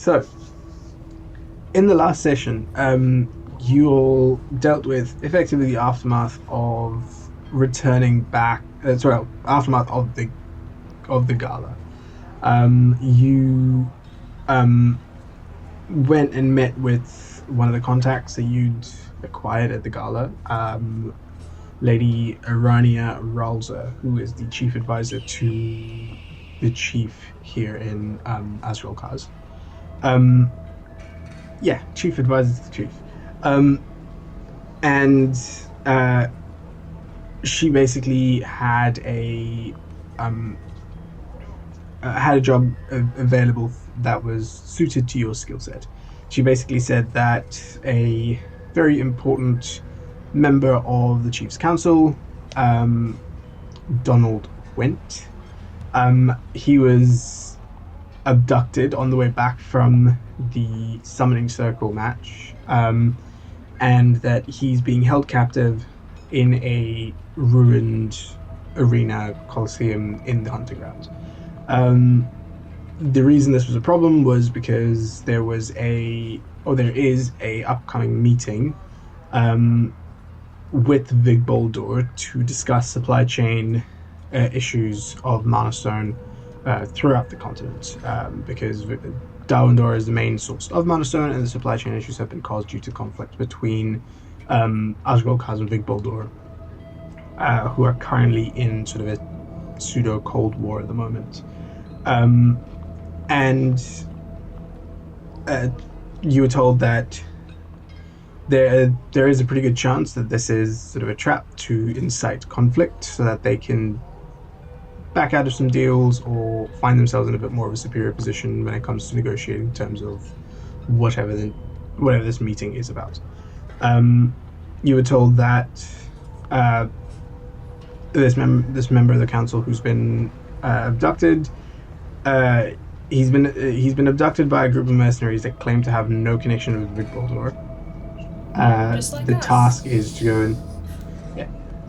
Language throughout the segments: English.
So, in the last session, you all dealt with effectively the aftermath of returning back. Aftermath of the gala. You went and met with one of the contacts that you'd acquired at the gala, Lady Irania Ralza, who is the chief advisor to the chief here in Azrael-Kaz. Chief advisor to the chief. And she basically had a job available that was suited to your skill set. She basically said that a very important member of the Chief's Council, Donald Went, he was abducted on the way back from the Summoning Circle match, and that he's being held captive in a ruined arena coliseum in the hunting grounds. The reason this was a problem was because there is a upcoming meeting with Vig Boldor to discuss supply chain issues of Mana Stone throughout the continent, because Dawandor is the main source of Mana Stone, and the supply chain issues have been caused due to conflict between Azrael-Kaz and Vig Boldor, who are currently in sort of a pseudo Cold War at the moment. And you were told that there is a pretty good chance that this is sort of a trap to incite conflict, so that they can back out of some deals or find themselves in a bit more of a superior position when it comes to negotiating in terms of whatever this meeting is about. You were told that this member of the council who's been abducted. He's been abducted by a group of mercenaries that claim to have no connection with Vig Boldor. The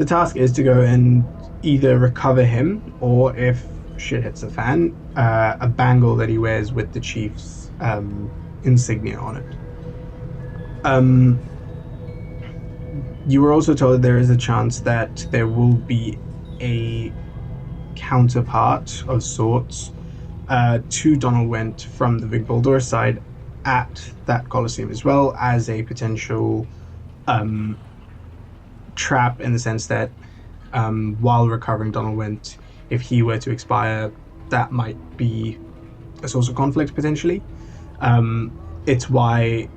task is to go and either recover him, or if shit hits the fan, a bangle that he wears with the chief's insignia on it. You were also told that there is a chance that there will be a counterpart of sorts to Donald Went from the Vig Boldor side at that Colosseum, as well as a potential trap, in the sense that while recovering Donald Went, if he were to expire, that might be a source of conflict potentially. It's why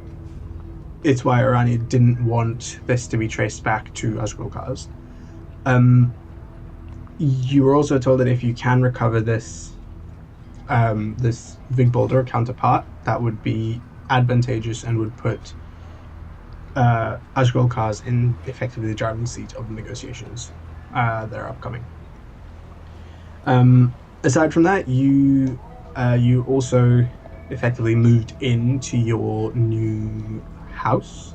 Irania didn't want this to be traced back to Azrael-Kaz. You were also told that if you can recover this Vig Boldor counterpart, that would be advantageous and would put Azrael-Kaz in effectively the driving seat of the negotiations that are upcoming. Aside from that, you also effectively moved into your new house.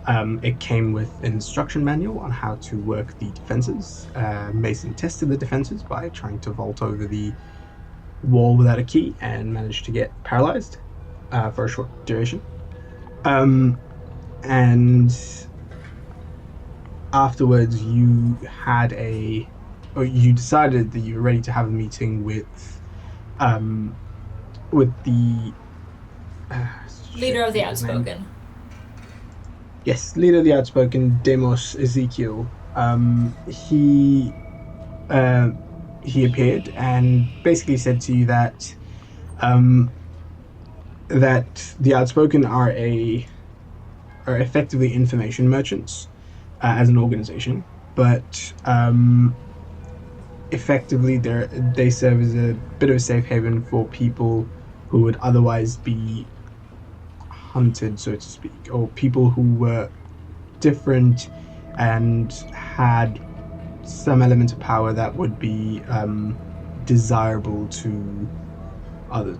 It came with an instruction manual on how to work the defenses. Mason tested the defenses by trying to vault over the wall without a key and managed to get paralyzed for a short duration. And afterwards, you decided that you were ready to have a meeting with the leader of the Outspoken. Yes, leader of the Outspoken, Demos Ezekiel. He appeared and basically said to you that that the Outspoken are effectively information merchants as an organization, but effectively they serve as a bit of a safe haven for people who would otherwise be hunted, so to speak, or people who were different and had some element of power that would be desirable to other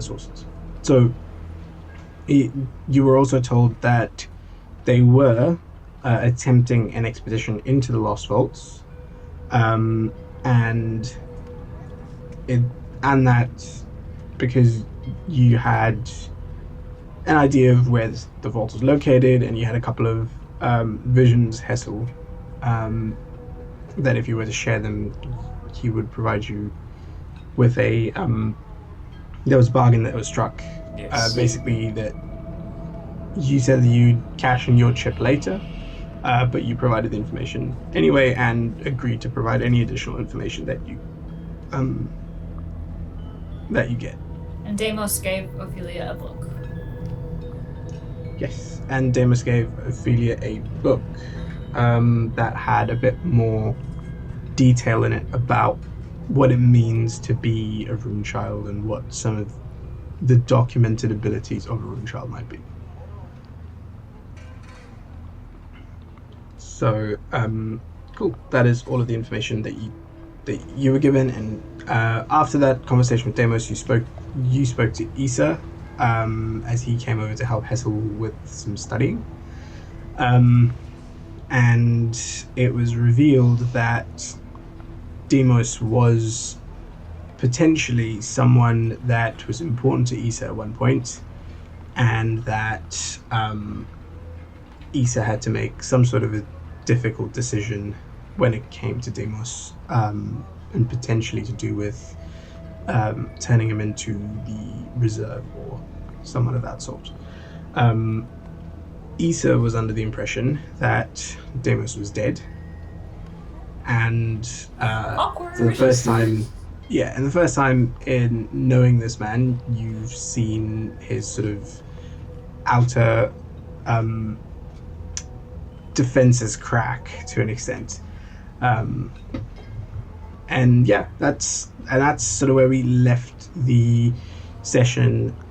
sources. So you were also told that they were attempting an expedition into the Lost Vaults, and that because you had an idea of where the vault was located, and you had a couple of visions, Hessel, that if you were to share them, he would provide you with a there was a bargain that was struck. Yes. Basically, that you said that you'd cash in your chip later, but you provided the information anyway and agreed to provide any additional information that you get. And Deimos gave Ophelia a book. Yes, and Deimos gave Ophelia a book that had a bit more detail in it about what it means to be a rune child and what some of the documented abilities of a rune child might be. So, cool. That is all of the information that you were given, and after that conversation with Deimos, you spoke to Issa as he came over to help Hessel with some studying, and it was revealed that Deimos was potentially someone that was important to Issa at one point, and that Issa had to make some sort of a difficult decision when it came to Deimos, and potentially to do with turning him into the reserve or someone of that sort. Issa was under the impression that Deimos was dead, and for the first time, and the first time in knowing this man, you've seen his sort of outer defenses crack to an extent, and that's sort of where we left the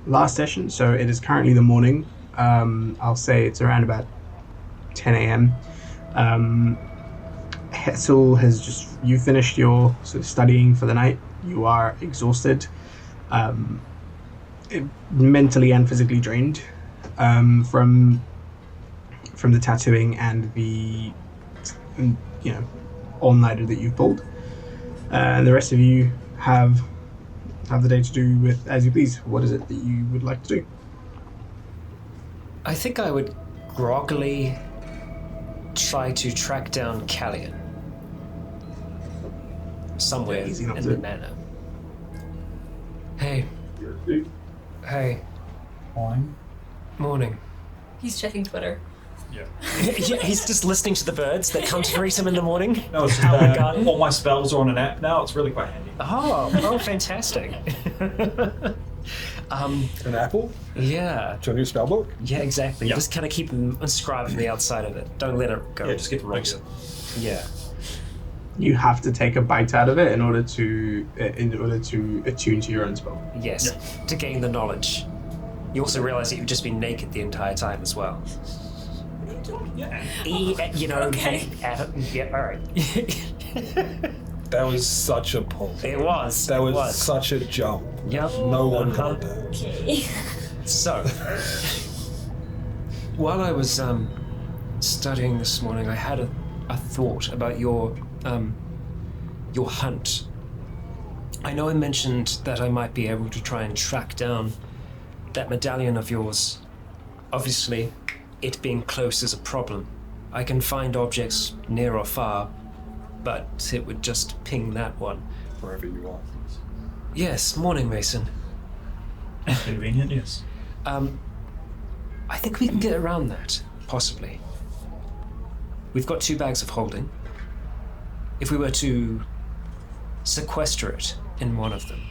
last session. So it is currently the morning. I'll say it's around about 10 a.m. Hetzel you finished your sort of studying for the night. You are exhausted, mentally and physically drained from the tattooing and the all-nighter that you've pulled. And the rest of you have the day to do with as you please. What is it that you would like to do? I think I would groggily try to track down Callian. Somewhere in the manor. Hey. Hey. Morning. He's checking Twitter. Yeah. Yeah, he's just listening to the birds that come to greet him in the morning. No, it's just all my spells are on an app now. It's really quite handy. Oh, fantastic. An apple? Yeah. To a new spell book? Yeah, exactly. Yeah. Just kind of keep them inscribed on the outside of it. Don't let it go. Yeah, just get the regular. Yeah. You have to take a bite out of it in order to attune to your own spell. Yes, to gain the knowledge. You also realize that you've just been naked the entire time as well. Yeah. Okay. Yeah, all right. That was such a pull. It was. That was such a jump. Yep. No one got that. Okay. So, while I was studying this morning, I had a thought about your hunt. I know I mentioned that I might be able to try and track down that medallion of yours. Obviously, it being close is a problem. I can find objects near or far, but it would just ping that one. Wherever you are. Yes, morning, Mason. Convenient, yes. I think we can get around that, possibly. We've got 2 bags of holding. If we were to sequester it in one of them,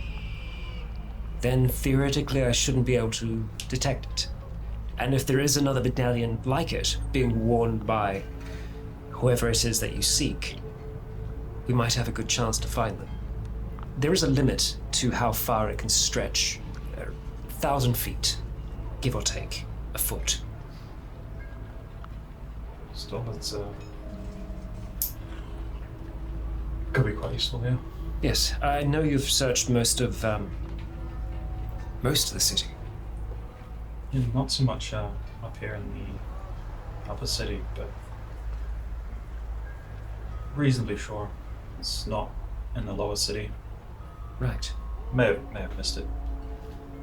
then theoretically I shouldn't be able to detect it. And if there is another medallion like it being worn by whoever it is that you seek, we might have a good chance to find them. There is a limit to how far it can stretch. 1,000 feet, give or take, a foot. Still, it's could be quite useful, yeah. Yes, I know you've searched most of the city. Yeah, not so much up here in the upper city, but reasonably sure it's not in the lower city. Right. May have missed it.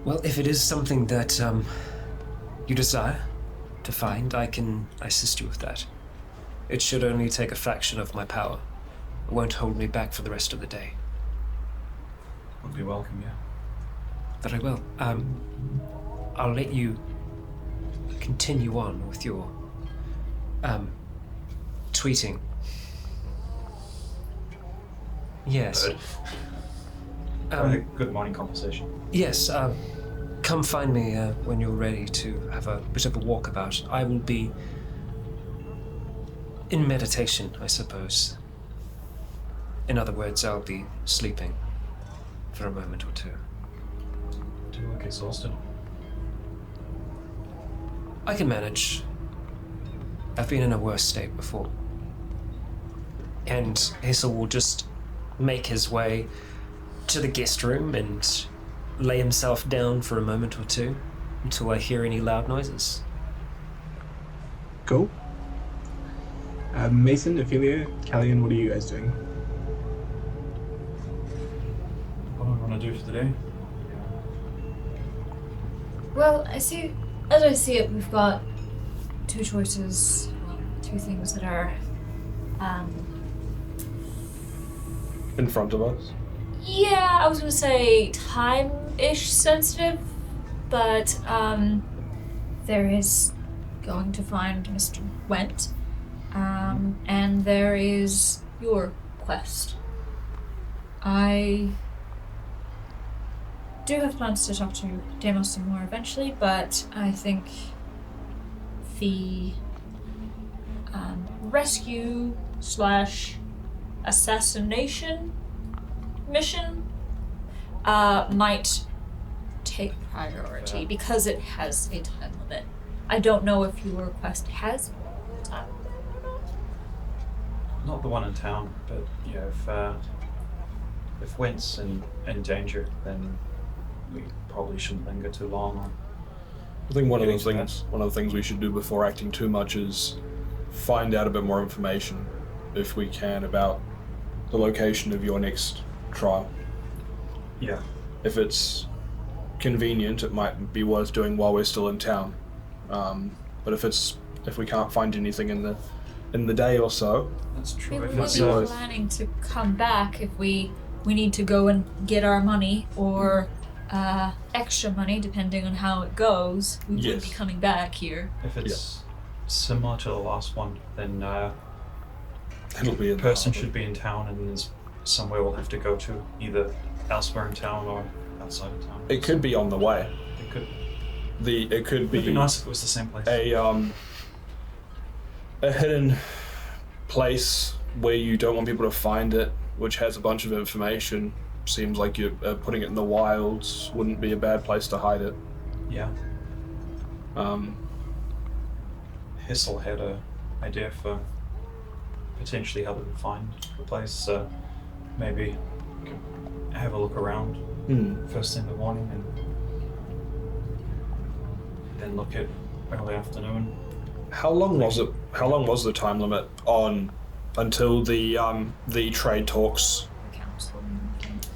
Well, if it is something that you desire to find, I can assist you with that. It should only take a fraction of my power. It won't hold me back for the rest of the day. Would be welcome, yeah. Very well. I'll let you continue on with your tweeting. Yes. Good morning conversation. Yes, come find me when you're ready to have a bit of a walkabout. I will be in meditation, I suppose. In other words, I'll be sleeping for a moment or two. Do you look exhausted? I can manage. I've been in a worse state before. And Hissel will just make his way to the guest room and lay himself down for a moment or two until I hear any loud noises. Cool. Mason, Ophelia, Callian, what are you guys doing? What do I want to do for the day? Well, as I see it, we've got two choices, well, two things that are, In front of us. yeah, I was gonna say time-ish sensitive, but, there is going to find Mr. Went, and there is your quest. I do have plans to talk to Deimos some more eventually, but I think the rescue / assassination mission might take priority because it has a time limit. I don't know if your quest has a time limit or not. Not the one in town, but yeah, if Went's in danger, then we probably shouldn't linger too long on. I think one of Getting the things we should do before acting too much is find out a bit more information, if we can, about the location of your next trial. Yeah. If it's convenient, it might be worth doing while we're still in town. But if we can't find anything in the day or so, That's We true. were If maybe it's worth- planning to come back if we need to go and get our money or extra money, depending on how it goes. We would Yes. be coming back here. if it's similar to the last one, then it'll be the in person the should be in town, and there's somewhere we'll have to go to, either elsewhere in town or outside of town. It could be on the way. It could. It could It'd be be nice if it was the same place. a hidden place where you don't want people to find it, which has a bunch of information. Seems like you're putting it in the wilds wouldn't be a bad place to hide it. Yeah. Hissel had a idea for potentially how to find the place, so maybe we could have a look around first thing in the morning and then look at early afternoon. How long was it? How long was the time limit on until the trade talks? Council.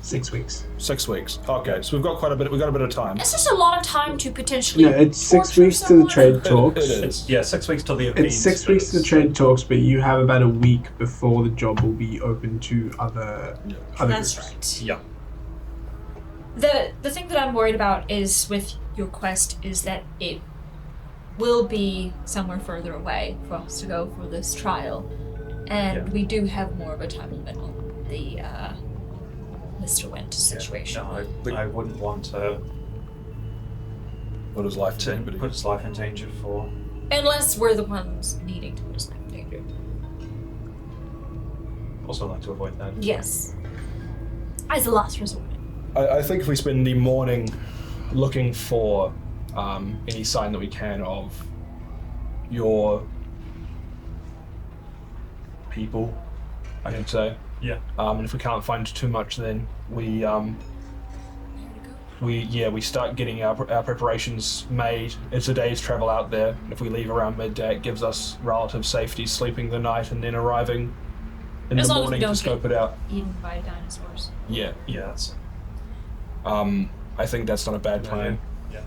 6 weeks. 6 weeks. Okay, so we've got quite a bit. We've got a bit of time. It's just a lot of time to potentially. No, it's 6 torture weeks to the someone. trade talks. It is. It's, yeah, 6 weeks till the event. It's 6 weeks to the trade talks, but you have about a week before the job will be open to other That's groups. right. Yeah. The thing that I'm worried about is with your quest is that it will be somewhere further away for us to go for this trial, and Yeah. we do have more of a time limit on the Mr. Went situation. No, I wouldn't want to Put his life in to jeopardy. put his life in danger for. Unless we're the ones needing to put his life in danger. Also, like to avoid that. Yes. As a last resort. I think if we spend the morning looking for any sign that we can of your people, I should say. Yeah. And if we can't find too much, then we start getting our preparations made. It's a day's travel out there. If we leave around midday, it gives us relative safety, sleeping the night and then arriving in As the long as we morning to don't scope it out. Eaten by dinosaurs. Yeah. Yeah, that's. I think that's not a bad plan. Yeah.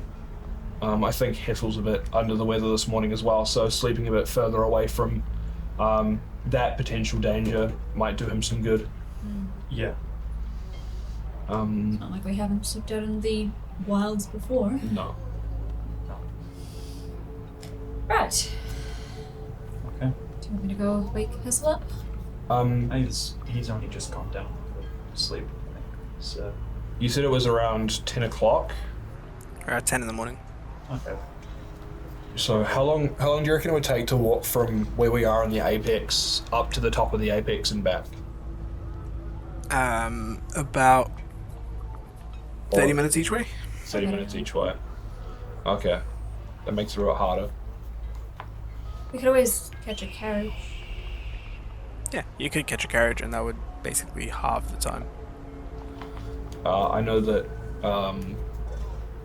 I think Hettel's a bit under the weather this morning as well, so sleeping a bit further away from that potential danger might do him some good. Yeah. It's not like we haven't slept out in the wilds before. No. Right. Okay. Do you want me to go wake Hessel up? He's only just gone down for sleep, I think. So. You said it was around 10 o'clock? Around 10 in the morning. Okay. So how long do you reckon it would take to walk from where we are on the apex up to the top of the apex and back? About 30 minutes each way. 30 minutes each way. Okay. That makes it a lot harder. We could always catch a carriage. Yeah, you could catch a carriage and that would basically halve the time. I know that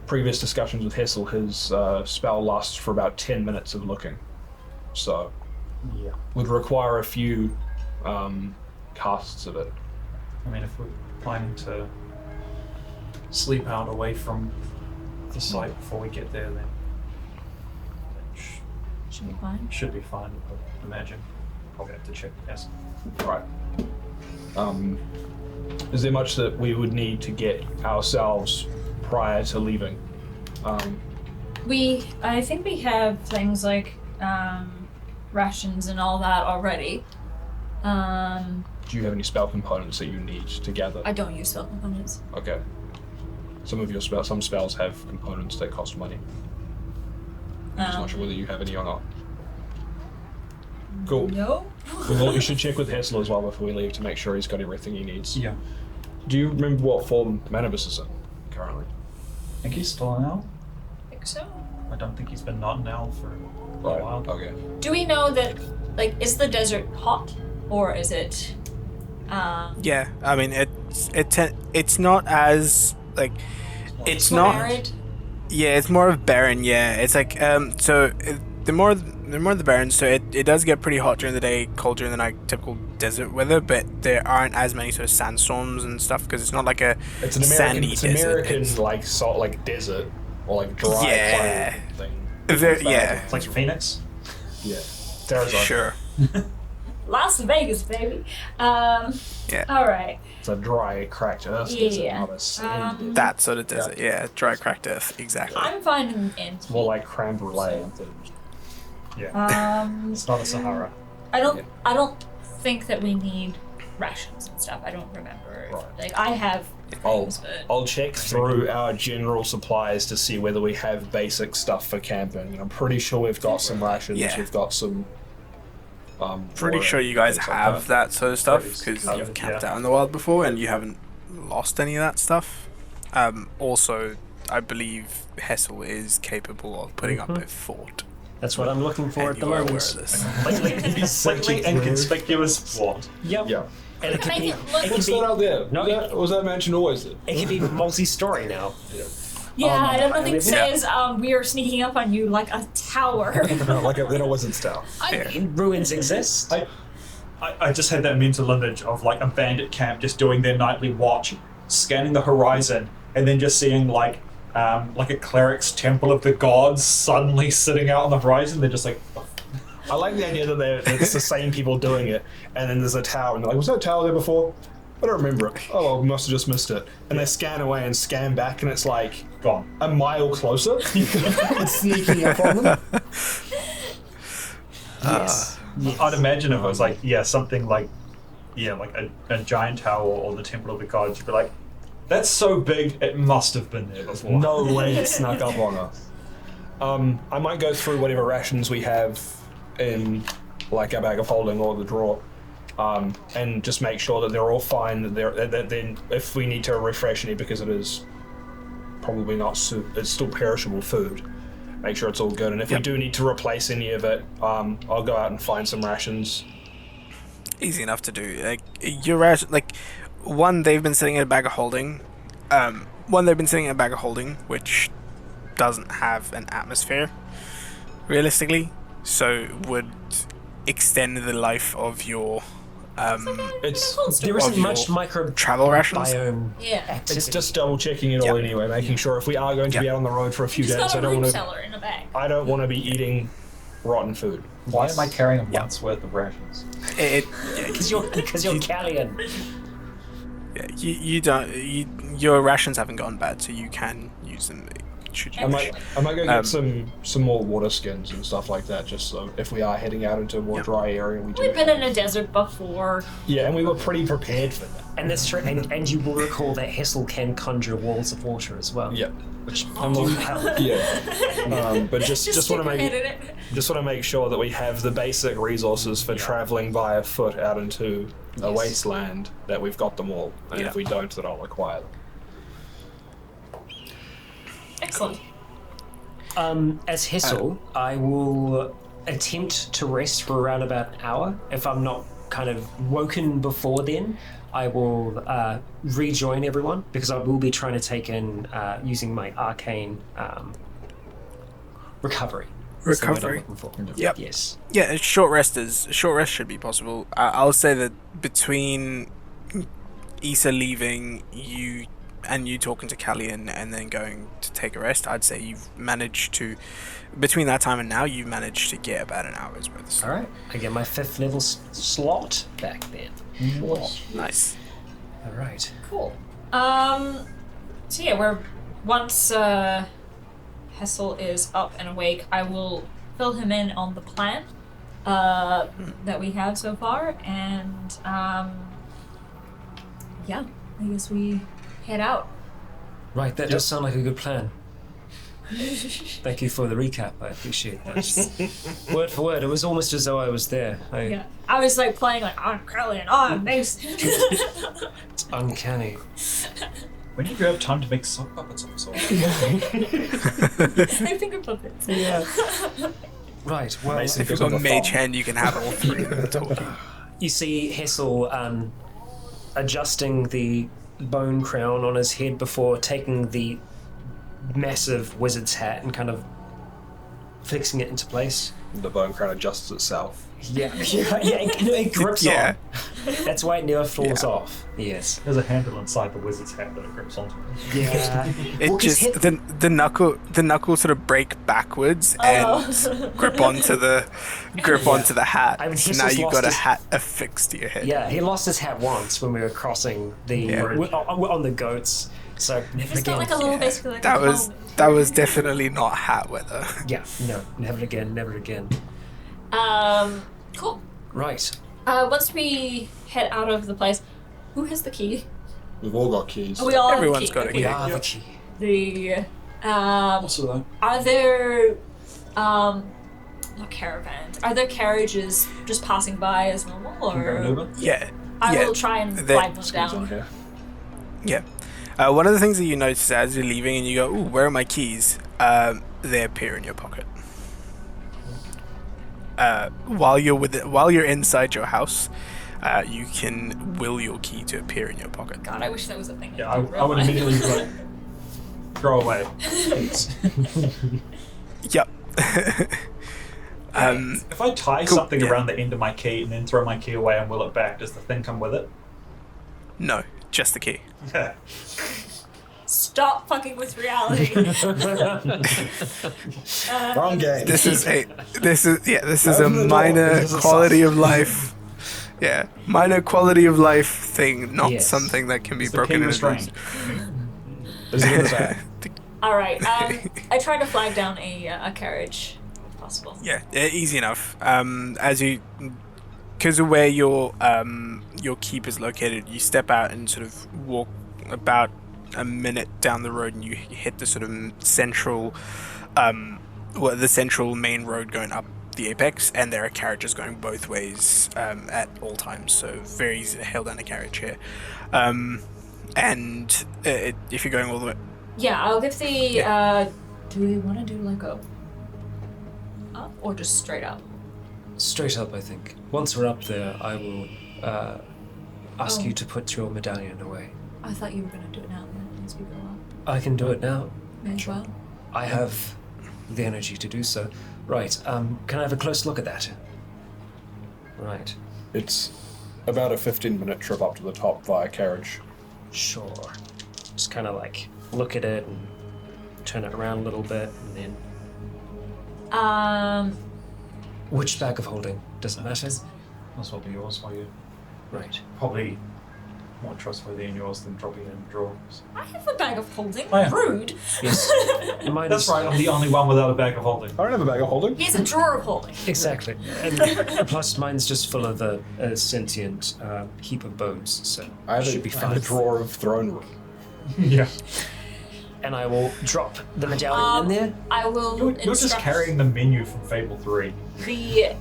previous discussions with Hessel, his spell lasts for about 10 minutes of looking. So, Yeah. would require a few casts of it. I mean, if we're planning to sleep out away from the site before we get there, then Should be fine. should be fine, I imagine. Probably have to check. Yes. Right. Is there much that we would need to get ourselves prior to leaving? I think we have things like rations and all that already. Do you have any spell components that you need to gather? I don't use spell components. Okay. Some spells have components that cost money. I'm just not sure whether you have any or not. Cool. No. We should check with Hessel as well before we leave to make sure he's got everything he needs. Yeah. Do you remember what form Manibus is in currently? I think he's still an owl. I think so. I don't think he's been not an owl for a while. Okay. Do we know that, like, is the desert hot or is it? Yeah, I mean it's not as like it's more not. arid? Yeah, it's more of barren. Yeah, it's like the more the barren, so it does get pretty hot during the day, cold during the night, typical desert weather. But there aren't as many sort of sandstorms and stuff because it's not like a It's an sandy American, desert. like salt, like desert or like dry Yeah. climate thing. Yeah, It's like Phoenix. Yeah. Arizona. sure. Las Vegas, baby. Yeah. All right. It's a dry, cracked earth desert, Yeah. not a sandy desert. That sort of desert. Yeah, dry cracked earth. Exactly. I'm fine in. More like creme brulee. Yeah. It's not the Sahara. I don't think that we need rations and stuff. I don't remember. Right. Like I have. I'll things, but I'll check through our general supplies to see whether we have basic stuff for camping. And I'm pretty sure we've got some rations. Yeah. We've got some. Pretty water, sure you guys things like have that sort of stuff Pretty because covered, you've camped yeah. out in the wild before and you haven't lost any of that stuff. Also, I believe Hessel is capable of putting up a fort. That's what I'm looking for And at the you are aware moment. of this. Completely inconspicuous. What? Yep. Yeah. And it can Make be, it look- it What's can that be, out there? No, Was that mansion always there? it can be multi-story now. Yeah, I don't know. Thing Yeah. says we are sneaking up on you like a tower. Like then it wasn't style. Ruins exist. I just had that mental image of like a bandit camp just doing their nightly watch, scanning the horizon, and then just seeing like a cleric's temple of the gods suddenly sitting out on the horizon. They're just like, I like the idea that it's the same people doing it, and then there's a tower, and they're like, was that a tower there before? I don't remember it. Oh, well, we must have just missed it. And they scan away and scan back, and it's like gone. a mile closer. It's sneaking up on them. Yes. I'd imagine if it was like, something like, like a giant tower or the temple of the gods, you'd be like, that's so big, it must have been there before. No way it snuck up on us. I might go through whatever rations we have in like our bag of holding or the drawer, and just make sure that they're all fine. That then if we need to refresh any, because it is probably not it's still perishable food, make sure it's all good. And if we do need to replace any of it, I'll go out and find some rations. Easy enough to do. Like your ration, like one they've been sitting in a bag of holding. Which doesn't have an atmosphere, realistically, so would extend the life of your There isn't much micro travel rations. biome Yeah. activity. It's just double checking it all anyway, making sure if we are going to be out on the road for a few Just days, got I a don't root want to. cellar in a bag. I don't want to be eating rotten food. Why am I carrying a month's worth of rations? Because you're Callian. Yeah, you don't. Your rations haven't gone bad, so you can use them. Should you I wish. might go get some more water skins and stuff like that, just so if we are heading out into a more dry area, we do. We've been in a desert before. Yeah, and we were pretty prepared for that. And that's true. And you will recall that Hessel can conjure walls of water as well. Yeah. Which Yeah. But just want to stick your head in make it. just want to make sure that we have the basic resources for traveling via foot out into a wasteland, that we've got them all, and if we don't, then I'll acquire them. Excellent. As Hessel, I will attempt to rest for around about an hour. If I'm not kind of woken before then, I will rejoin everyone, because I will be trying to take in using my arcane recovery. That's the word I'm looking for. Yep. Yes. Yeah, a short rest should be possible. I'll say that between Issa leaving, you talking to Callian and then going to take a rest, I'd say you've managed to, between that time and now, you've managed to get about an hour's worth of sleep. All right. I get my 5th level slot back then. Nice. All right. Cool. So yeah, once Hessel is up and awake, I will fill him in on the plan that we have so far, and yeah, I guess we head out. Right, that does sound like a good plan. Thank you for the recap. I appreciate that. Word for word, it was almost as though I was there. Yeah, I was like playing like, I'm Callian, I'm Mason. It's uncanny. When did you have time to make sock puppets of us all? I finger puppets. Yeah. Right, well, Mason If goes you've got on the mage phone. hand, you can have all three of them talking. you see Hessel adjusting the bone crown on his head before taking the massive wizard's hat and kind of fixing it into place. The bone crown adjusts itself. Yeah, it grips Yeah. on. That's why it never falls off. Yes. There's a handle inside the wizard's hat that it grips onto. Yeah. It just the knuckle sort of break backwards and grip onto the hat. I mean, so he's now just you've lost got a his- hat affixed to your head. Yeah, he lost his hat once when we were crossing the on the goats. So never It's got again. like a little, basically like That a was helmet. that was definitely not hat weather. Yeah, no, never again, never again. Cool. Right. Once we head out of the place, who has the key? We've all got keys. We all Everyone's have the got key. a We key. are the key. The Also, are there not caravans? Are there carriages just passing by as normal, can you grab an or Uber? Yeah. I yeah. will try and They- flag one Keys on down. here. Yeah. One of the things that you notice as you're leaving and you go, ooh, where are my keys? They appear in your pocket. While you're inside your house, you can will your key to appear in your pocket. God, I wish that was a thing. Yeah, I would immediately be like, throw away. Yep. If I tie Cool, something yeah. around the end of my key and then throw my key away and will it back, does the thing come with it? No, just the key. Yeah. Stop fucking with reality. Wrong game. This is a Open the door. minor This is a quality sign. of life. Yeah, minor quality of life thing, not Yes. something that can be Is the broken key in. restrained? Is it in the back? All right. I try to flag down a carriage, if possible. Yeah, easy enough. As you, because of where your keep is located, you step out and sort of walk about a minute down the road, and you hit the sort of central, the central main road going up the apex, and there are carriages going both ways at all times. So very easy to hail down a carriage here. And if you're going all the way, Yeah, I'll give the. Do we want to do like a up or just straight up? Straight up, I think. Once we're up there, I will ask you to put your medallion away. I thought you were gonna do it now. Then once we go up, I can do it now. may as well. I have the energy to do so. Right, can I have a close look at that? Right. It's About a 15-minute trip up to the top via carriage. Sure. Just kind of like look at it and turn it around a little bit, and then. Which bag of holding? Does it matter? That's what be yours, while you Right. probably more trustworthy in yours than dropping it in drawers. I have a bag of holding. Oh, yeah. Rude. Yes. Mine That's is- right, I'm the only one without a bag of holding. I don't have a bag of holding. He has a drawer of holding. Exactly. And plus, mine's just full of a sentient heap of bones, so I have should be I have fine. a drawer of throne room. Yeah. And I will drop the medallion in there. I will You're just instruct carrying the menu from Fable 3. the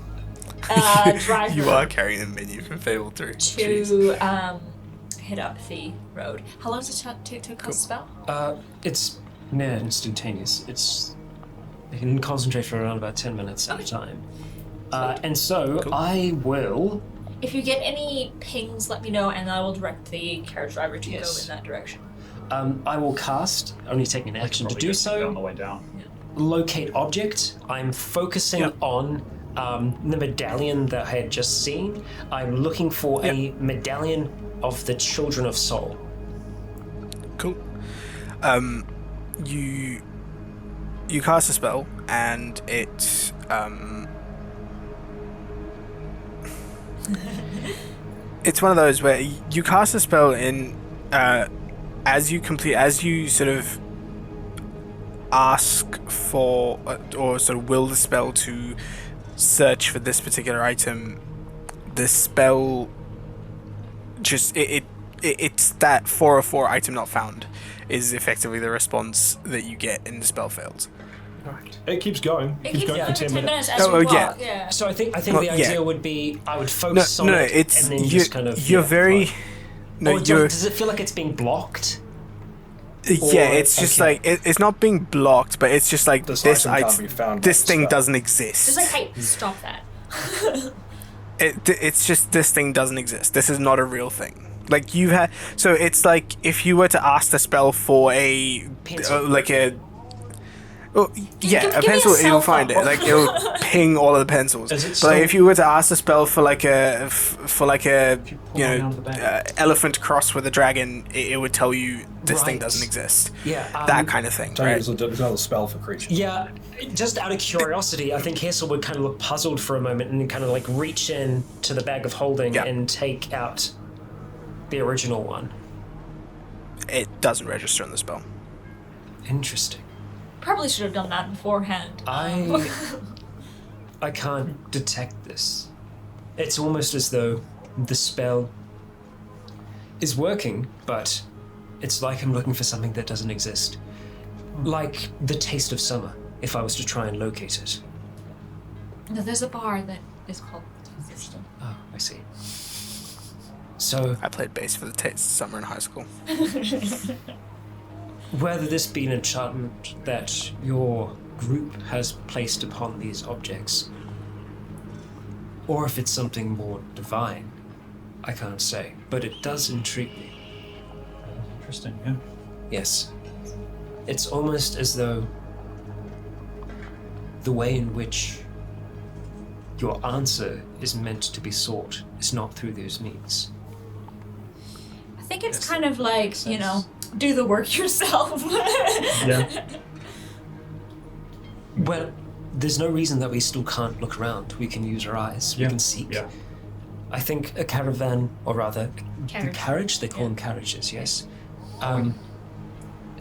driver You are carrying the menu from Fable 3. to hit up the road. How long does it take to cast a spell? It's near instantaneous. You can concentrate for around about 10 minutes at a time. And so I will. If you get any pings, let me know, and I will direct the carriage driver to go in that direction. I will cast, only taking an action to Probably do just go on the so. way down. Locate object. I'm focusing on the medallion that I had just seen. I'm looking for a medallion of the Children of Soul. Cool. You cast a spell, and it it's one of those where you cast a spell in as you sort of ask for or sort of will the spell to search for this particular item. The spell just it's that 404 item not found is effectively the response that you get in the spell failed. It keeps going. It keeps going going for for 10 minutes. as Oh, we yeah. walk. Yeah. So I think Well, the idea yeah. would be I would focus on No, it it's and then you, just kind of you're very Or you're does it feel like it's being blocked? yeah, it's just okay. like it's not being blocked, but it's just like This this item can't be found this by thing spell. doesn't exist. Just like, hey, stop that. It's just this thing doesn't exist. This is not a real thing. Like you had, so it's like if you were to ask the spell for a Pencil. like a. Oh, yeah, give a me a pencil. cell It'll find it. phone. Like it'll ping all of the pencils. Is it But still- if you were to ask the spell for like a you pull one out of the bag. elephant cross with a dragon, it would tell you this thing Right. doesn't exist. Yeah. That kind of thing, Tell you right? there's another spell for creatures. Yeah, just out of curiosity, I think Hessel would kind of look puzzled for a moment and kind of like reach in to the bag of holding Yeah. and take out the original one. It doesn't register on the spell. Interesting. Probably should have done that beforehand. I can't detect this. It's almost as though the spell is working, but it's like I'm looking for something that doesn't exist. Like the taste of summer, if I was to try and locate it. No, there's a bar that is called. Oh, I see. So, I played bass for the Taste of Summer in high school. whether this be an enchantment that your group has placed upon these objects, or if it's something more divine, I can't say, but it does intrigue me. Interesting, yeah. Yes. It's almost as though the way in which your answer is meant to be sought is not through those means. I think it's kind of like, you know, do the work yourself. Yeah. Well, there's no reason that we still can't look around. We can use our eyes. We Yeah. can seek. Yeah. I think a caravan, or rather, the Carriage. carriage, they call them carriages, yes.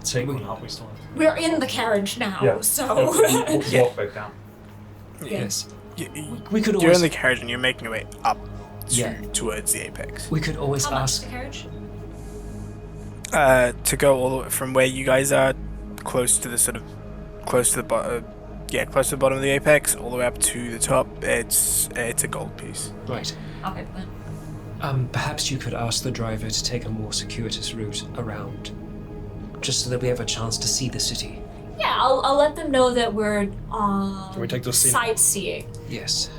Take one up, we still have to. We're in the carriage now, Yeah. so. Walk back down. Yes. You, We could you're always, in the carriage and you're making your way up Yeah. towards the apex. we could always How much is ask. the carriage? To go all the way from where you guys are, close to the sort of, close to the bottom of the apex, all the way up to the top. It's a gold piece. Right. Okay, then. Perhaps you could ask the driver to take a more circuitous route around, just so that we have a chance to see the city. Yeah, I'll let them know that we're Can we take this scene? sightseeing. Yes.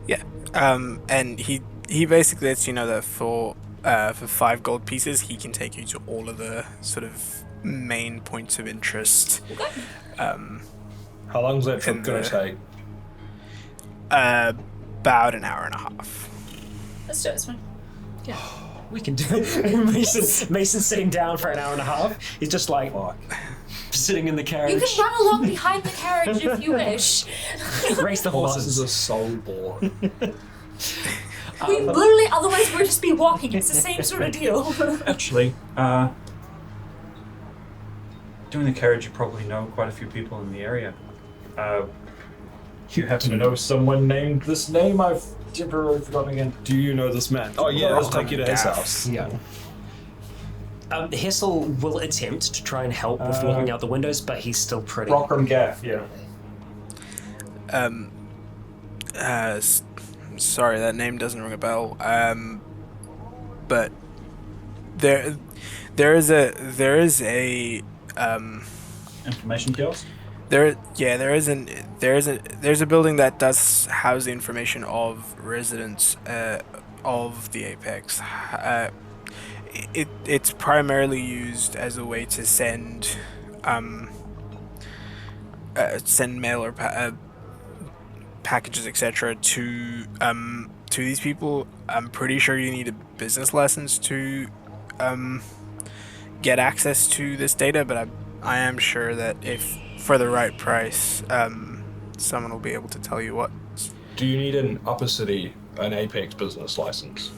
Yeah. And he basically lets you know that for 5 gold pieces, he can take you to all of the sort of main points of interest. Okay. How long's that trip In going the- to take? About an hour and a half. Let's do it. It's fine. Yeah. We can do it. Mason's sitting down for an hour and a half. He's just like sitting in the carriage. You can run along behind the carriage if you wish. Race the Horses horses. are so boring. We literally, otherwise we'll just be walking. It's the same sort of deal. Actually, doing the carriage, you probably know quite a few people in the area. You happen to know someone named this name? I've temporarily forgotten again. Do you know this man? Oh yeah, I'll take you to his house. Yeah. Hissel will attempt to try and help with looking out the windows, but he's still pretty. Rockram Gaff, yeah. Sorry, that name doesn't ring a bell. But there is a Information kiosk? there's a building that does house the information of residents of the Apex. It's primarily used as a way to send mail or packages, etc. to these people. I'm pretty sure you need a business license to get access to this data, but I am sure that if for the right price, someone will be able to tell you what. Do you need an upper city, an Apex business license?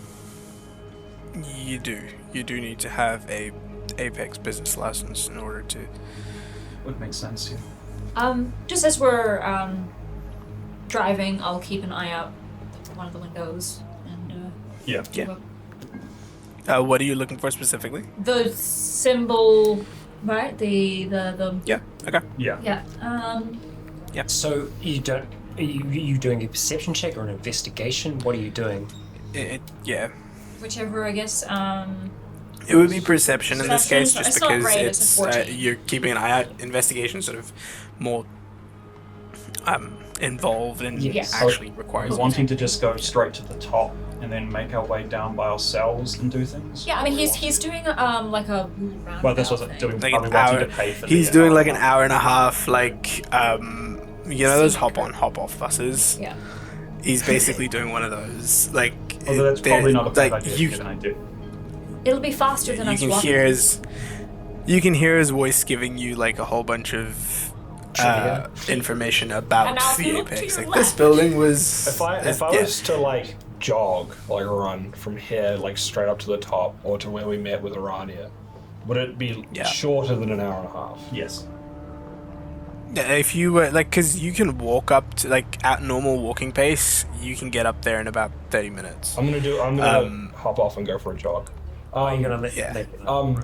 You do. You do need to have a Apex business license in order to. Would make sense, yeah. Just as we're driving, I'll keep an eye out for one of the windows and Yeah. Yeah. What are you looking for specifically? the symbol, right? The Yeah. Okay. Yeah. yeah. So you don't. Are you doing a perception check or an investigation? What are you doing? Yeah. Whichever, I guess. It would be perception in this case, Perception, just it's not because great, it's a 14. you're keeping an eye out. Investigation sort of more involved and Yes. actually requires. We're wanting to just go straight to the top and then make our way down by ourselves and do things? Yeah, I mean he's doing like a roundabout Well, that's what I'm thing. doing. Like Are we an wanting hour. to pay for He's the doing hour? like an hour and a half, like those hop on, hop off buses. Yeah. He's basically doing one of those. Like Although that's they're- probably not a bad like, idea. you, to get an idea. It'll be faster than you us can walking. hear his. You can hear his voice giving you like a whole bunch of information about And now if the you look to Apex. your Like this left. building was. If I yeah. was to like jog, like run from here, like straight up to the top, or to where we met with Irania, would it be Yeah. shorter than an hour and a half? Yes. Yeah, if you were like, because you can walk up to like at normal walking pace, you can get up there in about 30 minutes. I'm gonna hop off and go for a jog. Are you gonna let? yeah. Um,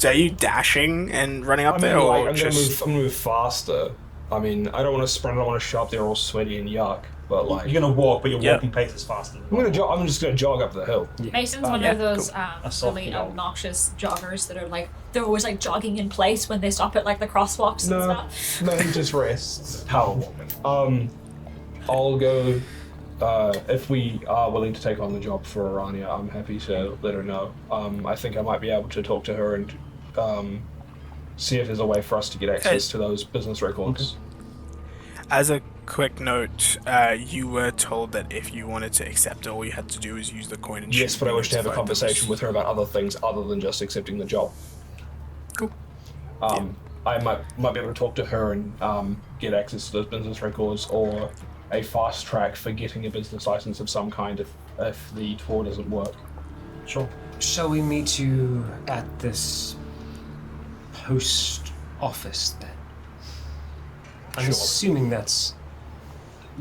Are you dashing and running up I there, mean, or like, I'm just? gonna move faster. I mean, I don't want to sprint. I don't want to show up there all sweaty and yuck. But like, You're gonna walk, but your Yeah. walking pace is faster than I'm gonna jog. I'm just gonna jog up the hill. Mason's one yeah, of those A soft really jog. obnoxious joggers that are like they're always like jogging in place when they stop at like the crosswalks and No, stuff. no, he just rests. power walking. I'll go. If we are willing to take on the job for Irania, I'm happy to let her know. I think I might be able to talk to her and see if there's a way for us to get access to those business records. As a quick note, you were told that if you wanted to accept it, all you had to do is use the coin and Yes, shoot but I wish to have a fight conversation those. with her about other things other than just accepting the job. Cool. I might be able to talk to her and get access to those business records, or a fast track for getting a business license of some kind if the tour doesn't work. Sure. Shall we meet you at this post office then? I'm Sure. assuming that's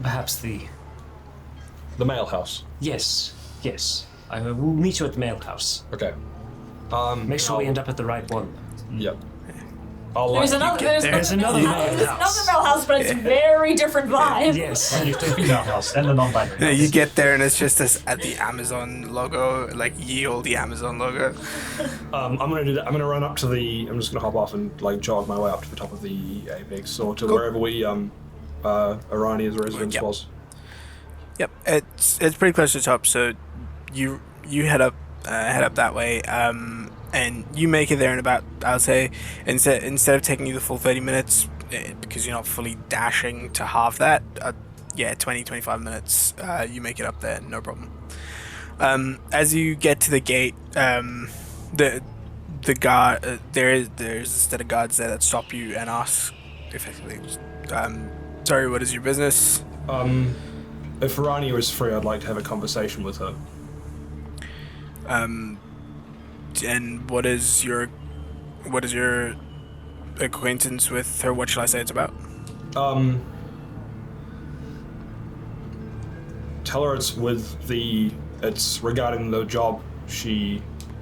perhaps the. The mail house. Yes. I will meet you at the mail house. Okay. Make sure we end up at the right one. Yep. I'll There's another There's another mail mail house. There's another mail house, but it's a very different vibe. Yes. And your female house and the non-binary Yeah, house. you get there and it's just this at the Amazon logo, like ye olde the logo. I'm gonna do that. I'm gonna run up to the. I'm just gonna hop off and like jog my way up to the top of the Apex or to wherever we Irania's residence Yep. was. Yep, it's pretty close to the top, so you head up that way, and you make it there in about, I would say, instead of taking you the full 30 minutes, because you're not fully dashing to half that, 20-25 minutes, you make it up there, no problem. As you get to the gate, the guard there's a set of guards there that stop you and ask effectively, sorry, what is your business? If Irania is free, I'd like to have a conversation with her. And what is your acquaintance with her? What shall I say it's about? Tell her it's regarding the job she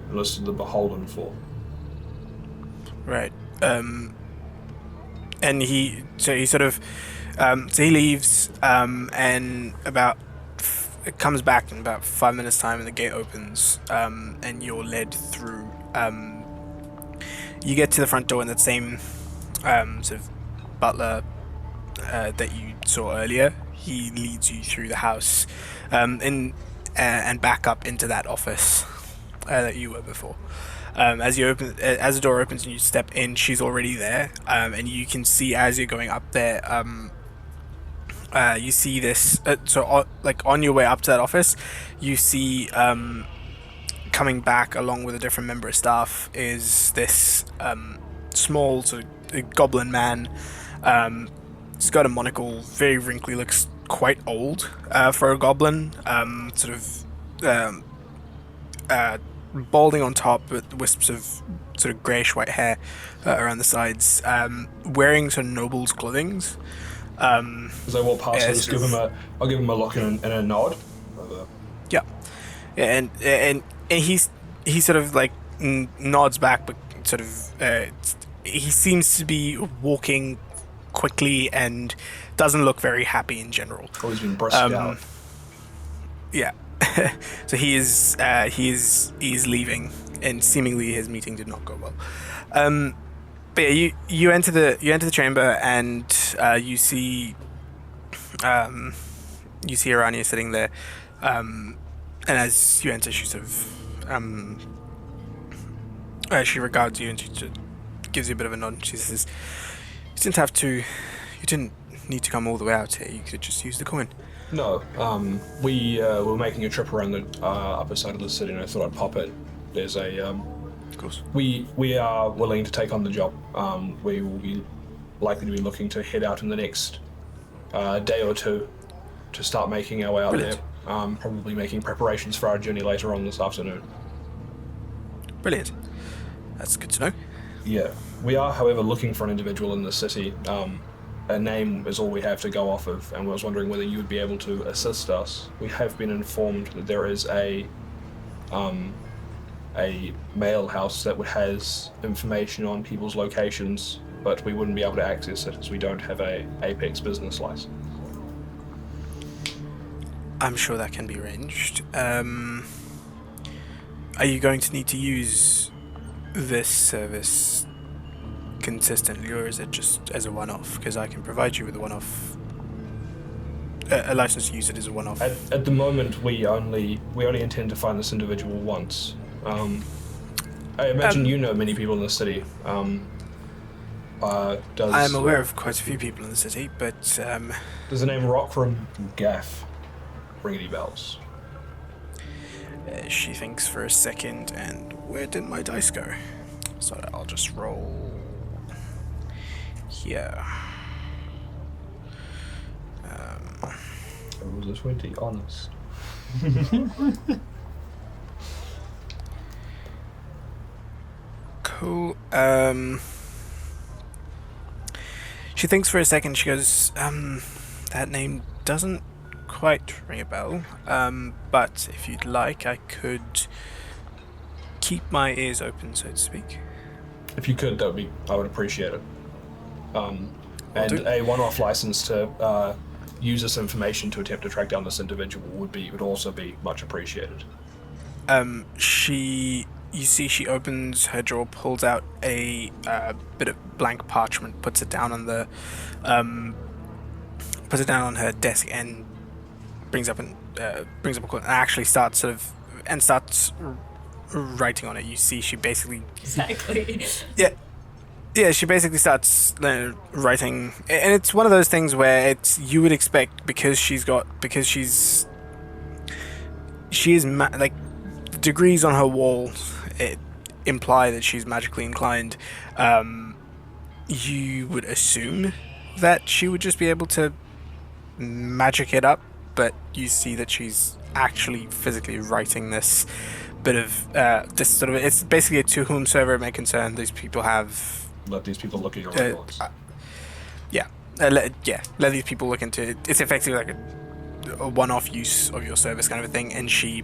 enlisted the Beholden for. Right. And he leaves, and it comes back in about 5 minutes time, and the gate opens, and you're led through. You get to the front door, and that same sort of butler that you saw earlier, he leads you through the house, and back up into that office that you were before. As the door opens and you step in, she's already there, and you can see as you're going up there. You see this. On your way up to that office, you see coming back along with a different member of staff is this small sort of goblin man. He's got a monocle, very wrinkly, looks quite old for a goblin. Balding on top with wisps of sort of greyish white hair around the sides. Wearing sort of noble's clothing. As I walk past, I'll give him a look and a nod. Yeah, and he sort of like nods back, but sort of he seems to be walking quickly and doesn't look very happy in general. Always been brisked out. Yeah. So he is leaving, and seemingly his meeting did not go well. But yeah, you enter the chamber, and you see Irania sitting there, and as you enter, she sort of she regards you and she just gives you a bit of a nod. She says, you didn't need to come all the way out here. You could just use the coin." No, we were making a trip around the upper side of the city, and I thought I'd pop in. There's a Of course. we are willing to take on the job. We will be likely to be looking to head out in the next day or two to start making our way out Brilliant. there. Probably making preparations for our journey later on this afternoon. Brilliant. That's good to know. Yeah, we are, however, looking for an individual in the city. A name is all we have to go off of, and I was wondering whether you would be able to assist us. We have been informed that there is a mail house that has information on people's locations, but we wouldn't be able to access it as we don't have a Apex business license. I'm sure that can be arranged. Are you going to need to use this service consistently, or is it just as a one-off? Because I can provide you with a one-off, a license to use it as a one-off. At the moment, we only intend to find this individual once. I imagine you know many people in the city. I am aware of quite a few people in the city, but does the name Rockram Gaff ring any bells? She thinks for a second, and where did my dice go? So I'll just roll here. It was a 20, honest. Cool. She thinks for a second. She goes, that name doesn't quite ring a bell. But if you'd like, I could keep my ears open, so to speak. If you could, I would appreciate it. And a one-off license to use this information to attempt to track down this individual would also be much appreciated. You see, she opens her drawer, pulls out a bit of blank parchment, puts it down on her desk, and brings up a quote, and actually starts writing on it. You see, she basically Exactly. Yeah, she basically starts writing, and it's one of those things where you would expect because she's she is like degrees on her wall imply that she's magically inclined. You would assume that she would just be able to magic it up, but you see that she's actually physically writing this bit of this sort of, it's basically a to whomsoever it may concern. These people have Let these people look at your records. let these people look into it. It's effectively like a one-off use of your service kind of a thing. And she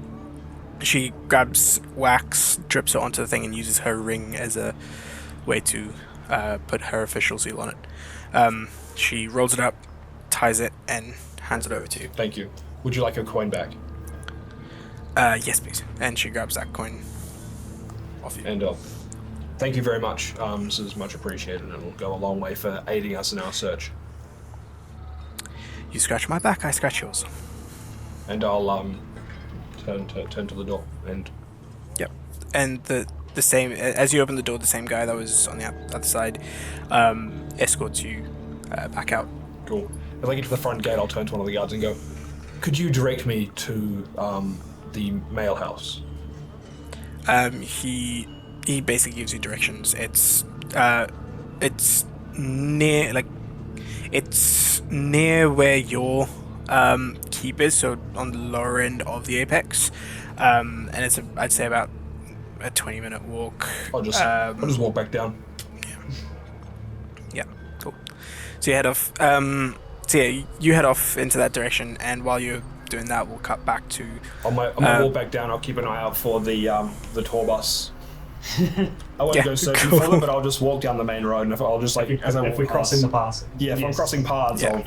grabs wax, drips it onto the thing, and uses her ring as a way to put her official seal on it. She rolls it up, ties it, and hands it over to you. Thank you. Would you like a coin back? Yes, please. And she grabs that coin off you. And thank you very much. This is much appreciated, and it'll go a long way for aiding us in our search. You scratch my back, I scratch yours. And I'll turn to the door and. Yep. And the same, as you open the door, the same guy that was on the other side escorts you back out. Cool. As I get to the front gate, I'll turn to one of the guards and go, "Could you direct me to the mail house?" He basically gives you directions. It's near where your keep is, so on the lower end of the apex, and it's I'd say about a 20-minute walk. I'll just walk back down. Yeah, cool. So you head off. You head off into that direction, and while you're doing that, we'll cut back to. On my walk back down, I'll keep an eye out for the tour bus. I won't go searching for them, but I'll just walk down the main road, and if we're crossing the paths. Yeah, if I'm crossing paths, I'll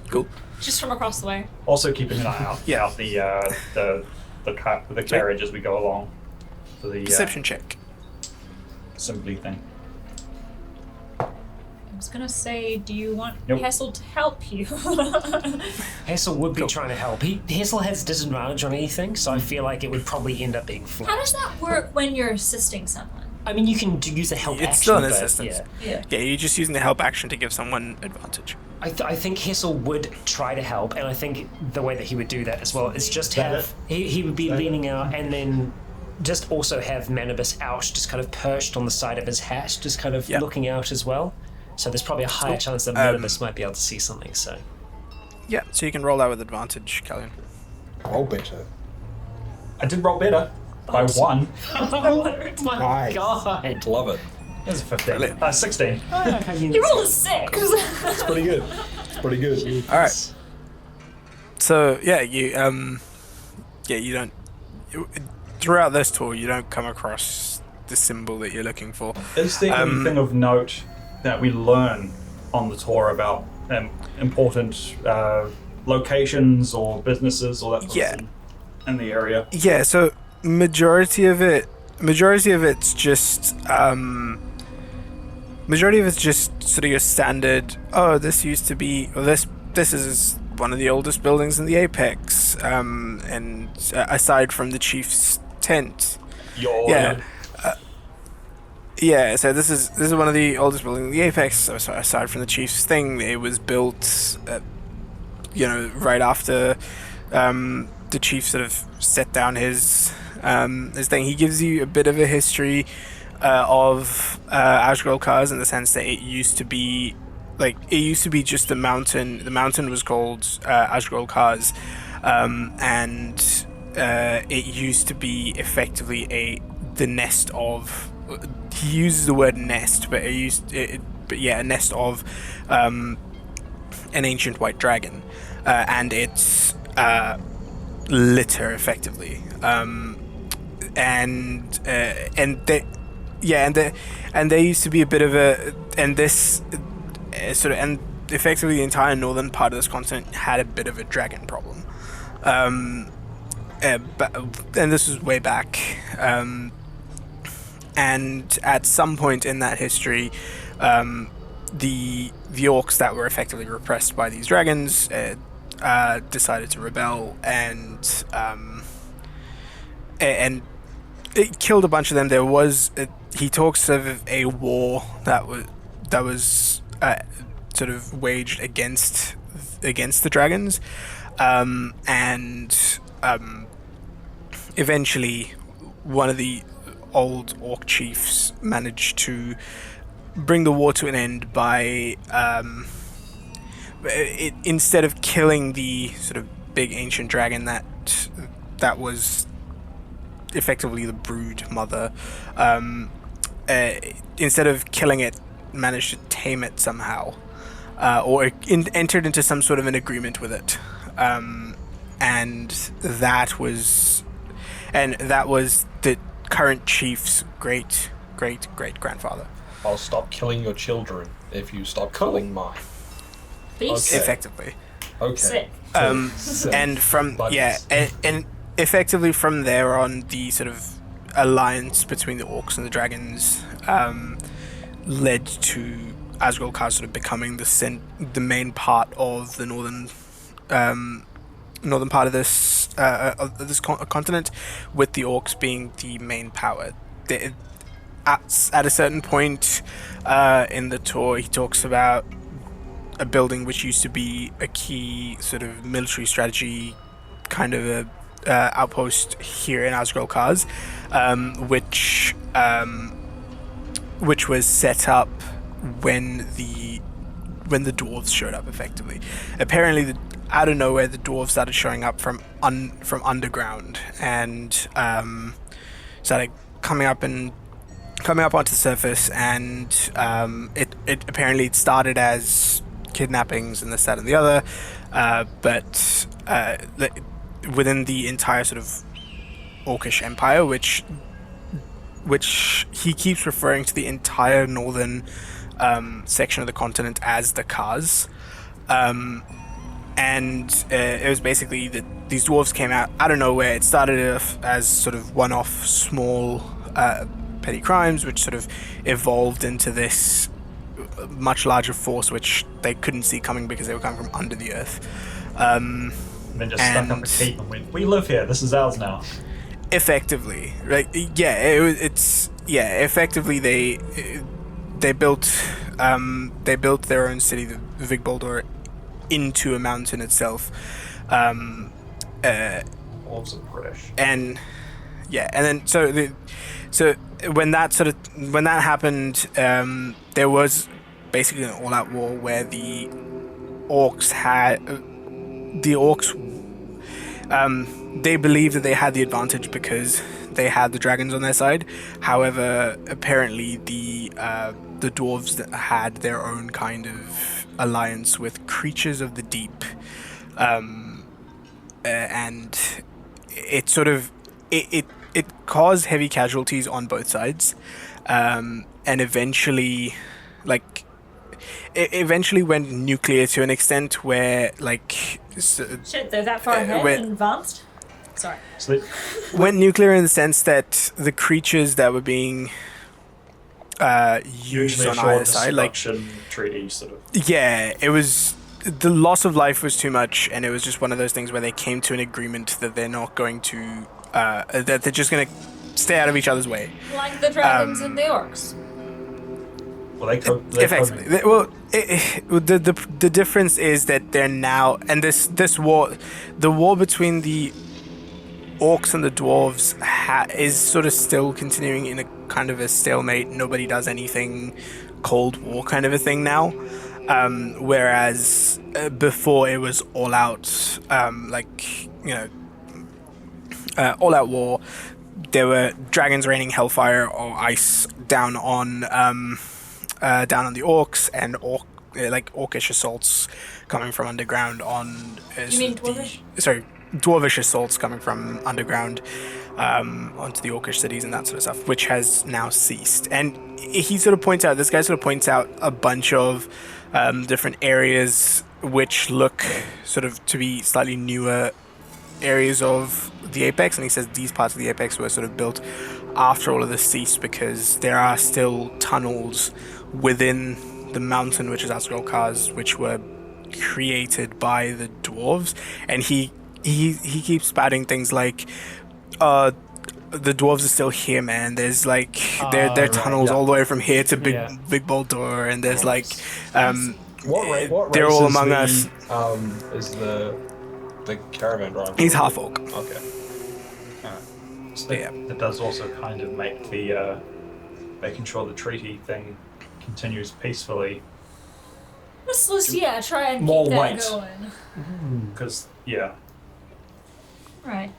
cool. Just from across the way. Also keeping an eye out. Yeah. Out the carriage as we go along. For the Perception check. assembly thing. I was gonna say, do you want Nope. Hessel to help you? Hessel would be trying to help. Hessel has disadvantage on anything, so I feel like it would probably end up being flat. How does that work when you're assisting someone? I mean, you can use a help action. It's still an but, assistance. Yeah. Yeah, you're just using the help action to give someone advantage. I think Hessel would try to help, and I think the way that he would do that as well is just have he would be leaning out, and then just also have Manibus out, just kind of perched on the side of his hat, just kind of looking out as well. So there's probably a higher chance that Manibus might be able to see something. So Yeah, so you can roll that with advantage, Callion. roll better. I did roll better by 1. oh my Nice. god! Love it. There's a 15. Brilliant. 16. You rolled a 6! It's pretty good. It's pretty good. All right. So you don't throughout this tour you don't come across the symbol that you're looking for. Is there anything of note that we learn on the tour about important locations or businesses or that sort of thing in the area? Yeah, so majority of it's just sort of your standard. Oh, this used to be, or this is one of the oldest buildings in the Apex, and aside from the chief's tent. Yeah, so this is one of the oldest buildings in the Apex. So aside from the chief's thing, it was built, right after the chief sort of set down his thing. He gives you a bit of a history of Ashgrol Cars in the sense that it used to be just the mountain. The mountain was called Ashgrol Cars, and it used to be effectively the nest of. He uses the word nest, but a nest of an ancient white dragon, and its litter, effectively, and there used to be a bit of a, and this and effectively the entire northern part of this continent had a bit of a dragon problem, and this was way back. And at some point in that history, the orcs that were effectively repressed by these dragons decided to rebel, and it killed a bunch of them. There was he talks of a war that was sort of waged against the dragons, and eventually one of the old orc chiefs managed to bring the war to an end by instead of killing the sort of big ancient dragon that was effectively the brood mother, instead of killing it, managed to tame it somehow, or entered into some sort of an agreement with it, and that was the current chief's great grandfather. I'll stop killing your children if you stop killing mine. Peace. Okay. Effectively. Okay. Sit. And from Buddies. and effectively from there on, the sort of alliance between the orcs and the dragons led to Asgulkar sort of becoming the main part of the northern part of this continent, with the orcs being the main power. At a certain point in the tour, he talks about a building which used to be a key sort of military strategy kind of a outpost here in Asgulkar, which was set up when the dwarves showed up. Effectively, apparently, out of nowhere, the dwarves started showing up from underground and started coming up onto the surface, and it apparently started as kidnappings and this, that, and the other, but within the entire sort of orcish empire, which he keeps referring to the entire northern section of the continent as the Kaz, and it was basically that these dwarves came out of nowhere. It started as sort of one-off small petty crimes, which sort of evolved into this much larger force, which they couldn't see coming because they were coming from under the earth. And then just stuck up a cape and went, "We live here. This is ours now." Effectively, right? Yeah, effectively, they built their own city, the Vigboldor, into a mountain itself. Dwarves are British. And then so when that happened, there was basically an all-out war where the orcs they believed that they had the advantage because they had the dragons on their side. However, apparently the dwarves that had their own kind of alliance with creatures of the deep, and it sort of it caused heavy casualties on both sides, and eventually went nuclear to an extent where Shit, they're that far ahead and advanced? Sorry. So went nuclear in the sense that the creatures that were being used on either side, treaty sort of. Yeah, it was, the loss of life was too much, and it was just one of those things where they came to an agreement that they're not going to that they're just going to stay out of each other's way. Like the dragons and the orcs. Well, Effectively. The difference is that they're now, and this war, the war between the orcs and the dwarves is sort of still continuing in a kind of a stalemate. Nobody does anything, Cold War kind of a thing now, whereas before it was all out, all out war. There were dragons raining hellfire or ice down on the orcs, and orcish assaults coming from underground on. You mean dwarvish? Dwarvish assaults coming from underground onto the orcish cities and that sort of stuff, which has now ceased. And this guy sort of points out a bunch of different areas which look sort of to be slightly newer areas of the Apex, and he says these parts of the Apex were sort of built after all of this ceased, because there are still tunnels within the mountain, which is Asgulkar, which were created by the dwarves. And he keeps spouting things like, the dwarves are still here, man. There's there are tunnels all the way from here to Big Boulder, and there's what they're race all is among the, us. Is the the caravan driver? He's half orc. Okay. So Yeah. that does also kind of make the making sure the treaty thing continues peacefully. Let's try and More keep that weight. going. Because, yeah. Right.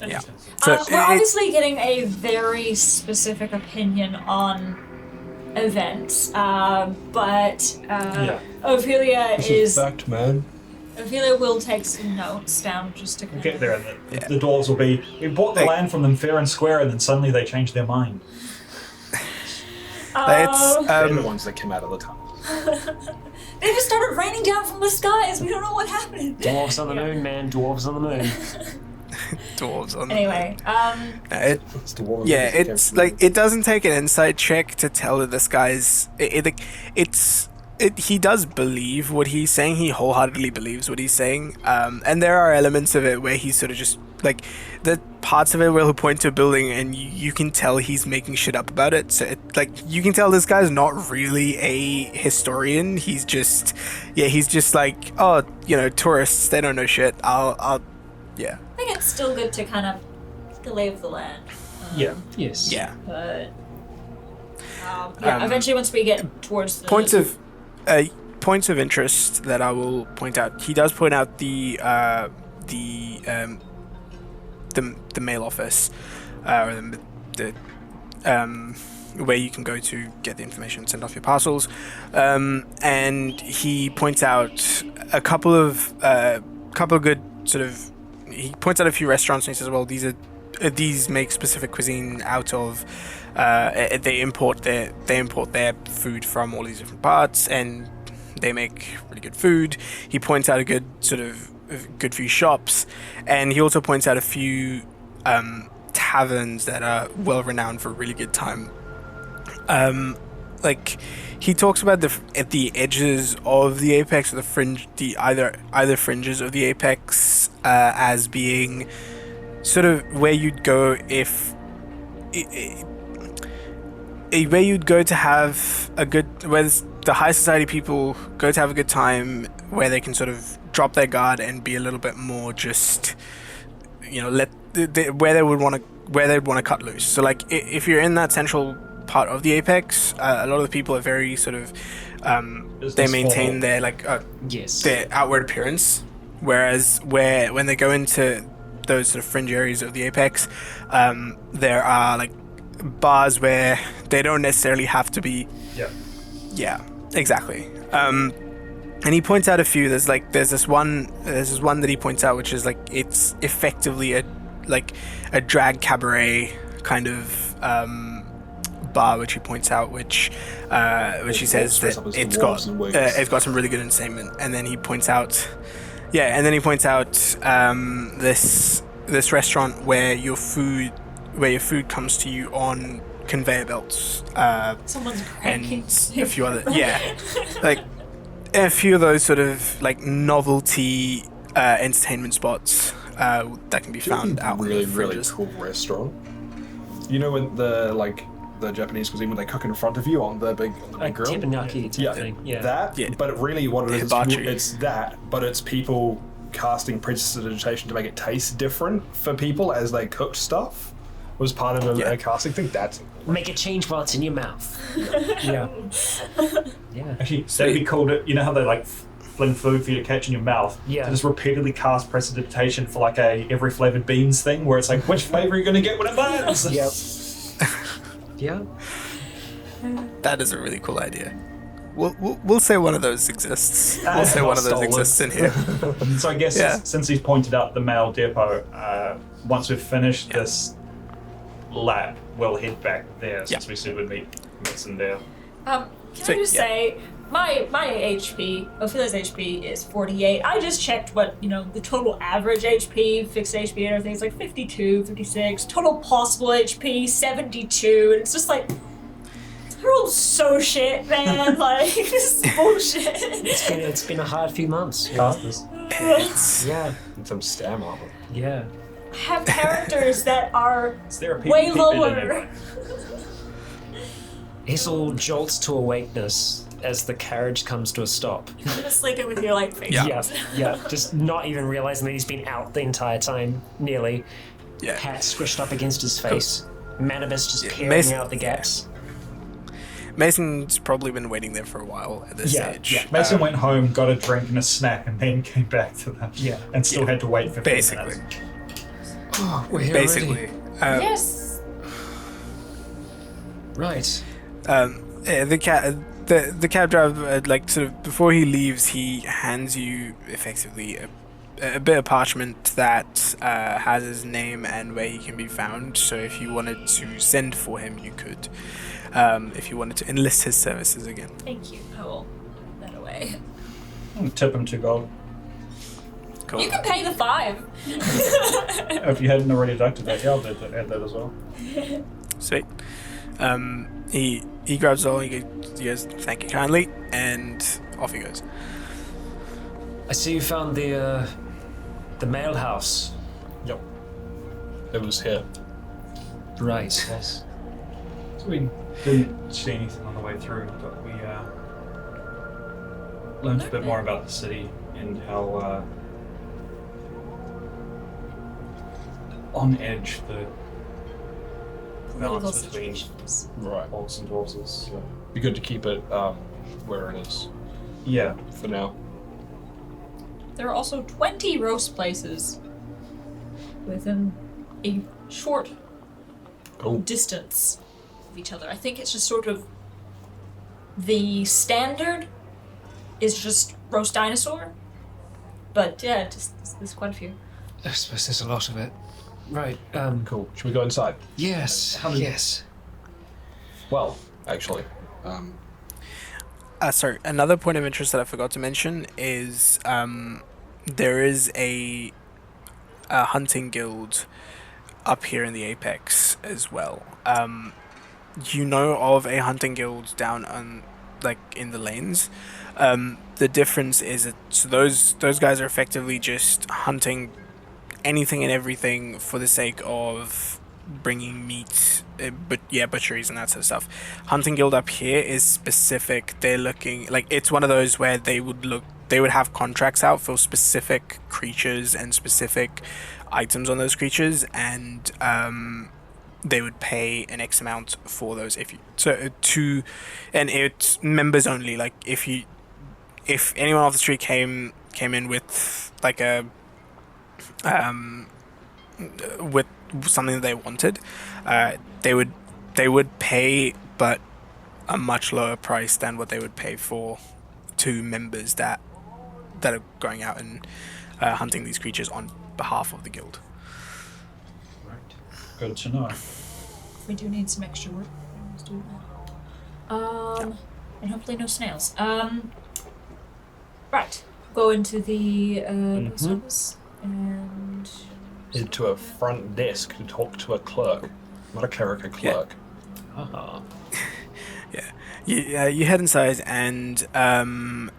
Yeah. So We're obviously getting a very specific opinion on events, but Ophelia This is fact, man. Ophelia will take some notes down just to We'll kind get of... there, and the dwarves will be. We bought the land from them fair and square, and then suddenly they changed their mind. They're the ones that came out of the tunnel. They just started raining down from the skies. We don't know what happened. Dwarves on the moon, man. Dwarves on the moon. dwarves on. Anyway, It's the war. Yeah, it's like it doesn't take an insight check to tell that this guy's. He does believe what he's saying. He wholeheartedly believes what he's saying. And there are elements of it where he's sort of just like the parts of it where he'll point to a building and you can tell he's making shit up about it. So you can tell this guy's not really a historian. He's just like, oh, tourists, they don't know shit. Yeah. I think it's still good to kind of get the lay of the land. Yeah. Yes. Yeah. But eventually once we get towards the Points of interest that I will point out. He does point out the mail office, or the where you can go to get the information, send off your parcels, and he points out a couple of good sort of. He points out a few restaurants and he says, well, these make specific cuisine out of. They import their food from all these different parts, and they make really good food. He points out a good few shops, and he also points out a few taverns that are well renowned for a really good time. Like he talks about at the edges of the apex, or the fringe, either fringes of the apex, as being sort of where you'd go where you'd go to have a good, where the high society people go to have a good time, where they can sort of drop their guard and be a little bit more just, where they would want to cut loose. So like if you're in that central part of the apex, a lot of the people are very sort of they maintain their their outward appearance, whereas when they go into those sort of fringe areas of the apex, there are like bars where they don't necessarily have to be. Yeah, exactly. And he points out a few. There's this one that he points out, which is like it's effectively a drag cabaret kind of bar, which he points out, which he says that it's got some really good entertainment. And then he points out, this restaurant where your food comes to you on conveyor belts. someone's And cranking. a few other like a few of those sort of like novelty entertainment spots that can be found out. Really, in the really fringes. cool restaurant. You know when the Japanese cuisine when they cook in front of you on the big grill? Teppanyaki type thing. Yeah. That, Yeah. but really what it is, Hibachi. it's that, but it's people casting prestidigitation to make it taste different for people as they cooked stuff. Was part of a casting thing. That's Make it change while it's in your mouth. Yeah. Yeah. Actually, that'd be cool to, how they like fling food for you to catch in your mouth. Yeah. To just repeatedly cast prestidigitation for like a every flavored beans thing, where it's like, which flavor are you going to get when it lands? Yep. Yeah. That is a really cool idea. We'll say one of those exists. We'll say not one of those stolen. exists in here. So I guess since he's pointed out the mail depot, once we've finished this lap, we'll head back there since we said we'd meet Mixon there. Can I just say, my HP, Ophelia's HP is 48. I just checked what, the total average HP, fixed HP and everything is like 52, 56. Total possible HP, 72. And it's just like, they're all so shit, man. Like, this is bullshit. It's been a hard few months. Casters. Yeah. and some stam armor. Yeah. Have characters that are Is there a way PvP bit in lower. there? Hissel jolts to awakeness as the carriage comes to a stop. You're just sleeping with your like face. Yeah, just not even realizing that he's been out the entire time, nearly. Yeah. Hat squished up against his face. Manibus just peering Mason- out the gaps. Mason's probably been waiting there for a while at this stage. Yeah. Mason went home, got a drink and a snack, and then came back to them. Yeah. And still had to wait for 15 Basically. minutes. Oh, we're here Basically. already. Yes. Right. The cab driver, like, sort of before he leaves, he hands you effectively a bit of parchment that has his name and where he can be found. So if you wanted to send for him, you could. If you wanted to enlist his services again. Thank you. I will put that away. I'll tip him 2 gold. Cool. You can pay the 5. If you hadn't already deducted that, yeah, I'll add that as well. Sweet. He grabs it all. He goes, "Thank you kindly," and off he goes. I see you found the mail house. Yep. It was here. Right. Yes. So we didn't see anything on the way through, but we learned a bit more about the city and how on edge the Political balance between situations. Right. orcs and dwarves is. So. Be good to keep it where it is Yeah. for now. There are also 20 roast places within a short Oh. distance of each other. I think it's just sort of the standard is just roast dinosaur, but yeah, just there's quite a few. I suppose there's a lot of it. Right. Cool. Should we go inside? Yes. Yes. Well, actually, Sorry, another point of interest that I forgot to mention is there is a hunting guild up here in the Apex as well. You know of a hunting guild down on, like, in the lanes. The difference is that so those guys are effectively just hunting anything and everything for the sake of bringing meat, butcheries and that sort of stuff. Hunting guild up here is specific. They're looking like it's one of those where they would have contracts out for specific creatures and specific items on those creatures, and they would pay an X amount for those and it's members only. Like if anyone off the street came in with like with something that they wanted, they would pay, but a much lower price than what they would pay for 2 members that are going out and hunting these creatures on behalf of the guild. Right. Good to know. We do need some extra work. Let's do that. And hopefully no snails. Right. Go into the post office and into a front desk to talk to a clerk, not a character clerk. Ah. You head inside, and so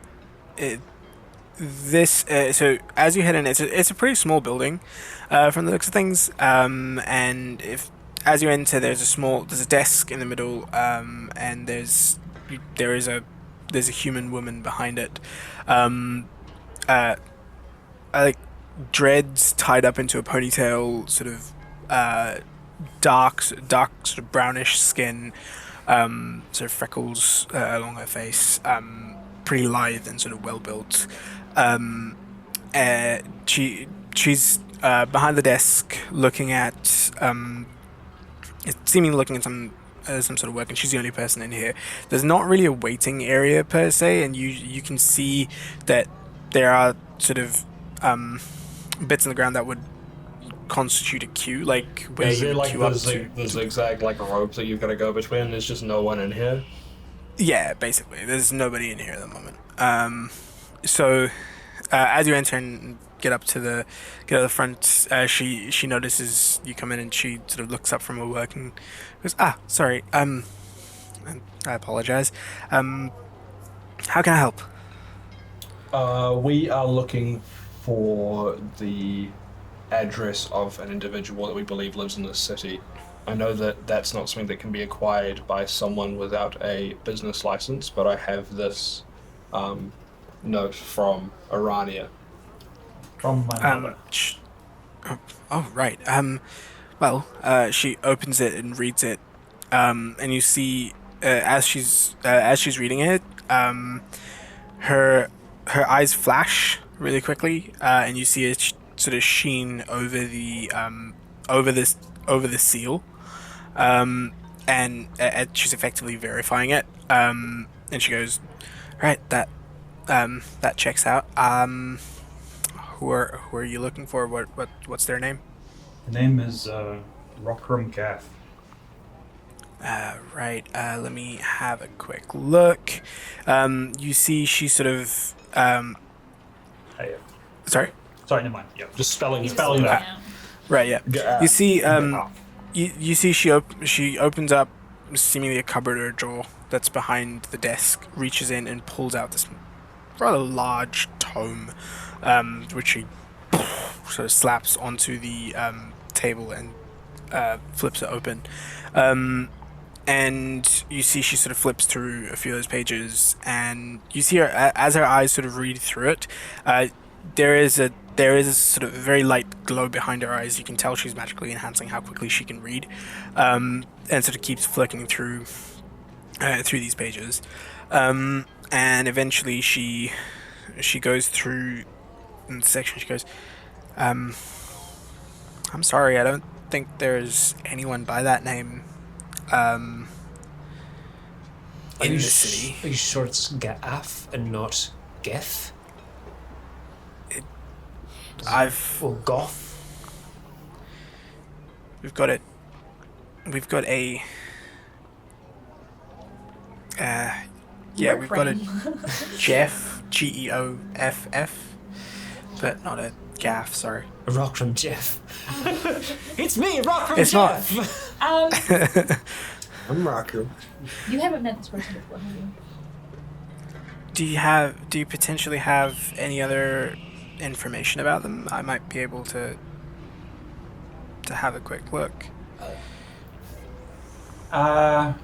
as you head in, it's a pretty small building, from the looks of things. And as you enter, there's a desk in the middle, and there's a human woman behind it, like dreads tied up into a ponytail, sort of dark sort of brownish skin, sort of freckles along her face, pretty lithe and sort of well built. She's behind the desk, looking at seemingly looking at some sort of work, and she's the only person in here. There's not really a waiting area per se, and you can see that there are sort of bits in the ground that would constitute a queue, like where Is you there would like queue up the zigzag like rope that you've got to go between? There's just no one in here. Yeah, basically, there's nobody in here at the moment. So as you enter and get up to the front, she notices you come in, and she sort of looks up from her work and goes, sorry, I apologize. How can I help? We are looking for the address of an individual that we believe lives in this city. I know that that's not something that can be acquired by someone without a business license, but I have this note from Irania. From my mother. Oh, right. She opens it and reads it, and you see, as she's reading it, her eyes flash really quickly, and you see a sort of sheen over the over the seal, and she's effectively verifying it, and she goes, right, that checks out. Who are you looking for? What's their name? The name is Rockram Gaff. Right. Let me have a quick look. You see, she sort of. Hey, Sorry. sorry, never mind. Yeah, Just spelling spelling that. Yeah. Right. Yeah. Yeah. You see. You see, she opens up seemingly a cupboard or a drawer that's behind the desk, reaches in and pulls out this rather large tome, which she sort of slaps onto the table and flips it open. And you see she sort of flips through a few of those pages, and you see her as her eyes sort of read through it. There is a sort of very light glow behind her eyes. You can tell she's magically enhancing how quickly she can read, and sort of keeps flicking through these pages, and eventually she goes through in the section. She goes, I'm sorry, I don't think there's anyone by that name in the city. Are you sure it's Gaff and not Geth? Or Goth? We've got a we've got a Jeff, Geoff, but not a Gaff, sorry. Rockram Jeff. It's me, Rockram It's Jeff! I'm Raku. You haven't met this person before, have you? Do you potentially have any other information about them? I might be able to have a quick look. I'm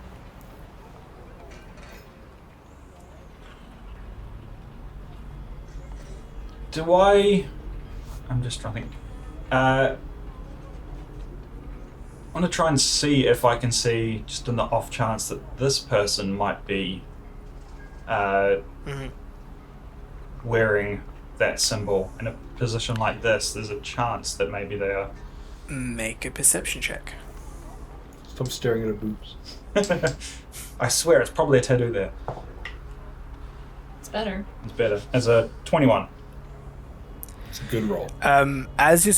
just trying to think. I want to try and see if I can see, just on the off chance that this person might be wearing that symbol in a position like this. There's a chance that maybe they are. Make a perception check. Stop staring at her boobs. I swear, it's probably a tattoo there. It's better. It's better. It's a 21. It's a good roll. As you're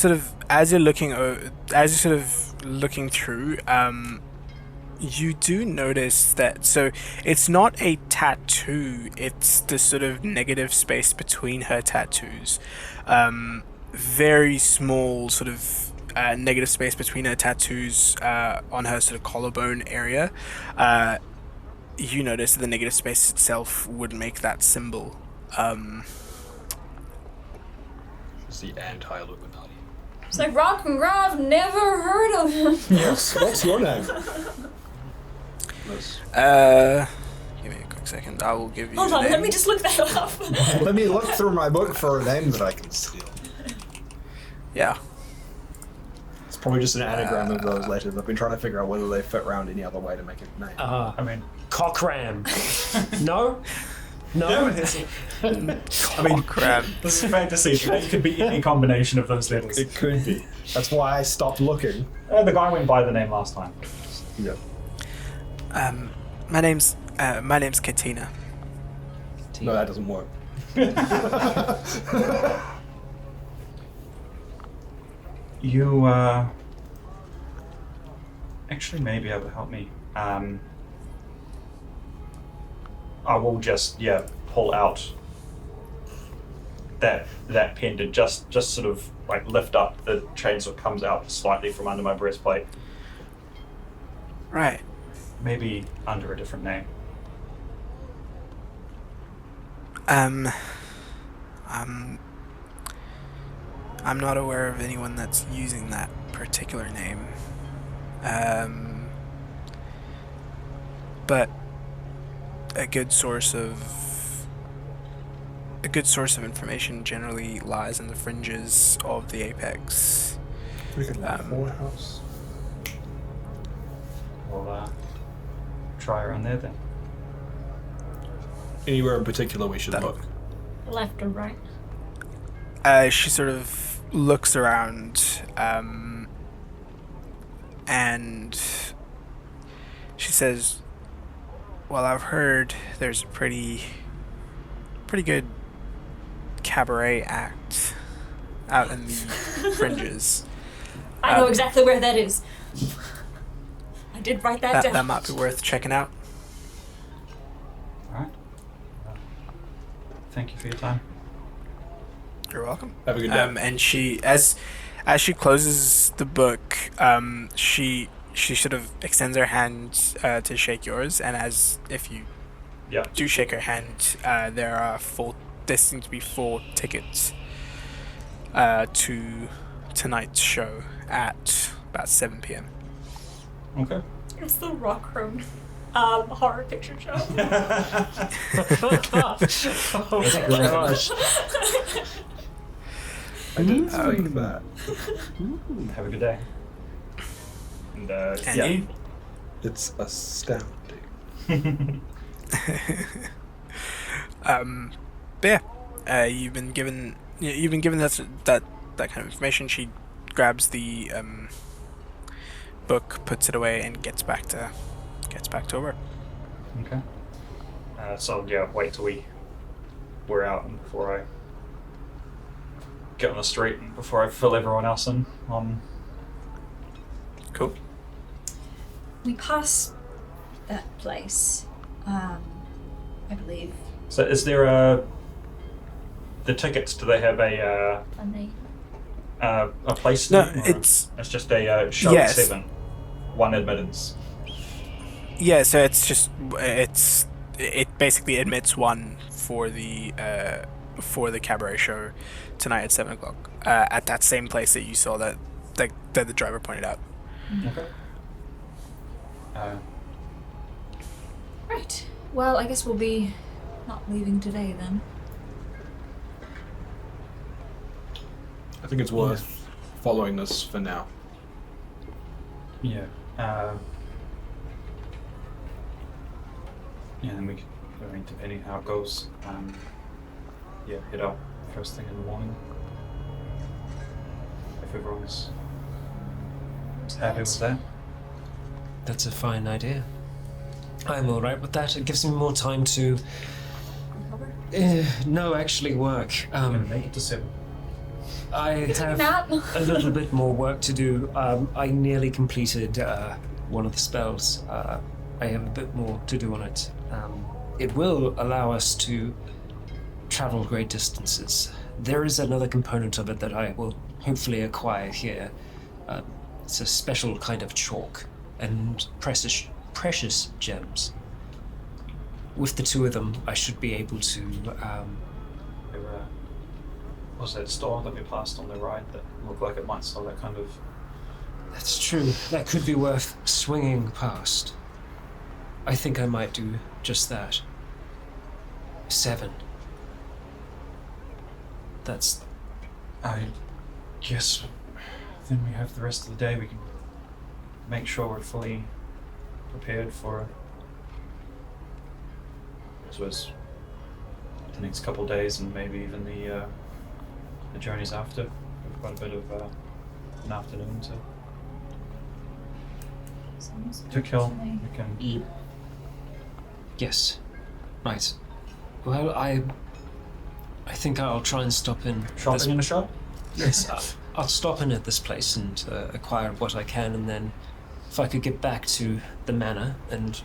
looking through, you do notice that, so it's not a tattoo, it's the sort of negative space between her tattoos. Very small sort of negative space between her tattoos on her sort of collarbone area. You notice that the negative space itself would make that symbol. It's the anti-Illuminati. It's like Rock and Grav, never heard of him. Yes. What's your name? Give me a quick second. I will give you. Hold the on, name. let me just look that up. Let me look through my book for a name that I can steal. Yeah. It's probably just an anagram of those letters. I've been trying to figure out whether they fit around any other way to make it a name. I mean, Cockram. No? No? I mean, Crap. this is fantasy. It could be any combination of those letters. It could be. That's why I stopped looking. The guy went by the name last time. Yeah. My name's Katina. No, that doesn't work. You actually may be able to help me. I will just pull out that pendant, just sort of like lift up the chain so it comes out slightly from under my breastplate. Right. Maybe under a different name. I'm not aware of anyone that's using that particular name. But a good source of information generally lies in the fringes of the apex. We could whorehouse. We'll try around there then. Anywhere in particular we should That- look. Left or right? She sort of looks around, and she says, "Well, I've heard there's a pretty good cabaret act out in the fringes. I know exactly where that is. I did write that down. That might be worth checking out." Alright. Thank you for your time. You're welcome. Have a good day. And she, as she closes the book, she sort of extends her hand to shake yours, and as if you Yeah. do shake her hand, there seem to be 4 tickets to tonight's show at about 7 p.m. Okay. It's the Rock Room horror picture show. Oh my gosh. I didn't think that. Have a good day. And And yeah. you? It's astounding. But yeah, you've been given that kind of information. She grabs the book, puts it away, and gets back to work. Okay. So yeah, wait till we're out and before I get on the street and before I fill everyone else in on. Cool. We pass that place, I believe. So is there the tickets? Do they have a place? No, name, or it's just a show yes. at 7, 1 admittance. yeah. So it basically admits one for the cabaret show tonight at 7 o'clock at that same place that you saw that the driver pointed out. Okay. Right. Well, I guess we'll be not leaving today then. I think it's worth following this for now. Yeah. Yeah, then we could, I mean, depending how it goes, yeah, head out first thing in the morning. If everyone's happy with that. That's a fine idea. I'm alright with that. It gives me more time to. No, actually work. I'm gonna make it to 7. I have Nap. a little bit more work to do. I nearly completed one of the spells. I have a bit more to do on it. It will allow us to travel great distances. There is another component of it that I will hopefully acquire here. It's a special kind of chalk and precious gems. With the 2 of them, I should be able to. Was that store that we passed on the ride that looked like it might sell that kind of? That's true. That could be worth swinging past. I think I might do just that. 7. That's. I guess then we have the rest of the day. We can make sure we're fully prepared for, I suppose, the next couple of days and maybe even the journeys after. We've got a bit of an afternoon to kill. We can. Yes. Right. Well, I think I'll try and stop in. Shopping in a shop? Yes, I'll stop in at this place and acquire what I can, and then if I could get back to the manor and.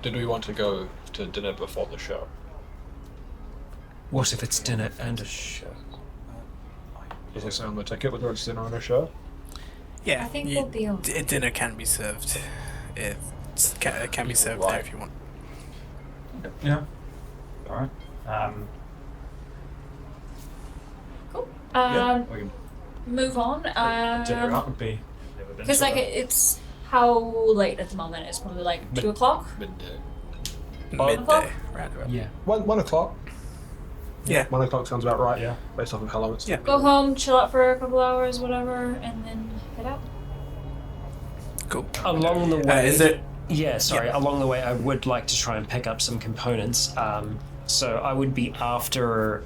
Did we want to go to dinner before the show? What if it's dinner and a show? Does it say on the ticket whether it's dinner and a show? Yeah, I think we'll be able to. dinner can be served. It can be served there if you want. Yeah. All right. Cool. Yeah, we can Move on. dinner out would be. Because like it's How late at the moment? It's probably like 2 o'clock. Midday. Midday. Right about. Yeah. 1 o'clock. Yeah. 1 o'clock sounds about right. Yeah. Based off of how long it's. Yeah. Go home, chill out for a couple hours, whatever, and then head out. Cool. Along the way, Is it? Yeah, sorry. Along the way, I would like to try and pick up some components. So I would be after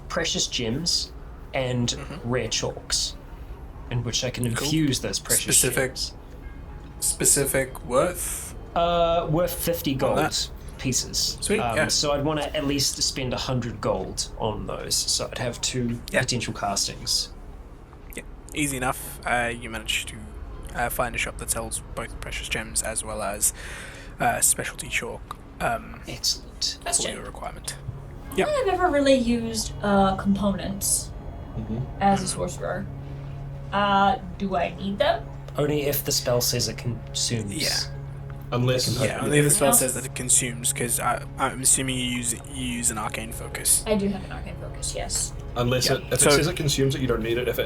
precious gems and rare chalks, in which I can infuse those precious gems. Specific worth? Worth 50 gold that. pieces. Sweet, yeah. So I'd want to at least spend 100 gold on those. So I'd have 2 potential castings. Yeah, easy enough. You managed to find a shop that sells both precious gems as well as specialty chalk. Excellent. For Question. your requirement. I don't think I've ever really used components as a sorcerer. Do I need them? Only if the spell says it consumes. Yeah. Unless. Yeah, only the spell says that it consumes, because I'm assuming you use an arcane focus. I do have an arcane focus, yes. Unless Yeah. if it So- says it consumes it, you don't need it. If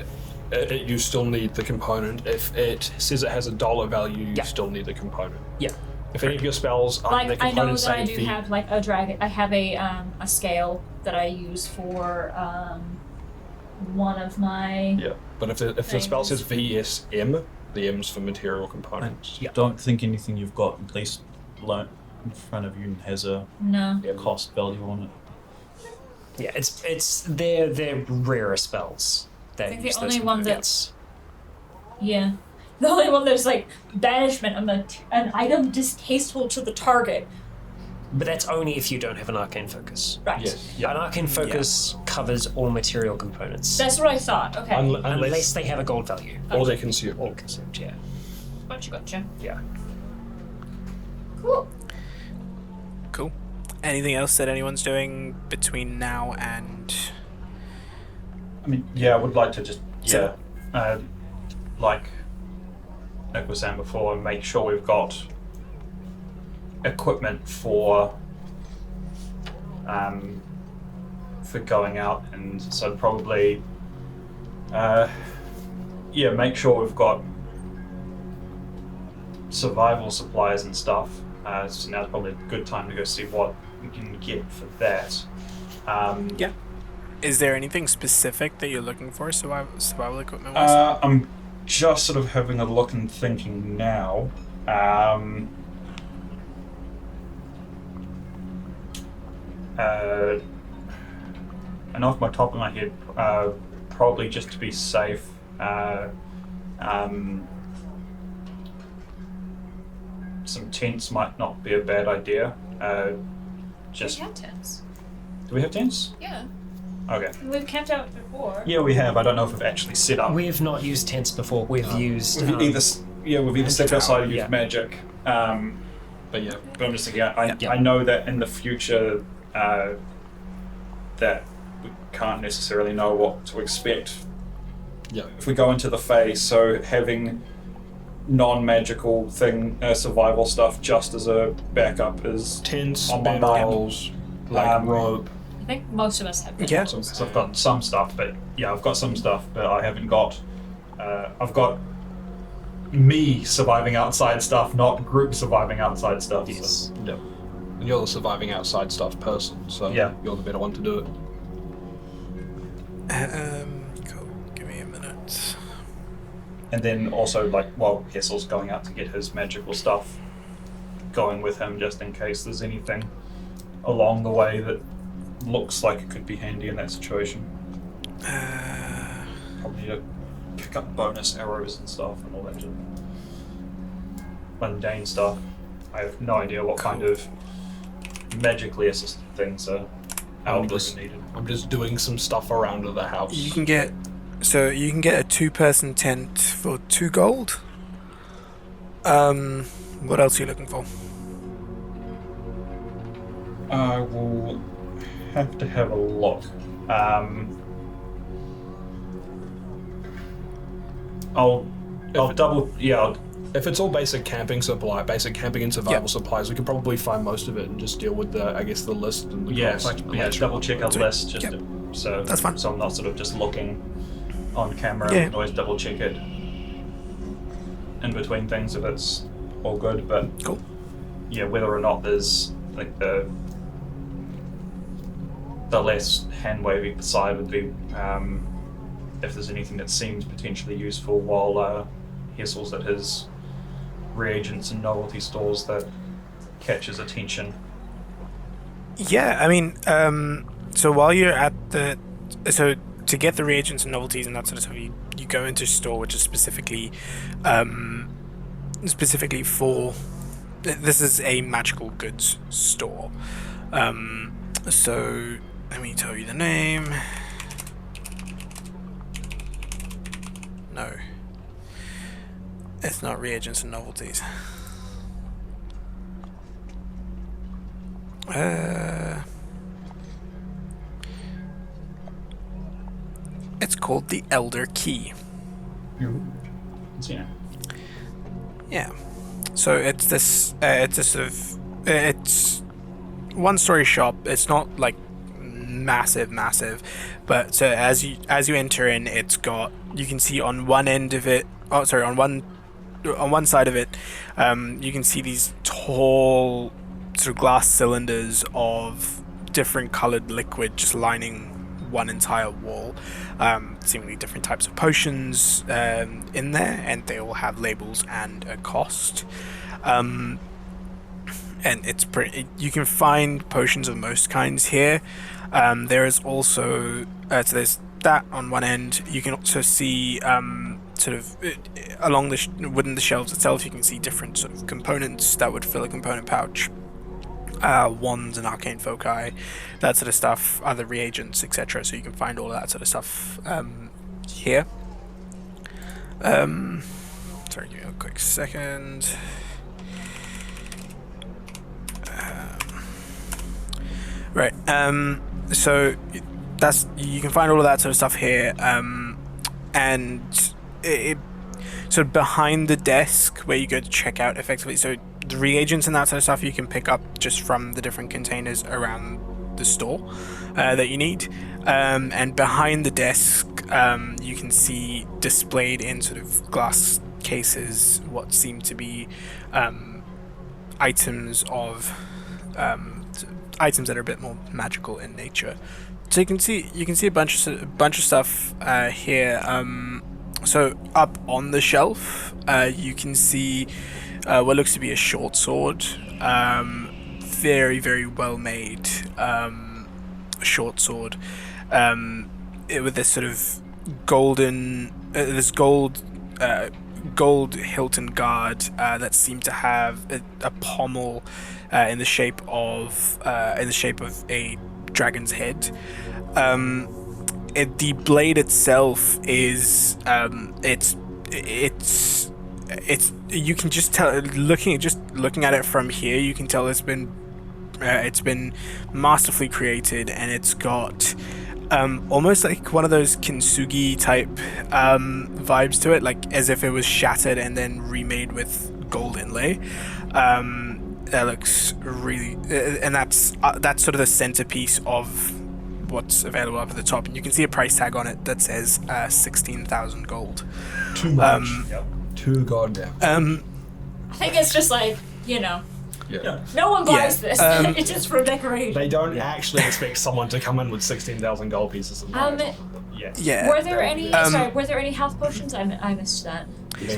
you still need the component. If it says it has a dollar value, you still need the component. Yeah. If any of your spells aren't the Like, I know component that I say do have like a dragon. I have a scale that I use for one of my. Yeah, but if the spell says Things. VSM, the M's for material components. I don't think anything you've got at least learnt in front of you has a No. cost value on it. Yeah, they're rarer spells. That I think the use those only one components. Yeah. The only one that's like banishment of an item distasteful to the target. But that's only if you don't have an arcane focus. Right. Yes. An arcane focus covers all material components. That's what I thought. Okay. Unless they have a gold value. Or they consume. All consumed, yeah. Gotcha. Yeah. Cool. Cool. Anything else that anyone's doing between now and... I mean, yeah, I would like to just, So- like Nick was saying before, make sure we've got equipment for going out, and so probably, make sure we've got survival supplies and stuff. So now's probably a good time to go see what we can get for that. Yeah. Is there anything specific that you're looking for survival equipment wise? I'm just sort of having a look and thinking now. I know off my top of my head, probably just to be safe, some tents might not be a bad idea. Just We have tents. do we have tents? Yeah. Okay. We've camped out before. Yeah, we have. I don't know if we've actually set up. We have not used tents before. We've used. We've either stepped outside or used yeah. magic. But yeah, But I'm just thinking, I know that in the future, that we can't necessarily know what to expect yeah. if we go into the phase. So having non-magical survival stuff just as a backup is Tents, on my mind. bundles, like rope. I think most of us have tents. Yeah. So I've got some stuff, but yeah, I've got some stuff, but I haven't got. I've got me surviving outside stuff, not group surviving outside stuff. Yes. So. Yeah. And you're the surviving outside stuff person, so Yeah. you're the better one to do it. Cool. Give me a minute. And then also, like, while Hessel's going out to get his magical stuff, going with him just in case there's anything along the way that looks like it could be handy in that situation. Probably to pick up bonus arrows and stuff and all that sort of mundane stuff. I have no idea what kind of magically assisted things are out there needed. I'm just doing some stuff around the house. You can get a 2-person tent for 2 gold. What else are you looking for? I will have to have a look. I'll double. Yeah. If it's all basic camping and survival supplies, we could probably find most of it and just deal with the list and the Yeah, cost. double check our Sweet. list just Yep. so That's fine. So I'm not sort of just looking on camera. Yeah. I can always double check it. in between things if it's all good, but Cool. yeah, whether or not there's like the less hand wavy side would be if there's anything that seems potentially useful while Hessel's at his reagents and novelty stores that catches attention. Yeah, I mean, so while you're at so to get the reagents and novelties and that sort of stuff, you go into a store which is specifically for. This is a magical goods store. So let me tell you the name. No, it's not reagents and novelties. It's called the Elder Key. Yeah. Yeah. So it's this. It's a sort of. It's one-story shop. It's not like massive, but so as you enter in, it's got. You can see on one end of it. Oh, sorry, on one side of it, you can see these tall sort of glass cylinders of different colored liquid just lining one entire wall, seemingly different types of potions in there, and they all have labels and a cost. And it's pretty. You can find potions of most kinds here. There is also so there's that on one end. You can also see sort of along within the shelves itself. You can see different sort of components that would fill a component pouch. Wands and arcane foci, that sort of stuff, other reagents, etc. So you can find all of that sort of stuff here. Sorry, give me a quick second. Right. So that's you can find all of that sort of stuff here. And so behind the desk where you go to check out, effectively. So the reagents and that sort of stuff you can pick up just from the different containers around the store that you need. And behind the desk, you can see displayed in sort of glass cases what seem to be items that are a bit more magical in nature. So you can see a bunch of stuff here. So up on the shelf, you can see what looks to be a short sword, very, very well made short sword, with this sort of golden, gold hilt and guard that seem to have a pommel in the shape of a dragon's head. The blade itself is it's you can just tell looking at it from here, you can tell it's been masterfully created, and it's got almost like one of those kintsugi type vibes to it, like as if it was shattered and then remade with gold inlay. That looks really, and that's sort of the centerpiece of what's available up at the top, and you can see a price tag on it that says 16,000 gold. Too much. Too goddamn. I think it's just like, Yeah. no one buys this. It's just for decoration. They don't actually expect someone to come in with 16,000 gold pieces of gold. Yeah. Were there any? Were there any health potions? I missed that.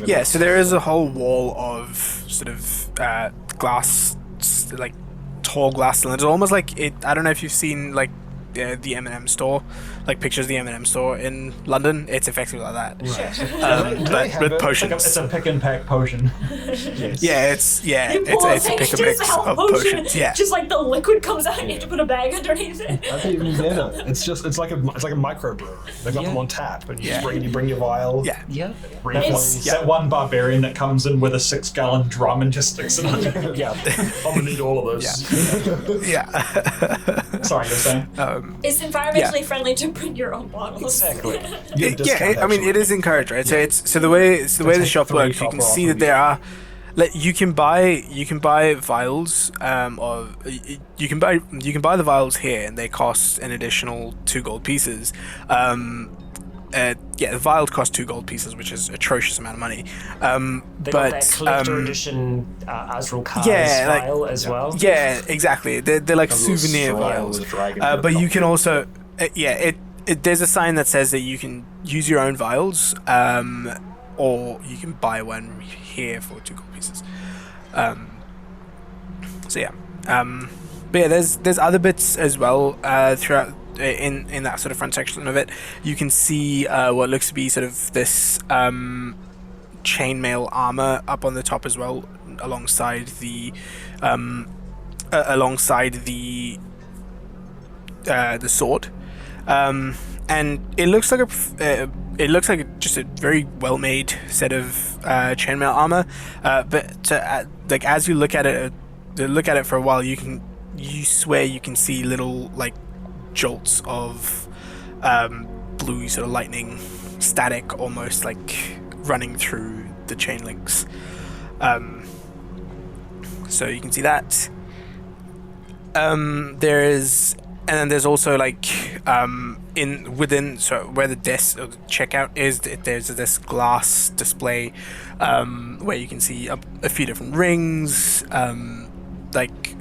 Yeah. So there is a whole wall of sort of glass, like tall glass cylinders, almost like it. I don't know if you've seen like the M&M store, like pictures of the M&M store in London. It's effectively like that. Sure. But with potions. It's a pick and pack potion. Yes. Yeah, it's a pick and mix of potions. Yeah. Just like the liquid comes out, and you have to put a bag underneath it. That's even better. It's like a microbrewery. They've got them on tap, and you bring your vial. Yeah. Yeah. It's that one barbarian that comes in with a 6-gallon drum and just sticks it under. Yeah. I'm gonna need all of those. Yeah. Sorry, you're saying? It's environmentally friendly to bring your own bottles. Exactly. I mean, it is encouraged, right? So the way the shop works, you can see that there are, like, you can buy vials you can buy the vials here, and they cost an additional 2 gold pieces. the vials cost 2 gold pieces, which is atrocious amount of money. They But got that collector edition Azrael Kai's like- vial as well. yeah, exactly. They're like A little souvenir straw vials. with a dragon But written you on can it. also, there's a sign that says that you can use your own vials, or you can buy one here for 2 gold pieces. So yeah, but yeah, there's other bits as well throughout in that sort of front section of it. You can see what looks to be sort of this chainmail armor up on the top as well, alongside the sword, and it looks like just a very well made set of chainmail armor. But like as you look at it for a while, you swear you can see little like jolts of blue sort of lightning static, almost like running through the chain links. So you can see that. There's also like where the desk or the checkout is, there's this glass display where you can see a few different rings, like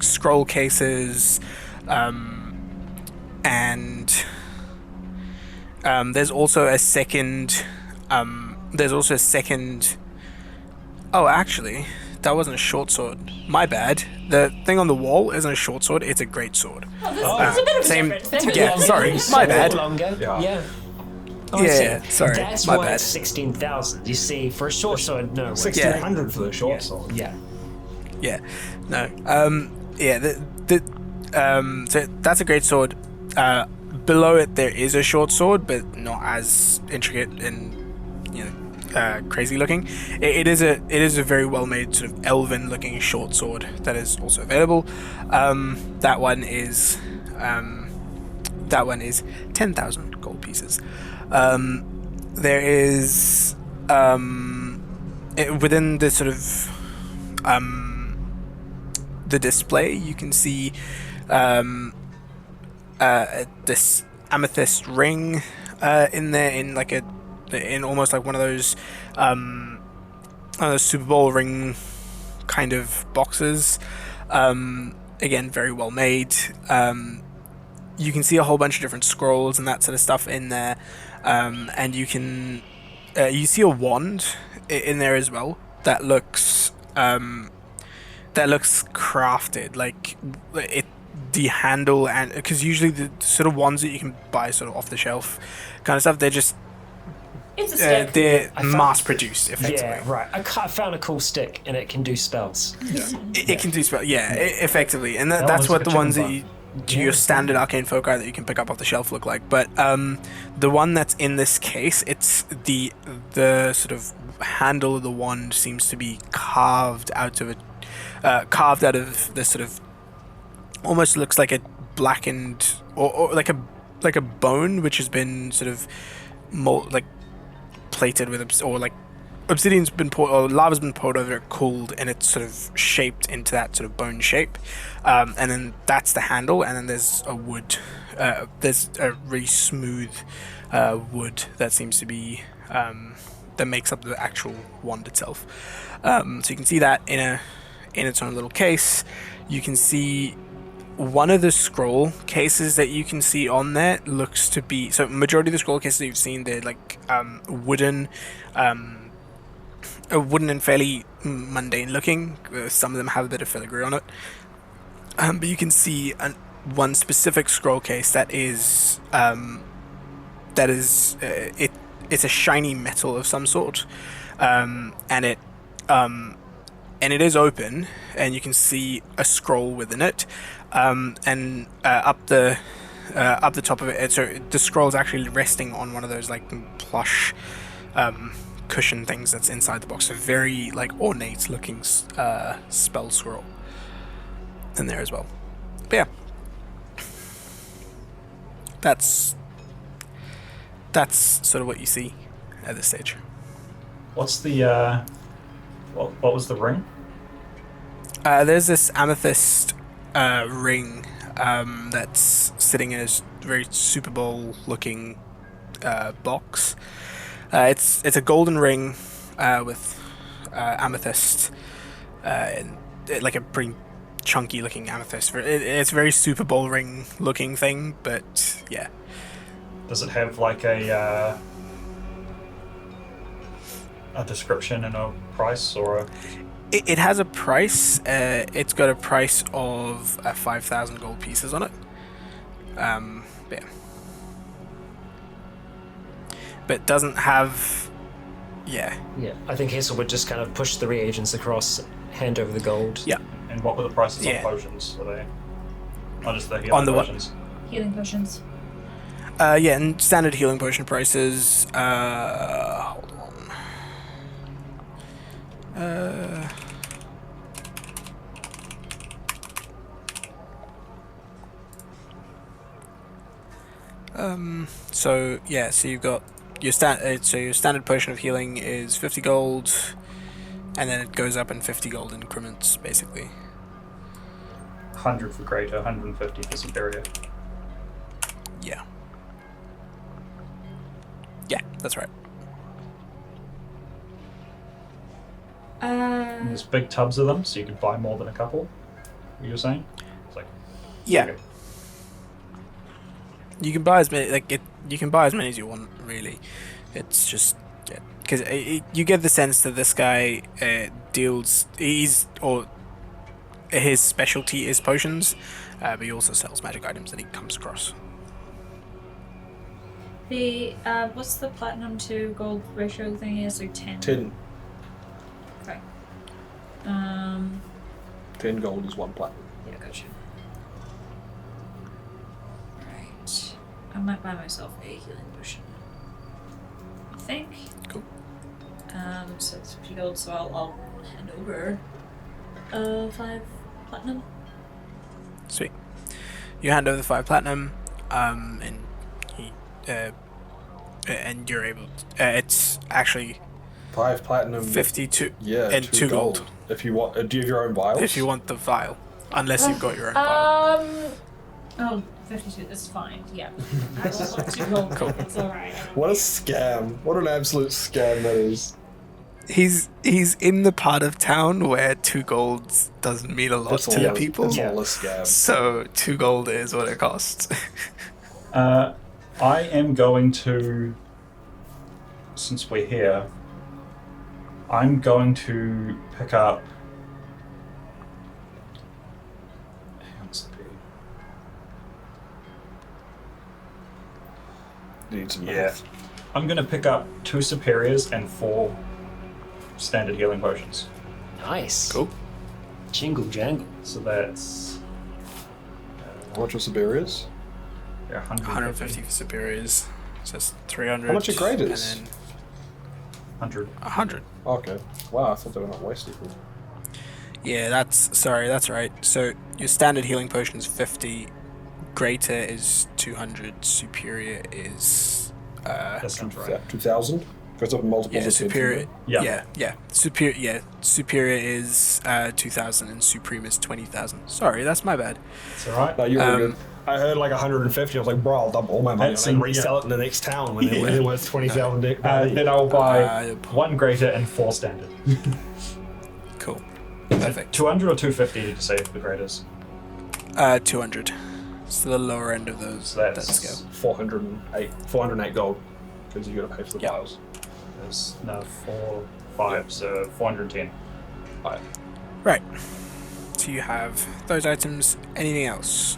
scroll cases, and there's also a second. Oh, actually, that wasn't a short sword. My bad. The thing on the wall isn't a short sword; it's a great sword. Oh, there's a bit of a Same- difference. yeah, sorry, my bad. Longer. Yeah. Yeah. Oh, I Yeah, see. sorry, That's my why bad. it's 16,000. You see, for a short sword, no way. 1,600 for the short sword. Yeah. Yeah, no. So that's a great sword. Below it there is a short sword, but not as intricate and crazy looking. It is a very well made sort of elven looking short sword that is also available. That one is 10,000 gold pieces. There is within the sort of the display, you can see this amethyst ring in there, in almost like one of those Super Bowl ring kind of boxes. Again, very well made. You can see a whole bunch of different scrolls and that sort of stuff in there, and you can you see a wand in there as well that looks crafted, like the handle, and because usually the sort of wands that you can buy sort of off the shelf kind of stuff, they're just It's a stick. they're I found- mass produced effectively. Yeah, right. I found a cool stick and it can do spells. It can do spell, effectively, and That that's one's what the like a ones that chicken your standard arcane folk art that you can pick up off the shelf look like. But the one that's in this case, it's the sort of handle of the wand seems to be carved out of this sort of, almost looks like a blackened or like a bone which has been sort of plated with or like obsidian's been poured, or lava's been poured over it, cooled, and it's sort of shaped into that sort of bone shape, and then that's the handle, and then there's a wood, there's a really smooth wood that seems to be that makes up the actual wand itself. So you can see that in its own little case. You can see one of the scroll cases that you can see on there looks to be, so majority of the scroll cases that you've seen, they're like wooden and fairly mundane looking. Some of them have a bit of filigree on it, but you can see one specific scroll case that is it's a shiny metal of some sort, and it is open, and you can see a scroll within it, and up the top of it, so the scroll is actually resting on one of those like plush cushion things that's inside the box. A very like ornate looking spell scroll in there as well. But yeah, that's sort of what you see at this stage. What's the what was the ring? There's this amethyst ring that's sitting in a very Super Bowl looking box. It's a golden ring with amethyst, and like a pretty chunky looking amethyst. It's a very Super Bowl ring looking thing, but yeah. Does it have like a description and a price or a... It has a price. It's got a price of 5,000 gold pieces on it. Yeah. But doesn't have... Yeah. Yeah, I think Hessel would just kind of push the reagents across, hand over the gold. Yeah. And what were the prices Yeah. on potions? Are they... Not just the healing On the what? potions? Healing potions. Yeah, and standard healing potion prices. Hold on. So yeah, so you've got your your standard potion of healing is 50 gold, and then it goes up in 50 gold increments, basically. 100 for greater, 150 for superior. Yeah. Yeah, that's right. And there's big tubs of them, so you could buy more than a couple. What you were saying? It's like... Yeah. Okay. You can buy as many you can buy as many as you want, really. It's just because you get the sense that this guy his specialty is potions, but he also sells magic items that he comes across. The what's the platinum to gold ratio thing here? So 10. 10. Okay. 10 gold is 1 platinum. Yeah, gotcha. Right. I might buy myself a healing potion. I think. Cool. So it's 50 gold, so I'll hand over 5 platinum. Sweet. You hand over the 5 platinum, and he and you're able to, it's actually 5 platinum. 52 Yeah, and 2 gold. If you want, do you have your own vials? If you want the vial, unless you've got your own vial. Oh, 52, that's fine, yeah. I will want 2 gold, Cool. it's alright. What a scam! What an absolute scam that is. He's in the part of town where 2 golds doesn't mean a lot to the people. It's all a scam. So 2 gold is what it costs. I am going to, since we're here, I'm going to pick up... Hang on a second. Need some Yeah. health. I'm going to pick up 2 superiors and 4 standard healing potions. Nice. Cool. Jingle jangle. So that's... How much are superiors? Yeah, 150 for superiors. So that's 300. How much are graders? And then 100. 100. Okay. Wow, I thought they were not wasted. Yeah, that's right. So your standard healing potion is 50. Greater is 200. Superior is That sounds right. 2,000? Goes up multiple. yeah, superior. Yeah. Yeah. Superior is 2,000 and supreme is 20,000. Sorry, that's my bad. That's alright. No, you're all good. I heard like 150. I was like, bro, I'll double all my money That's and in- resell it in the next town when they're worth 20,000. Then I'll buy Uh, 1 greater and 4 standard. Cool. Perfect. 200 or 250 did you say for the graders? 200. It's the lower end of those. So that that's scale. 408 gold because you got to pay for the Yeah. vials. There's no 4, 5, so 410. Right. So you have those items. Anything else?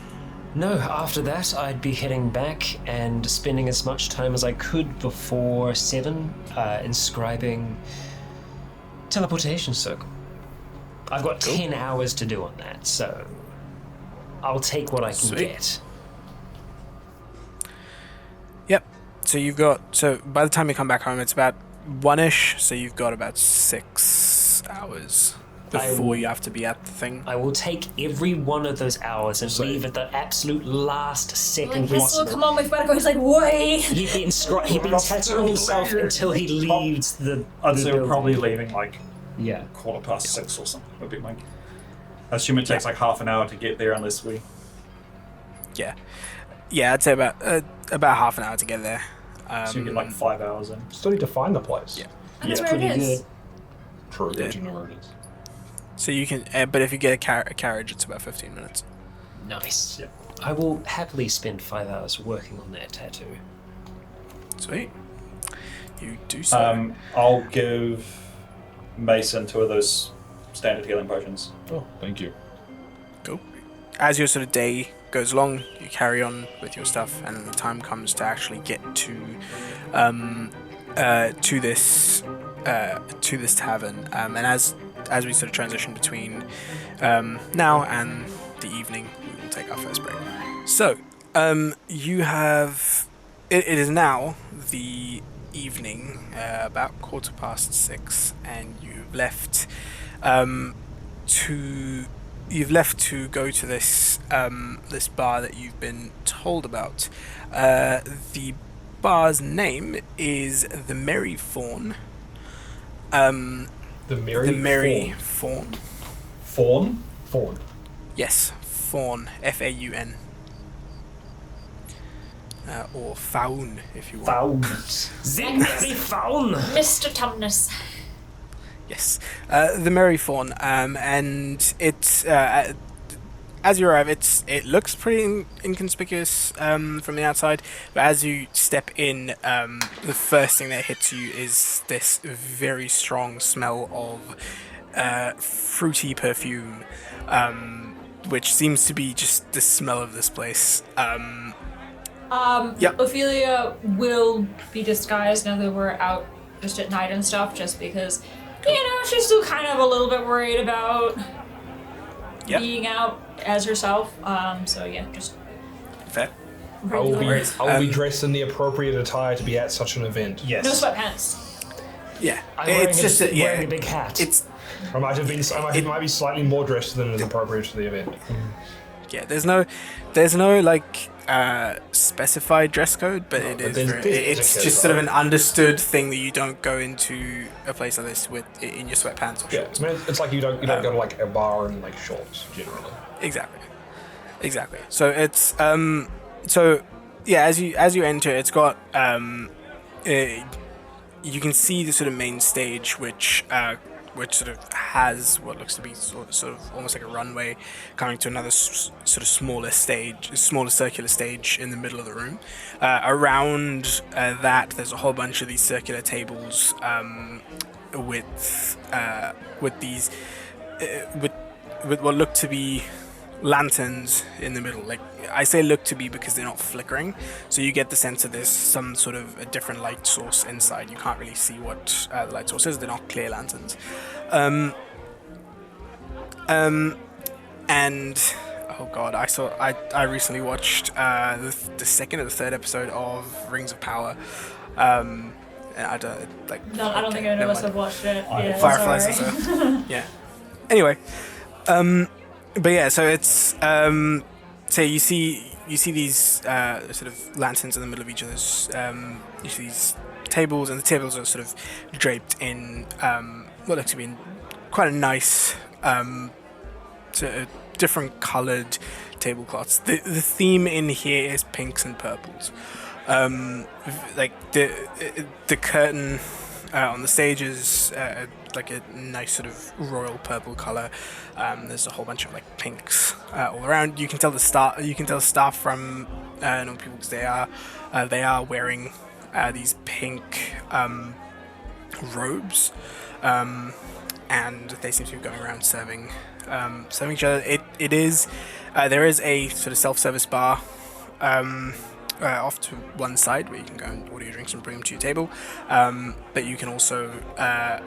No, after that, I'd be heading back and spending as much time as I could before 7 inscribing teleportation circle. I've got 10 hours to do on that, so I'll take what I can Sweet. get. Yep. So you've got. So by the time you come back home, it's about 1ish. So you've got about 6 hours before you have to be at the thing. I will take every one of those hours and leave at the absolute last second possible. Come on, we've got to go. He's like, wait. He'd been tattooing himself until he leaves the. I'd say we're building. probably leaving like Yeah. 6:15 or something, would be my... I assume it takes like half an hour to get there unless we... Yeah. Yeah, I'd say about half an hour to get there. So you get like 5 hours in. Still need to find the place. Yeah. And that's Yeah. where it Pretty is. good. True. Yeah. But you know where it is. So you can, but if you get a carriage, it's about 15 minutes. Nice. Yeah. I will happily spend 5 hours working on that tattoo. Sweet. You do so. I'll give Mason 2 of those standard healing potions. Oh, thank you. Cool. As your sort of day goes along, you carry on with your stuff, and then the time comes to actually get to this tavern. And as we sort of transition between now and the evening, we will take our first break. So, you have. It is now the evening, about 6:15, and you've left to go to this this bar that you've been told about. The bar's name is the Merry Fawn. The Merry Fawn. Fawn? Fawn. Yes, Fawn. Faun. Or Faun, if you want. The Merry Fawn! Mr. Tumnus. Yes, the Merry Fawn, and it's as you arrive, it looks pretty inconspicuous from the outside, but as you step in, the first thing that hits you is this very strong smell of fruity perfume, which seems to be just the smell of this place. Yep. Ophelia will be disguised now that we're out just at night and stuff, just because, she's still kind of a little bit worried about being out as herself. So yeah, just Fair. I will regular. be dressed in the appropriate attire to be at such an event. Yes. No sweatpants. Yeah, I'm it's just wearing a big hat. It's I might be slightly more dressed than is appropriate to the event. yeah. There's no like specified dress code, but it is. It's just sort of an understood thing that you don't go into a place like this with in your sweatpants or Yeah, shorts. it's like you don't go to like a bar in like shorts generally. Exactly. So it's so yeah. As you enter, it's got you can see the sort of main stage, which sort of has what looks to be sort of almost like a runway coming to another sort of smaller circular stage in the middle of the room. Around that, there's a whole bunch of these circular tables with these with what look to be lanterns in the middle. Like, I say look to be because they're not flickering, so you get the sense that there's some sort of a different light source inside. You can't really see what the light source is. They're not clear lanterns. And oh god, I recently watched the second or the third episode of Rings of Power. And I don't like. No, I don't think any of us have watched it. Yeah, Fireflies sorry. and stuff. Yeah. Anyway, but yeah, so it's so you see these sort of lanterns in the middle of each of those. You see these tables, and the tables are sort of draped in what looks to be quite a nice, sort of different coloured tablecloths. The theme in here is pinks and purples. Like the curtain on the stage is like a nice sort of royal purple color. There's a whole bunch of like pinks all around. You can tell the staff from normal people, because they are wearing these pink robes, and they seem to be going around serving each other. It is there is a sort of self-service bar off to one side where you can go and order your drinks and bring them to your table, but you can also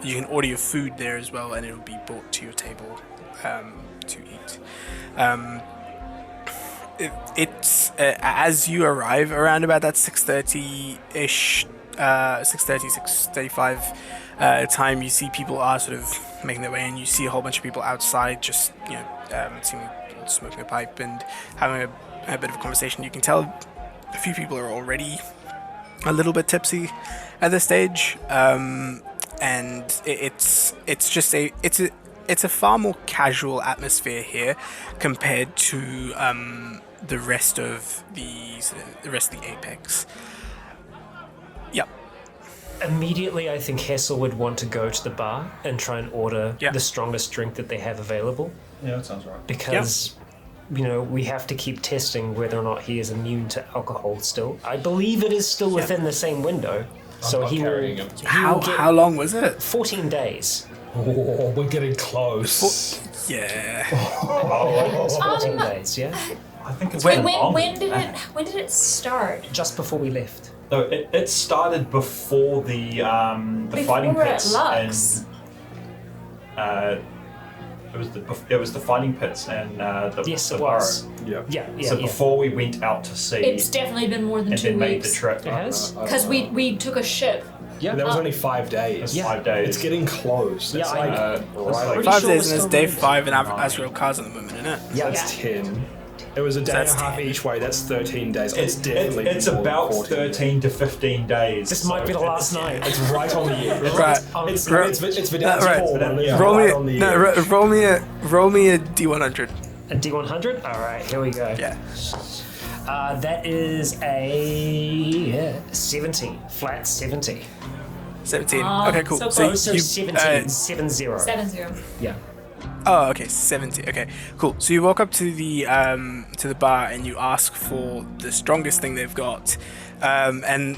you can order your food there as well, and it will be brought to your table to eat. It's as you arrive around about that 6:30-ish, 6:35 time, you see people are sort of making their way in. You see a whole bunch of people outside, just smoking a pipe and having a bit of a conversation. You can tell a few people are already a little bit tipsy at this stage, and it's a far more casual atmosphere here compared to the rest of the Apex. Yep. Immediately, I think Hessel would want to go to the bar and try and order Yeah. the strongest drink that they have available. Yeah, that sounds right. Because, we have to keep testing whether or not he is immune to alcohol still. I believe it is still within the same window. So not he will, carrying him. How long was it? 14 days. Oh, we're getting close. Yeah. It's 14 days, yeah? I think it's Wait, been long. when did it start? Just before we left. No, it started before the fighting Before at pits Lux. and it was the fighting pits and the Yes, the it was. burrow. Yeah. Yeah, So yeah. before we went out to sea It's definitely been more than and 2 then made the weeks. trip. It has? Because we took a ship. Yeah. That was only 5 days. It's Yeah. 5 days. It's getting close. Yeah, It's I like, know. right, Pretty 5 sure days we're and it's still day moving. 5 in Astral Cars at the moment, isn't it? Yeah. that's 10. It was a day and That's a half 10. each way. That's 13 days. It's definitely it's more than about 14 13 to 15 days. This might be the last night. It's right on the edge. Right. It's Right. Vidal's Right. call, but it's Roll right me, on the no, edge. roll me a D100. A D100? Alright, here we go. Yeah. That is a 70. Flat 70. 17. Okay, cool. so Oh, close. so 17. 70. 7-0. Yeah. Oh, okay, 70. Okay, cool. So you walk up to the bar and you ask for the strongest thing they've got, and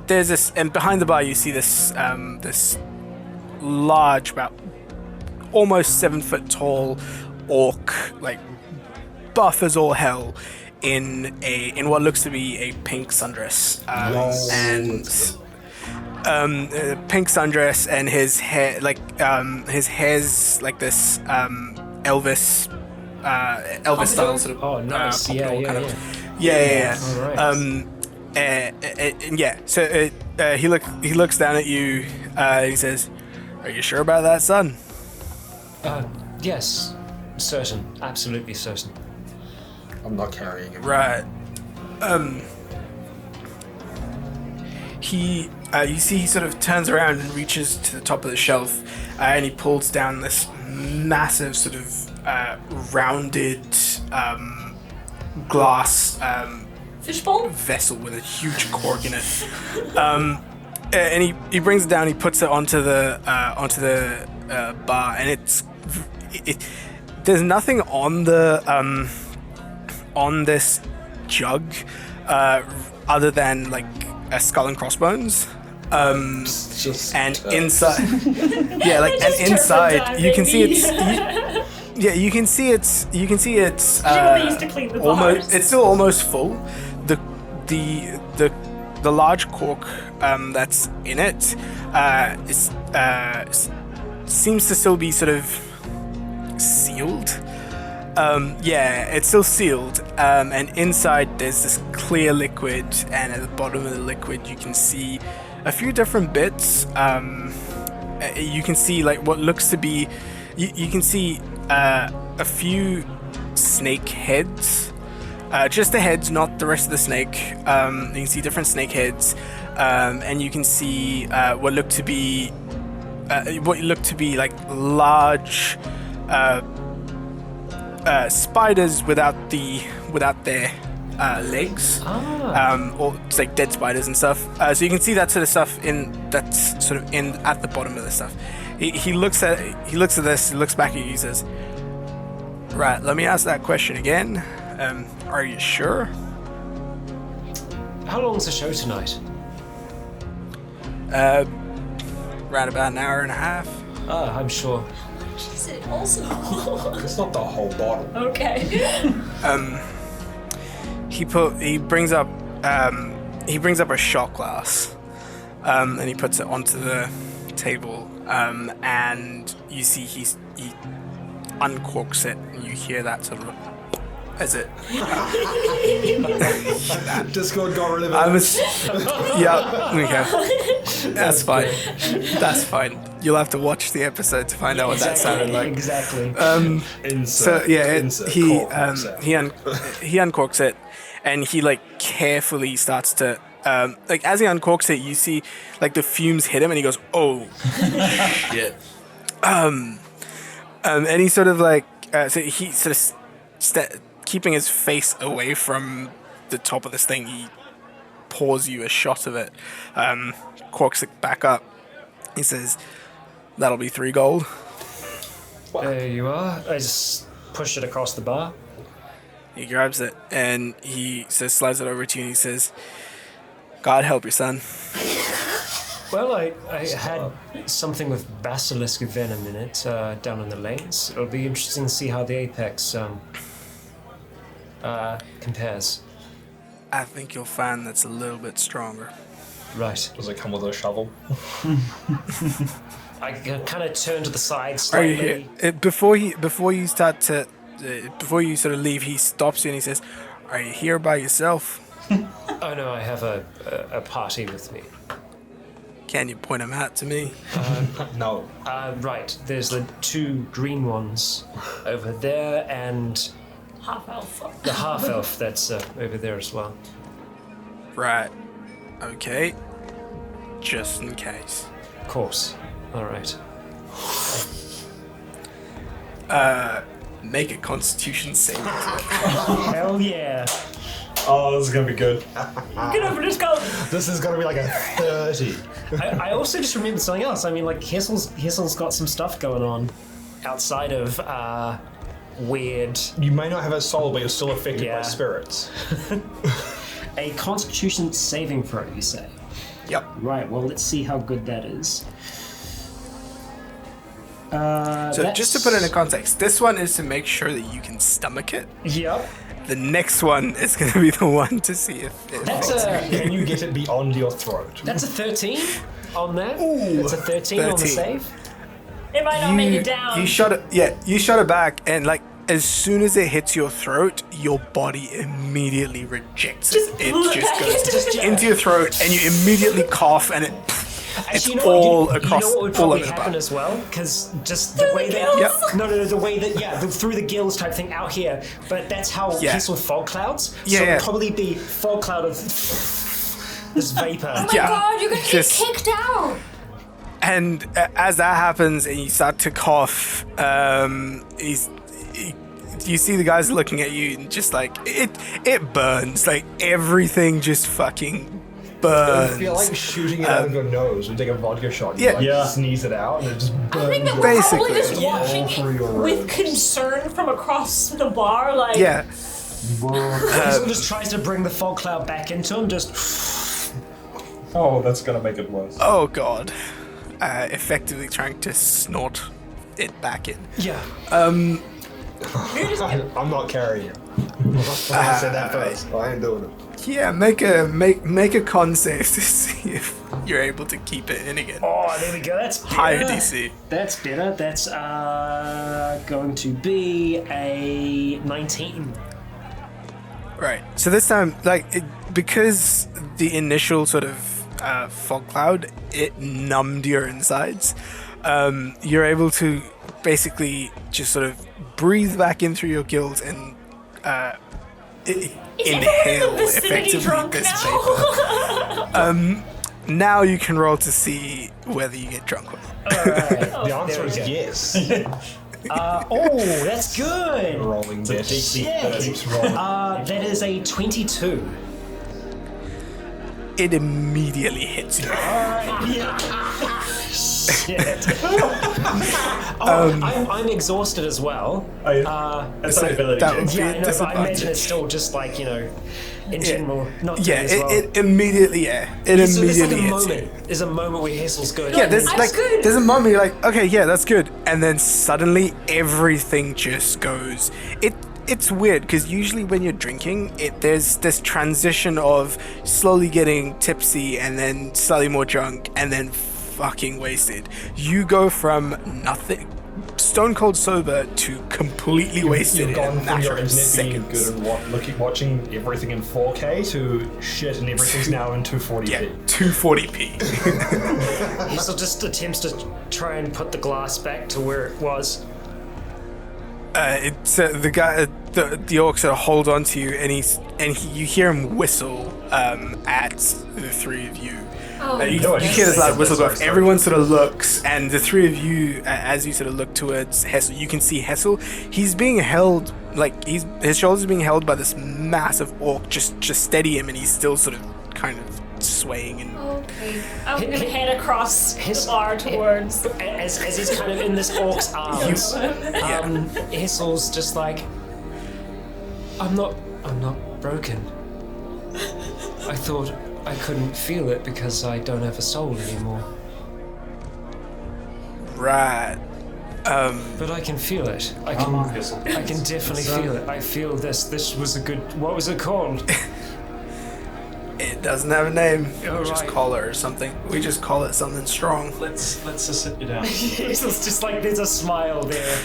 there's this, and behind the bar you see this this large, about almost 7 foot tall orc, like buff as all hell, in what looks to be a pink sundress, pink sundress, and his hair his hair's like this Elvis style sort of Oh, nice. pompadour Yeah. kind of. Yeah. Alright. So he looks down at you. He says, "Are you sure about that, son?" Yes. Certain. Absolutely certain. I'm not carrying him. Right. You see he sort of turns around and reaches to the top of the shelf, and he pulls down this massive sort of rounded glass Fishbowl? vessel with a huge cork in it. And he brings it down. He puts it onto the bar, and there's nothing on the on this jug other than like a skull and crossbones. Just And inside, yeah, like, and Just inside turpentine, you can see baby. you can see it's Presumably used to clean the almost, bars. it's still almost full. The large cork that's in it seems to still be sort of sealed. Yeah, it's still sealed, and inside there's this clear liquid, and at the bottom of the liquid you can see a few different bits. You can see like what looks to be, you can see a few snake heads, just the heads, not the rest of the snake. You can see different snake heads, and you can see what look to be like large spiders without their legs, or it's like dead spiders and stuff. So you can see that sort of stuff that's sort of in at the bottom of the stuff. He looks at this, he looks back at you, he says, "Right, let me ask that question again. Are you sure?" How long's the show tonight? Around about an hour and a half. I'm sure. Is it also? It's not the whole bottle. Okay. He brings up a shot glass, and he puts it onto the table, and you see he uncorks it, and you hear that sort of as it. Discord got rid of it. I was, yeah, okay, that's fine. That's fine. You'll have to watch the episode to find out what that sounded like. Exactly. So yeah, insert he cork sound. he uncorks it, and he like carefully starts to like as he uncorks it, you see like the fumes hit him, and he goes, "Oh shit!" And he sort of like so he sort of keeping his face away from the top of this thing. pours you a shot of it. Corks it back up. He says, "That'll be 3 gold." There you are. I just push it across the bar. He grabs it and he slides it over to you and he says, "God help your son." Well, I had something with basilisk venom in it down in the lanes. It'll be interesting to see how the Apex compares. I think you'll find that's a little bit stronger. Right. Does it come with a shovel? I kind of turn to the side Are you slightly. here? Before you start to, before you sort of leave, he stops you and he says, "Are you here by yourself? Oh no, I have a party with me. Can you point him out to me?" No. Right, there's the 2 green ones over there and Half elf. the half elf that's over there as well. Right. Okay. Just in case. Of course. All right. Make a Constitution saving throw. Hell yeah. Oh, this is gonna be good. Get over this go. This is gonna be like a 30. I also just remembered something else. I mean, like Hessel's got some stuff going on outside of weird. You may not have a soul, but you're still affected Yeah. by spirits. A Constitution saving throw, you say? Yep. Right. Well, let's see how good that is. So just to put it in context, this one is to make sure that you can stomach it. Yep. The next one is going to be the one to see if it That's affects a Can you get it beyond your throat? that's a 13 on that. That's a 13 on the 13. save. It might not make it down. You shot it. Yeah, you shot it back, and like as soon as it hits your throat, your body immediately rejects it. It just goes into your throat, and you immediately cough, and it's Actually, all across, You know what would all probably over the happen body. as well? Because just the way that... Yep. No, the way that, through the gills type thing out here. But that's how Yeah. it's with fog clouds. Yeah, So yeah. it'd probably be fog cloud of this vapor. Oh my Yeah. god, you're gonna Just- get kicked out. And as that happens, and you start to cough, you see the guys looking at you, and just like it burns, like everything just fucking burns. I feel like shooting it out of your nose when you take a vodka shot. You Yeah. like Yeah. sneeze it out and it just burns. I think that we're Basically. probably just Yeah. watching All through your it with ribs. concern from across the bar, like Yeah. Hazel just tries to bring the fog cloud back into him, just... Oh, that's gonna make it worse. Oh god. Effectively trying to snort it back in. Yeah. I'm not carrying it. I said that first. I ain't doing it. Yeah, make a con save to see if you're able to keep it in again. Oh, there we go. That's better. Higher DC. That's better. That's going to be a 19. Right. So this time, because the initial sort of fog cloud, it numbed your insides. You're able to basically just sort of breathe back in through your gills and is inhale everyone in the vicinity effectively drunk this now? vapor. Now you can roll to see whether you get drunk or not. Alright. The answer is we go. yes. Oh, that's good. Rolling It's a dice. deep Shit. Keeps rolling. That is a 22. It immediately hits you. Shit. I'm exhausted as well. That's so an ability that check. would be Yeah, a I know, but I imagine disadvantage. it's still just like, in general, not doing Yeah, as well. it immediately, it So there's like immediately a hits you. moment. There's a moment where Hessel's good. Yeah, and there's then- That's good. there's a moment you're like, okay, yeah, that's good, and then suddenly everything just goes. It's weird because usually when you're drinking, there's this transition of slowly getting tipsy and then slightly more drunk and then fucking wasted. You go from nothing, stone cold sober, to completely wasted You've gone in a from matter your of internet being seconds. good and watching everything in 4K to shit and everything's now in 240p. Yeah, 240p. Hessel just attempts to try and put the glass back to where it was. It's the guy, the orc sort of holds on to you, and you hear him whistle at the three of you. Oh, You yes. hear this loud whistle go off. Sorry. Everyone sort of looks, and the three of you, as you sort of look towards Hessel, you can see Hessel. He's being held, his shoulders are being held by this massive orc. Just steady him, and he's still sort of kind of swaying and Okay. I'm gonna head across the bar towards. As he's kind of in this orc's arms, Hissel's just like, I'm not broken. I thought I couldn't feel it because I don't have a soul anymore. right. But I can feel it. I can definitely feel it. I feel this. This was a good. What was it called? It doesn't have a name. Oh, Just right. call it or something. We just call it something strong. Let's just sit you down. It's just like there's a smile there.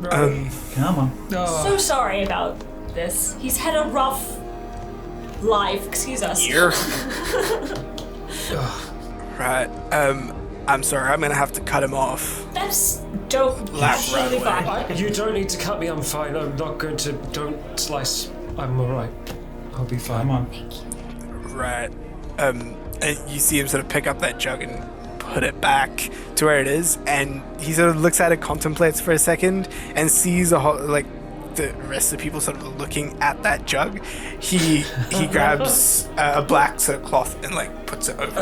Come on. So sorry about this. He's had a rough life. Excuse us. Year. Right. I'm sorry. I'm gonna have to cut him off. That's dope. Laugh right Totally away. fine. You don't need to cut me. I'm fine. I'm not going to. Don't slice. I'm all right. I'll be fine. Come on. Right. And you see him sort of pick up that jug and put it back to where it is, and he sort of looks at it, contemplates for a second, and sees the rest of the people sort of looking at that jug. He grabs a black sort of cloth and like puts it over.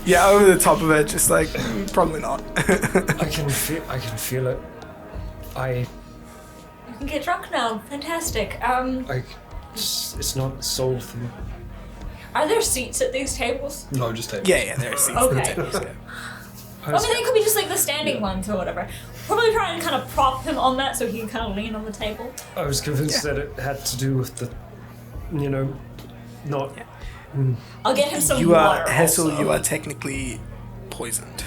Yeah, over the top of it, just like probably not. I can feel it. You can get drunk now. Fantastic. It's not soul thing. Are there seats at these tables? No, just take Yeah, there are seats at the Okay. tables. Yeah. I mean, they could be just like the standing ones or whatever. Probably try and kind of prop him on that so he can kind of lean on the table. I was convinced that it had to do with the, not. I'll get him some You water. are Hessel. also. You are technically poisoned.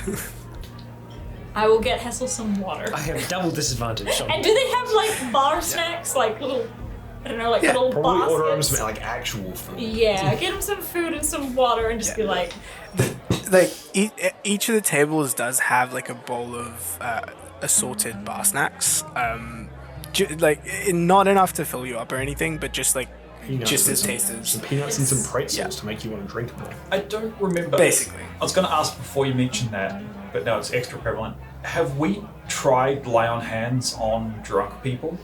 I will get Hessel some water. I have double disadvantage. And do they have like bar snacks, like little, I don't know, like little Probably order him baskets? some like actual food. Yeah, get him some food and some water, and just be like, Like each of the tables does have like a bowl of assorted bar snacks. Not enough to fill you up or anything, but just like just as tasty. Some peanuts and some pretzels to make you want to drink more. I don't remember. Basically. I was going to ask before you mentioned that, but now it's extra prevalent. Have we tried lay on hands on drunk people?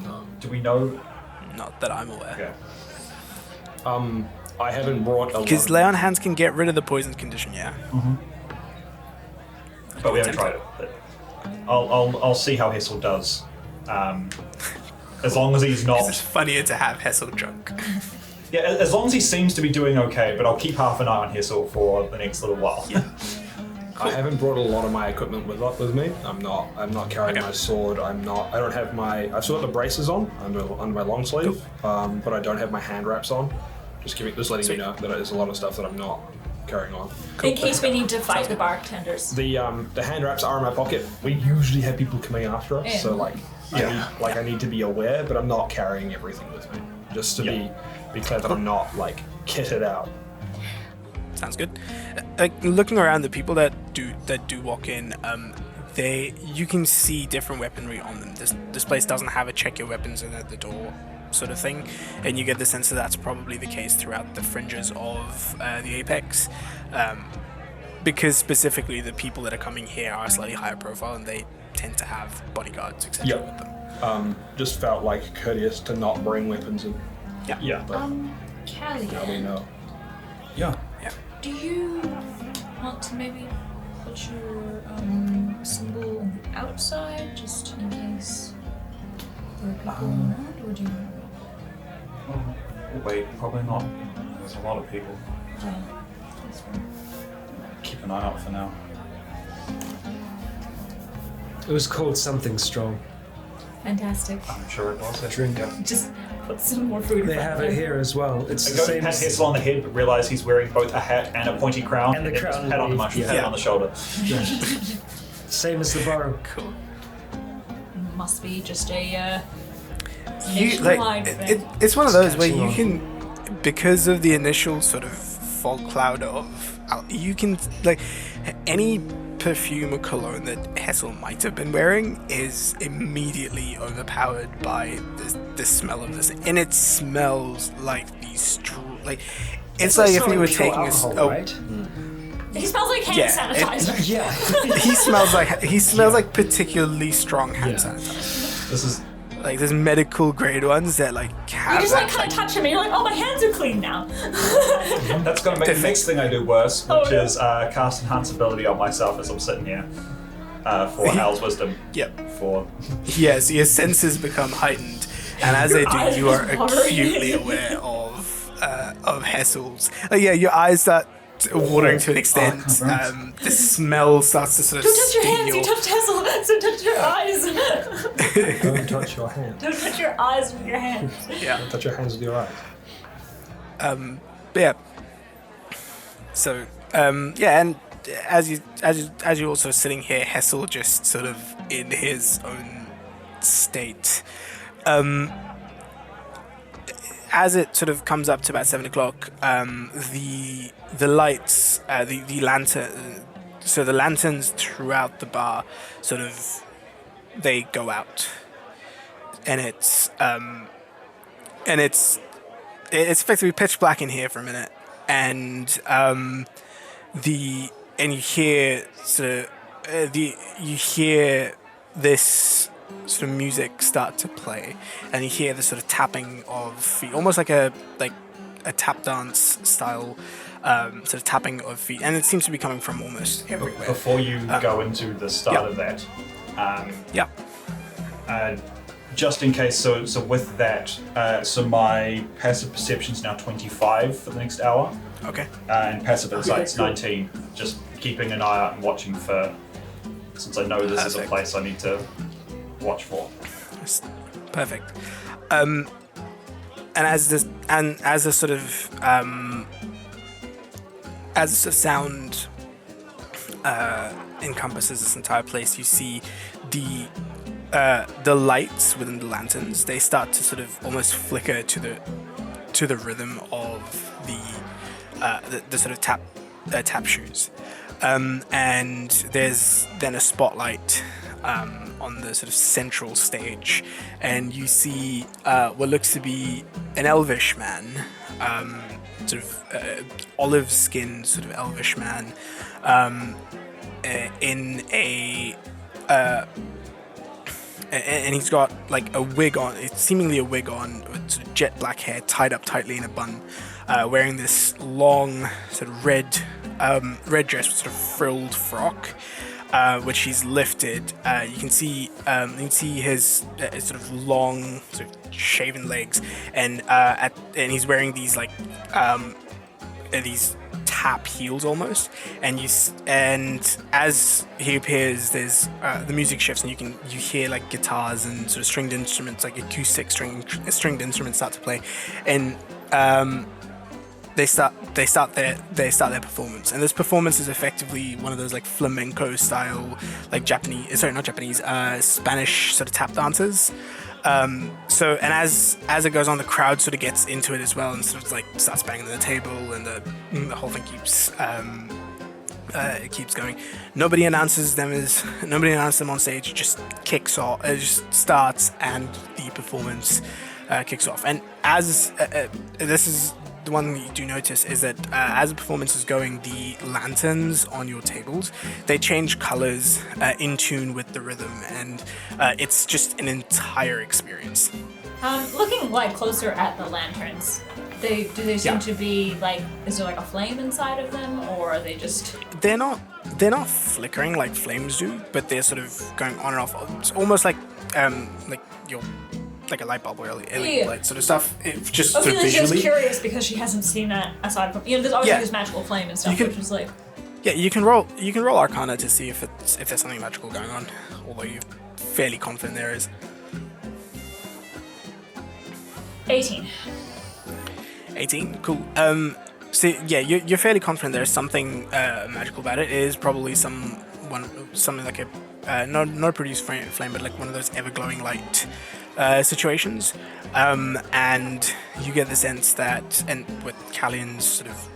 No. Do we know? Not that I'm aware. Okay. I haven't brought a Because lot. lay on hands can get rid of the poison condition. Yeah. But we haven't tried it. But I'll see how Hessel does. As long as he's It's not. funnier to have Hessel drunk. Yeah, as long as he seems to be doing okay. But I'll keep half an eye on Hessel for the next little while. Yeah. I haven't brought a lot of my equipment with me. I'm not carrying my sword. I don't have my. I've still got the braces on under my long sleeve, but I don't have my hand wraps on. Just letting you know that there's a lot of stuff that I'm not carrying on. in case we need to fight the bartenders. The hand wraps are in my pocket. We usually have people coming after us, Yeah. so I need to be aware, but I'm not carrying everything with me. Just to be clear that I'm not like kitted out. Sounds good. Like looking around, the people that do walk in, you can see different weaponry on them. This place doesn't have a check your weapons in at the door sort of thing, and you get the sense that that's probably the case throughout the fringes of the Apex, because specifically the people that are coming here are slightly higher profile and they tend to have bodyguards, etc. with them. Just felt like courteous to not bring weapons in. Yeah. But Callie, now we know. Yeah. do you want to maybe put your symbol on the outside, just in case there are people around, or do you? Wait, probably not. There's a lot of people. That's fine. Keep an eye out for now. It was called something strong. Fantastic. I'm sure it was. Drink it. Just put some more food in They front have of it them. here as well. It's I the go same pat Hessel on the head, but realise he's wearing both a hat and a pointy crown. And the then crown just pat on the underneath, mushroom, pat on the shoulder. same as the bar. Cool. Must be just a Like it's one of those where you can, because of the initial sort of fog cloud of, you can like any perfume or cologne that Hessel might have been wearing is immediately overpowered by the smell of this, and it smells like these it's like if you were taking right? He smells like hand sanitizer. Yeah. he smells like particularly strong hand sanitizer. This is like there's medical grade ones that like have You just like that, kind of touch him and you're like, oh, my hands are clean now. That's going to make the next thing I do worse, which Oh, no. is cast Enhance ability on myself as I'm sitting here for Al's wisdom. Yep. For Yes, your senses become heightened, and as they do, eyes you are just watering. acutely aware of Hessel's. Yeah, your eyes start watering to an extent. right. The smell starts to sort of Don't touch your sting hands, you touched Hazel, so touch your eyes. Don't touch your hands. Don't touch your eyes with your hands. Yeah. Don't touch your hands with your eyes. But yeah. So yeah, and as you're also sitting here, Hessel just sort of in his own state. As it sort of comes up to about 7 o'clock, the lights, the lantern, so the lanterns throughout the bar, sort of, they go out, and it's effectively pitch black in here for a minute, and you hear this sort of music start to play, and you hear the sort of tapping of feet, almost like a tap dance style sort of tapping of feet, and it seems to be coming from almost everywhere. Before you go into the start of that, just in case, so with that, so my passive perception's now 25 for the next hour, Okay. and passive insight's 19. Just keeping an eye out and watching for, since I know this is a Perfect. place I need to watch for. Perfect. And as the sort of as the sound encompasses this entire place, you see the lights within the lanterns. They start to sort of almost flicker to the rhythm of the sort of tap shoes, and there's then a spotlight on the sort of central stage, and you see what looks to be an elvish man, sort of olive-skinned sort of elvish man, in a and he's got like a wig on. It's seemingly a wig on, with sort of jet black hair tied up tightly in a bun, wearing this long sort of red dress with sort of frilled frock, which he's lifted. You can see his sort of long, sort of shaven legs, and he's wearing these like these tap heels almost. And as he appears, there's the music shifts, and you hear like guitars and sort of stringed instruments, like acoustic stringed instruments start to play, and they start their performance. And this performance is effectively one of those like flamenco style, like Spanish sort of tap dances. And as it goes on, the crowd sort of gets into it as well, and sort of like starts banging on the table, and the whole thing keeps going. Nobody announces them on stage. It just kicks off. It just starts, and the performance kicks off. And as this is the one that you do notice, is that as the performance is going, the lanterns on your tables, they change colors in tune with the rhythm, and it's just an entire experience. Looking like closer at the lanterns, do they seem to be like? Is there like a flame inside of them, or are they just? They're not flickering like flames do, but they're sort of going on and off. It's almost like your like a light bulb or LED light sort of stuff. It just sort of She was visually. curious because she hasn't seen that aside from there's obviously this magical flame and stuff, which was like. Yeah, you can roll Arcana to see if there's something magical going on, although you're fairly confident there is. 18. 18, cool. So yeah, you're fairly confident there's something magical about it. It is probably something like a not a produced flame, but like one of those ever glowing light situations. And you get the sense that, and with Callian's sort of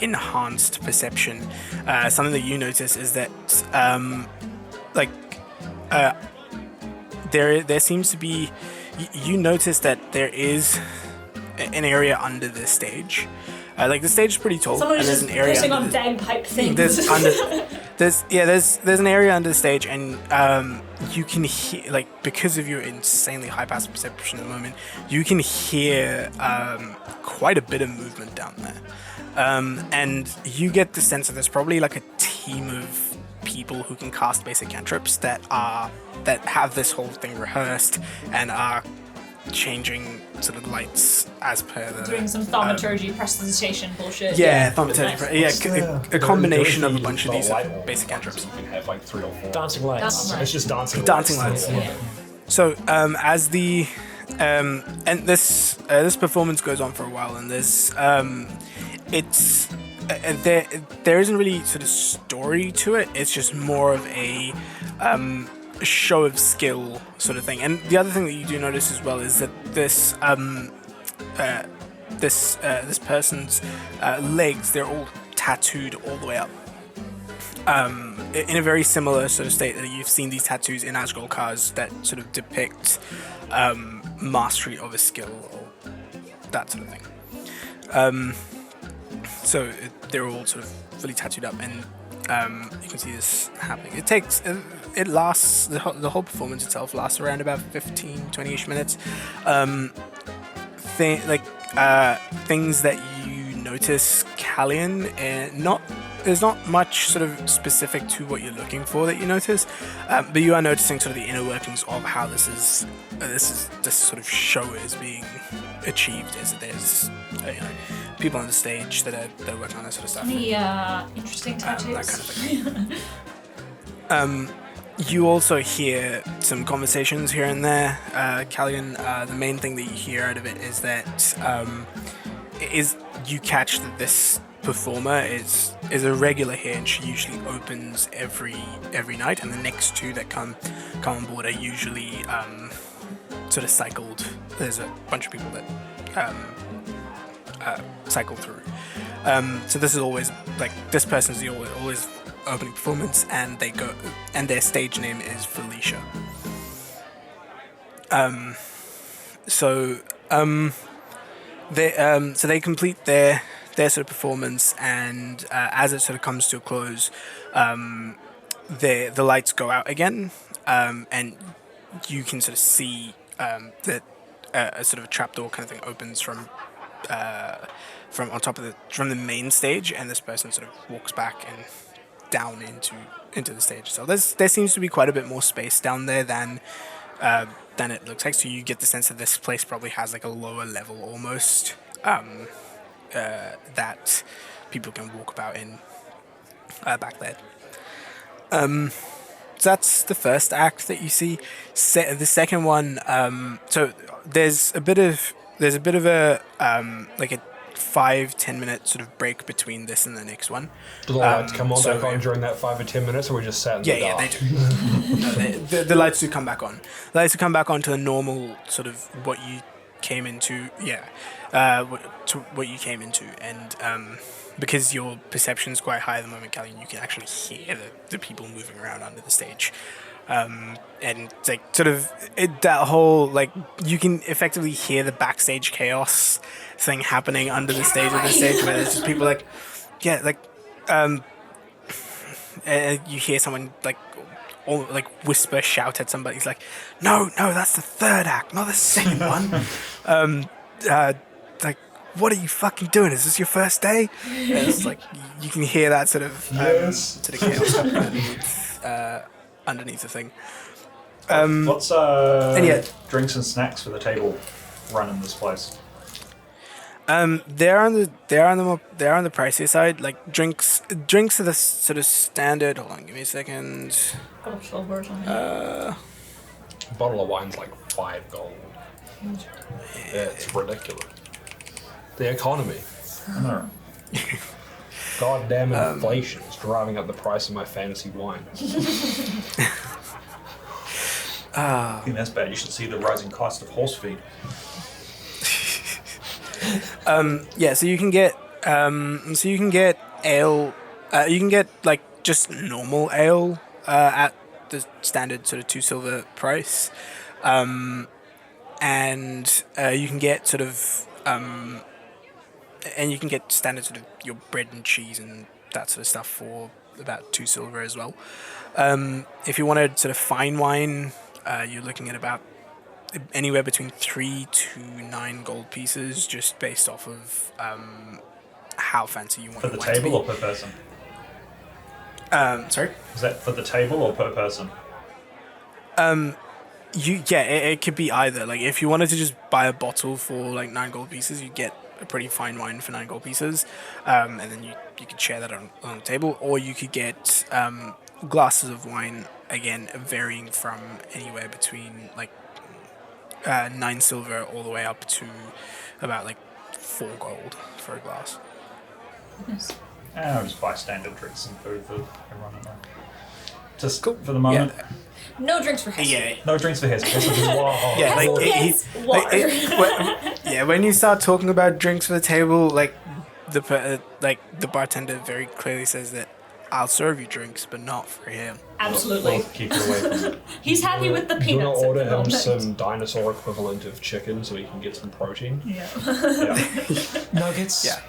enhanced perception, something that you notice is that there seems to be. You notice that there is an area under the stage, Like the stage is pretty tall, Someone and is there's just an area. putting on under bagpipe things. there's an area under the stage, and you can hear, like, because of your insanely high passive perception at the moment, you can hear quite a bit of movement down there, and you get the sense that there's probably like a team of people who can cast basic cantrips that have this whole thing rehearsed and are changing sort of lights as per the Doing some thaumaturgy prestidigitation bullshit. thaumaturgy. A combination of a bunch of these Light basic cantrips. You can have like 3 or 4. Dancing lights. Dancing It's just dancing. Dancing lights. Yeah. So as the and this performance goes on for a while, and there's it's there isn't really sort of story to it. It's just more of a show of skill sort of thing. And the other thing that you do notice as well is that this this person's legs, they're all tattooed all the way up. In a very similar sort of state that you've seen these tattoos in Asgol cars that sort of depict mastery of a skill or that sort of thing. So they're all sort of fully tattooed up, and you can see this happening. It lasts, the whole performance itself lasts around about 15, 20-ish minutes. Things that you notice, Callian, there's not much sort of specific to what you're looking for that you notice, but you are noticing sort of the inner workings of how this sort of show is being achieved. Is that there's people on the stage that are working on that sort of stuff. Any interesting tattoos? That kind of thing. You also hear some conversations here and there, Callian. The main thing that you hear out of it is that you catch that this performer is a regular here, and she usually opens every night, and the next two that come on board are usually sort of cycled. There's a bunch of people that cycle through. So this is always like this person's the always opening performance, and they go, and their stage name is Felicia. So they complete their sort of performance, and as it sort of comes to a close, the lights go out again, and you can sort of see that a sort of a trapdoor kind of thing opens from on top of from the main stage, and this person sort of walks back and down into the stage. So there seems to be quite a bit more space down there than it looks like. So you get the sense that this place probably has like a lower level almost that people can walk about in back there. So that's the first act that you see. The second one, so there's a bit of a like a 5-10 minute sort of break between this and the next one. Do the lights come on back on during that 5 or 10 minutes, or we just sat in the dark? They do. The lights do come back on. The lights do come back on to the normal sort of what you came into. What you came into, and because your perception is quite high at the moment, Callian, you can actually hear the people moving around under the stage. And like sort of that whole, like, you can effectively hear the backstage chaos thing happening under the stage of the stage, where there's just people like, you hear someone like whisper, shout at somebody. He's like, no, that's the third act, not the second one. Like, what are you fucking doing? Is this your first day? And it's like you can hear that sort of sort of chaos underneath the thing. What's drinks and snacks for the table run in this place? They're on the pricier side. Like drinks are the sort of standard. Hold on, give me a second. Got a silver or something. A bottle of wine's like $5 gold. Yeah, it's ridiculous. The economy. No. Goddamn inflation is driving up the price of my fantasy wine. I think that's bad. You should see the rising cost of horse feed. So you can get ale. You can get like just normal ale at the standard sort of 2 silver price, and you can get sort of and you can get standard sort of your bread and cheese and that sort of stuff for about 2 silver as well. If you wanted sort of fine wine, you're looking at about anywhere between 3 to 9 gold pieces, just based off of how fancy you want For your the wine to table be. or per person? Sorry. Is that for the table or per person? It could be either. Like, if you wanted to just buy a bottle for like 9 gold pieces, you'd get a pretty fine wine for 9 gold pieces, and then you could share that on the table, or you could get glasses of wine, again varying from anywhere between like 9 silver all the way up to about like 4 gold for a glass. I'll just buy standard drinks and food for everyone in there. Just for the moment. No drinks for Hess. Yeah. No drinks for his. Wow. Yeah, like Yes, water. when you start talking about drinks for the table, like the bartender very clearly says that I'll serve you drinks, but not for him. Absolutely. We'll keep you away from it. He's happy with the Do you want peanuts. to at order the him moment. some dinosaur equivalent of chicken so he can get some protein? Yeah. Yeah. Nuggets. Yeah.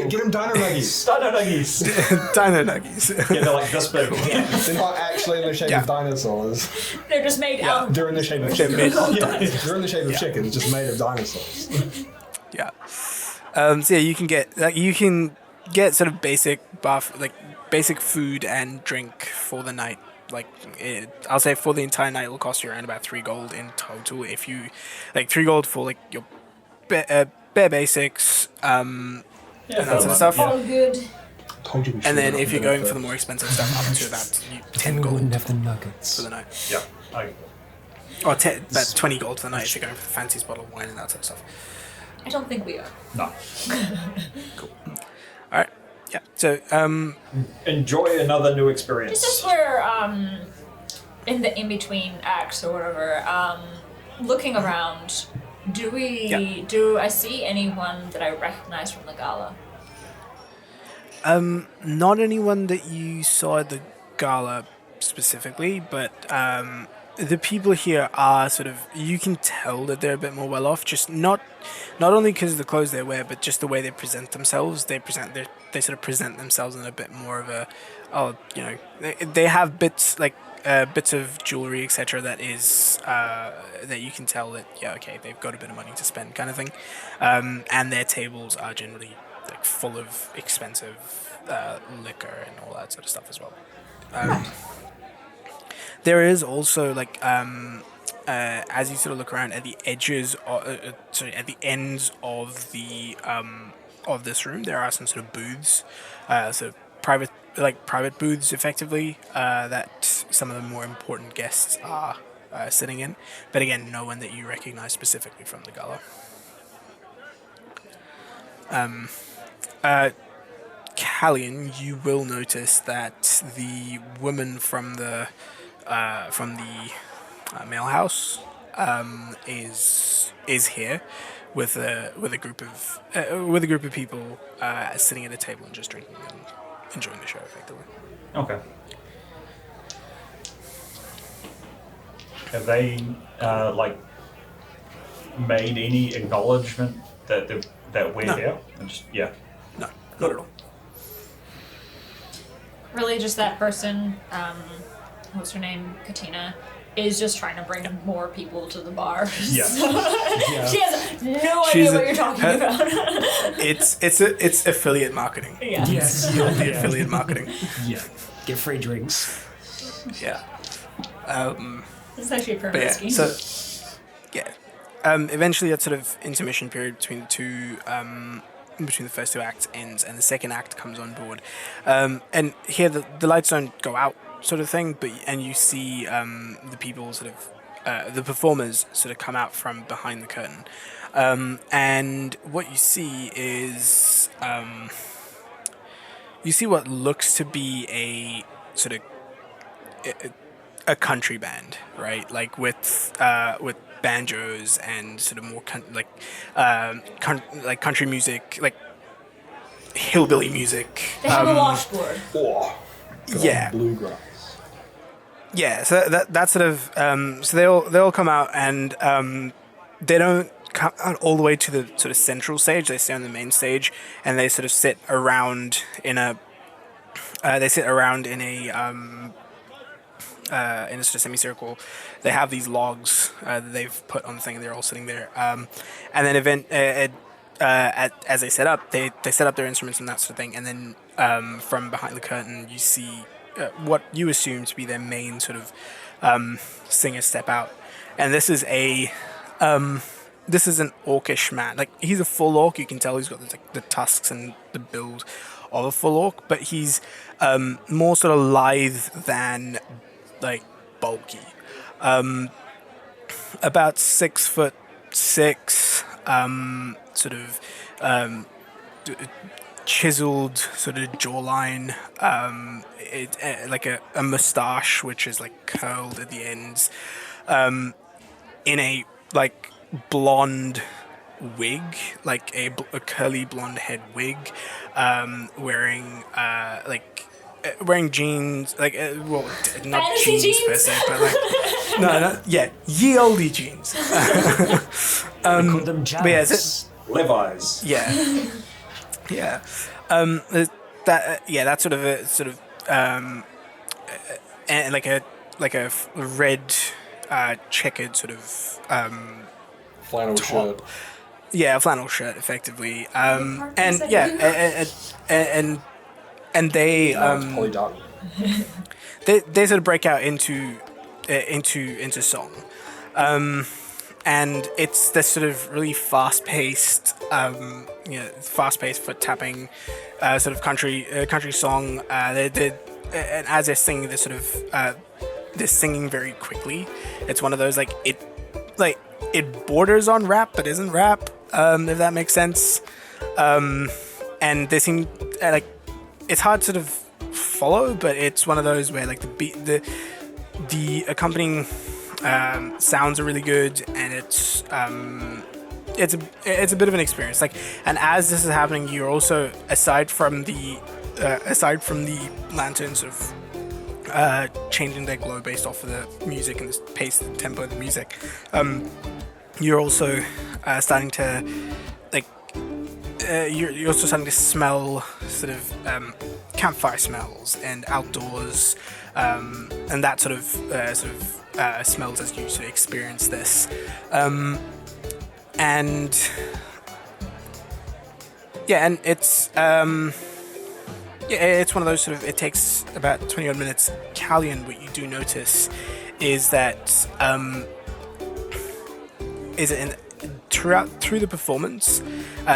Get him dino nuggies. Dino nuggies. Dino nuggies. Yeah, they're like this big. They're not actually in the shape Yeah. of dinosaurs. They're just made out. They're in the shape of They're chicken. made- They're in the shape of chickens, just made of dinosaurs. Yeah. So yeah, you can get sort of basic food and drink for the night. I'll say for the entire night, it'll cost you around about 3 gold in total. If you 3 gold for like your bare basics, and that sort of stuff. All good. Told you we And then should've if you're done it going for the first. more expensive stuff, up to about 10 We wouldn't gold have the nuggets. for the night. Yeah. I, Or about 20 gold for the night if you're going for the fanciest bottle of wine and that sort of stuff. I don't think we are. no. All right. Yeah. So Enjoy another new experience. Just as we're in the in-between acts or whatever, looking around, do I see anyone that I recognize from the gala? not anyone that you saw at the gala specifically, but the people here are sort of, you can tell that they're a bit more well off, just not only because of the clothes they wear, but just the way they present themselves. They sort of present themselves in a bit more of a, they have bits of jewelry, etc. that is that you can tell that they've got a bit of money to spend, kind of thing, and their tables are generally like full of expensive liquor and all that sort of stuff as well. There is also as you sort of look around at the edges, at the ends of the of this room, there are some sort of booths, private booths, effectively, that some of the more important guests are sitting in. But again, no one that you recognize specifically from the gala. Callian, you will notice that the woman from the male house is here with a group of people sitting at a table and just drinking and enjoying the show, effectively. Okay. Have they made any acknowledgement that we're No. here? And just, yeah. No, not at all. Really, just that person, what's her name, Katina, is just trying to bring more people to the bar. Yeah. She has no She's idea what you're talking about. It's affiliate marketing. Yeah. Yes. The affiliate marketing. Yeah. Get free drinks. Yeah. This is actually But perfect. yeah, so eventually that sort of intermission period between the two, between the first two acts ends, and the second act comes on board. And here the lights don't go out, sort of thing, and you see the people sort of the performers sort of come out from behind the curtain, and what you see is you see what looks to be a sort of a country band, right? Like with banjos and sort of more country music, like hillbilly music. They have a washboard. Oh, God, Yeah. bluegrass. Yeah, so that's sort of so they all come out, and they don't come out all the way to the sort of central stage. They stay on the main stage, and they sort of sit around in a in a sort of semicircle. They have these logs that they've put on the thing, and they're all sitting there. And then as they set up, they set up their instruments and that sort of thing. And then from behind the curtain, you see what you assume to be their main sort of singer step out. And this is an orcish man. Like, he's a full orc. You can tell he's got the tusks and the build of a full orc, but he's more sort of lithe than like bulky. About 6'6", sort of chiseled sort of jawline, like a mustache which is like curled at the ends, in a like blonde wig, like a curly blonde head wig, wearing jeans, like well, not Fantasy jeans per jeans? se, but like ye olde jeans. We call them But yeah, jams. Levi's. yeah, yeah. That's sort of and like a red checkered sort of Flannel top. shirt. Yeah, a flannel shirt, effectively. Parker And said yeah, and they No, it's Polly Dark. they sort of break out into song, and it's this sort of really fast-paced, fast-paced foot tapping, sort of country song. And as they're singing, they're singing very quickly. It's one of those it borders on rap but isn't rap, if that makes sense. And they seem like it's hard to sort of follow, but it's one of those where like the beat, the accompanying sounds are really good, and it's a bit of an experience. Like, and as this is happening, you're also aside from the lanterns sort of changing their glow based off of the music and the pace and tempo of the music. You're also starting to you're also starting to smell sort of campfire smells and outdoors, and that sort of smells as you sort of experience this, and it's it's one of those sort of, it takes about 20 odd minutes. Callian, what you do notice is that through the performance,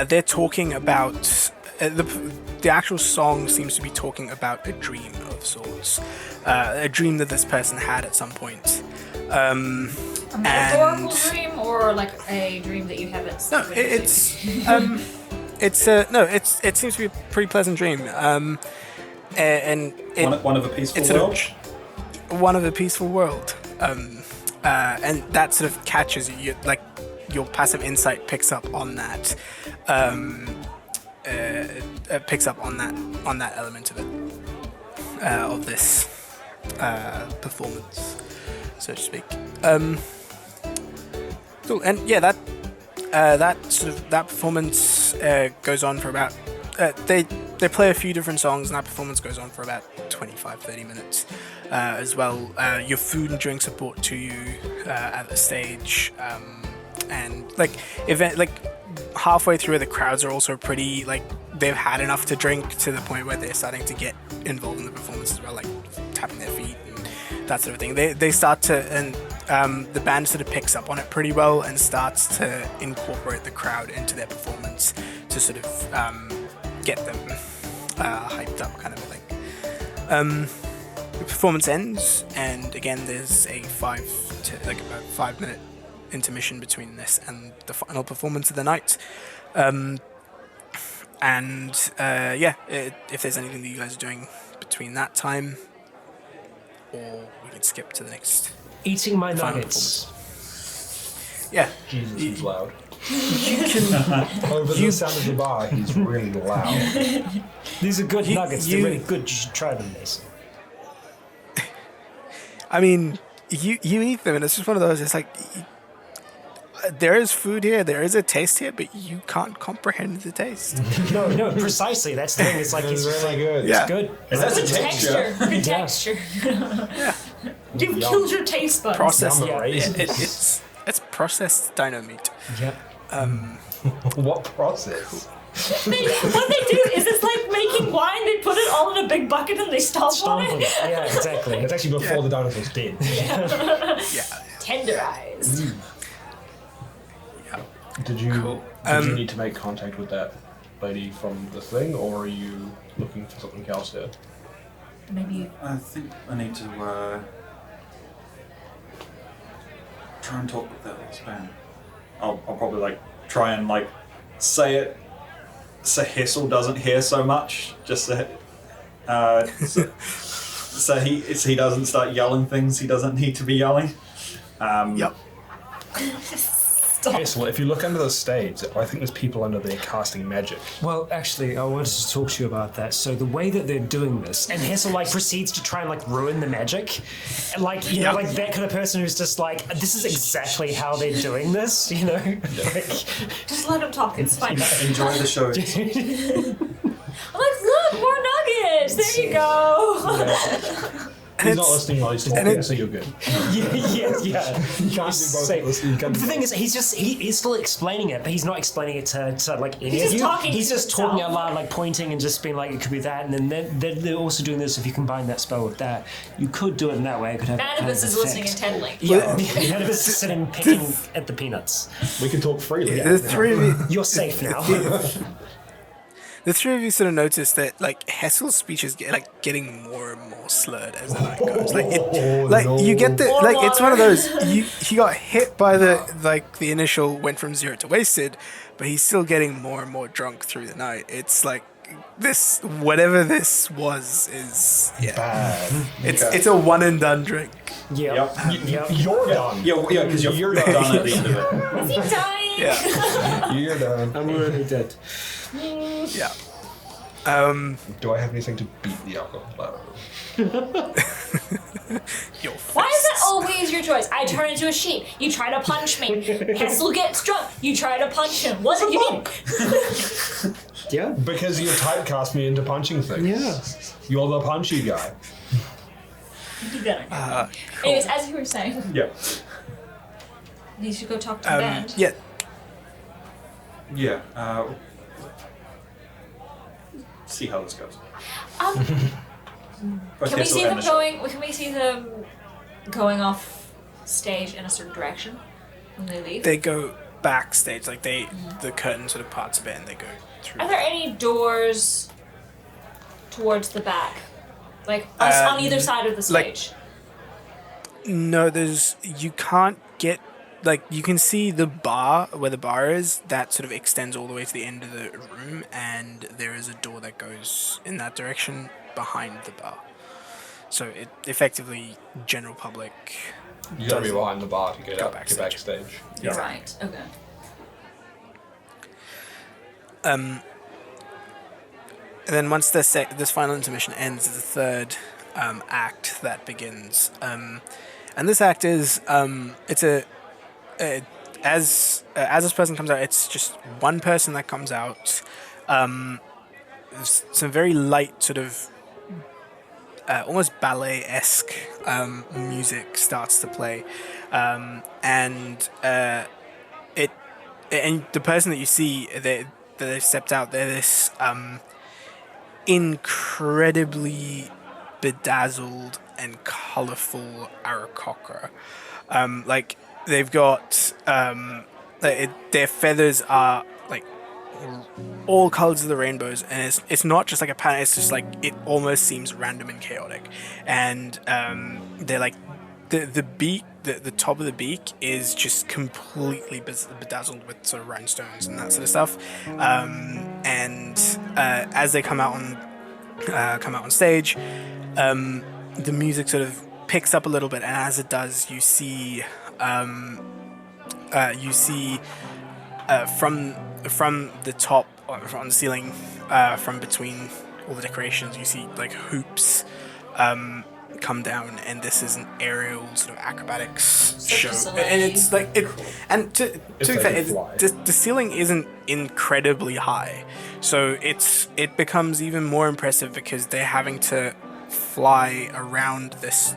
they're talking about the actual song seems to be talking about a dream of sorts, a dream that this person had at some point. A metaphorical dream, or like a dream that you haven't seen? No, it seems to be a pretty pleasant dream. And One of a peaceful it's sort world? of one of a peaceful world. And that sort of catches you, like your passive insight picks up on that. Picks up on that element of it, of this performance, so to speak. Cool, and yeah, that performance goes on for about. They play a few different songs, and that performance goes on for about 25-30 minutes as well. Your food and drinks are brought to you at the stage, and halfway through, the crowds are also pretty, like, they've had enough to drink to the point where they're starting to get involved in the performance as well, like tapping their feet and that sort of thing. They start to, and the band sort of picks up on it pretty well and starts to incorporate the crowd into their performance to sort of get them hyped up, kind of thing. The performance ends, and again there's a 5 minute intermission between this and the final performance of the night. If there's anything that you guys are doing between that time, or we can skip to the next Eating my final nuggets. performance. Yeah, Jesus, he's loud. you can. Over the sound of the bar, he's really loud. These are good nuggets. you- They're really good. You should try them, Mason. I mean, you eat them, and it's just one of those. It's like there is food here, there is a taste here, but you can't comprehend the taste. No, precisely. That's the thing. It's like It's it's really good. Yeah. It's good. That's a Good texture. Good Yeah. texture. You've killed your taste buds. Processed. Yum raisins. It's processed dino meat. Yeah. What process? What they do is it's like making wine. They put it all in a big bucket and they stomp on Stomp on it. it. Yeah, exactly. It's actually before the dinosaurs did. Yeah. Tenderized. Did you Cool. did you need to make contact with that lady from the thing, or are you looking for something else there? Maybe I think I need to try and talk with that last man. I'll probably like try and like say it so Hessel doesn't hear so much. Just so he doesn't start yelling things he doesn't need to be yelling. Yep. stop. Hessel, if you look under the stage, I think there's people under there casting magic. Well, actually, I wanted to talk to you about that. So the way that they're doing this, and Hessel like proceeds to try and like ruin the magic, and like you know, like that kind of person who's just like, this is exactly how they're doing this, you know? Like, Just let him talk. It's fine. Enjoy the show. I'm like, look, more nuggets. There you go. He's not listening while he's talking, so you're good. yeah. You can't do both Say- listening. You can't But do the thing both. is, he's still explaining it, but he's not explaining it to like any He's of just you. talking He's to just talking out himself. loud, like pointing and just being like, it could be that, and then they're also doing this. If you combine that spell with that, you could do it in that way. It could have kind of Manibus is listening effect. intently. Yeah. Manibus is sitting picking at the peanuts. We can talk freely. The three of you, You're safe now. the three of you sort of notice that like Hessel's speech is getting more and more slurred as the night goes. You get the More it's one of water. those. He got hit by the initial went from 0 to wasted, but he's still getting more and more drunk through the night. It's like this whatever this was is Bad. it's a one and done drink. Yep. Yep. You're done. Yeah, because you're done at the end of it. Is he dying? Yeah, You're done. I'm already dead. yeah. Do I have anything to beat the alcohol? Your Why is that always your choice? I turn into a sheep. You try to punch me. Hessel gets drunk. You try to punch him. What do you mean? Yeah. Because you typecast me into punching things. Yeah. You're the punchy guy. You better. Anyways, as you were saying, Yeah. you should go talk to the band. yeah. Yeah. See how this goes. Both Can we Hessel see and them the show. going? Can we see them going off stage in a certain direction when they leave? They go backstage, like the curtain sort of parts a bit, and they go through. Are there any doors towards the back, like on either side of the like- stage? No, you can't get, like, you can see the bar, where the bar is, that sort of extends all the way to the end of the room, and there is a door that goes in that direction behind the bar. So it effectively, general public. You gotta be behind the bar to get Go up, get backstage. backstage. Yeah. Right. Okay. And then once this final intermission ends, there's a third act that begins. And this act is it's as this person comes out, it's just one person that comes out. There's some very light sort of almost ballet-esque music starts to play, and the person that you see that they've stepped out, they're this incredibly bedazzled and colourful Aarakocra. Like they've got their feathers are like all colours of the rainbows, and it's not just like a pattern. It's just like it almost seems random and chaotic, and they're like the beak. The top of the beak is just completely bedazzled with sort of rhinestones and that sort of stuff. And as they come out on stage, the music sort of picks up a little bit, and as it does, you see from the top on the ceiling, from between all the decorations, you see like hoops come down, and this is an aerial sort of acrobatics show, facility. and it's like it. And to If be they fair, could fly. the ceiling isn't incredibly high, so it becomes even more impressive because they're having to fly around this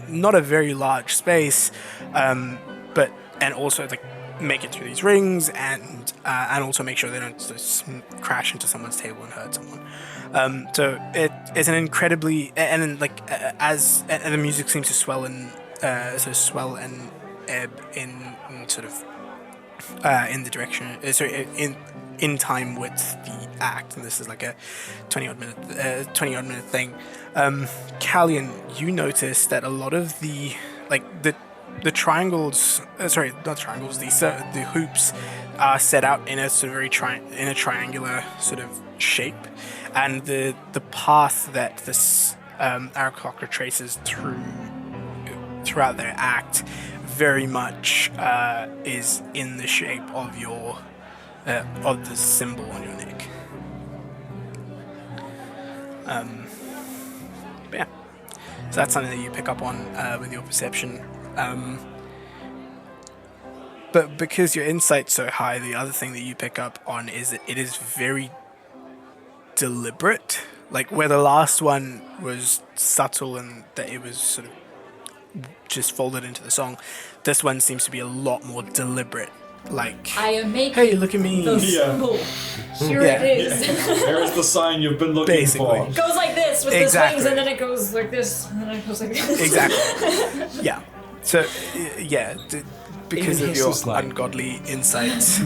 not a very large space, but and also like make it through these rings and also make sure they don't just crash into someone's table and hurt someone. So it's an incredibly and then like as and the music seems to swell and ebb in sort of in the direction in time with the act, and this is like a 20 odd minute thing. Callian, you notice that a lot of the triangles, the hoops are set out in a sort of very triangular sort of shape, and the path that this Aarakocra traces throughout their act very much is in the shape of your of the symbol on your neck. But yeah, so that's something that you pick up on with your perception. But because your insight's so high, the other thing that you pick up on is that it is very deliberate. Like where the last one was subtle and that it was sort of just folded into the song, this one seems to be a lot more deliberate. Like, I am making hey, look at me. the Yeah. symbol. Here Yeah. it is. There is the sign you've been looking Basically. for. It goes like this with Exactly. the swings, and then it goes like this, and then it goes like this. Exactly. Yeah. So, yeah, because Even of your Hissel's like- ungodly insights,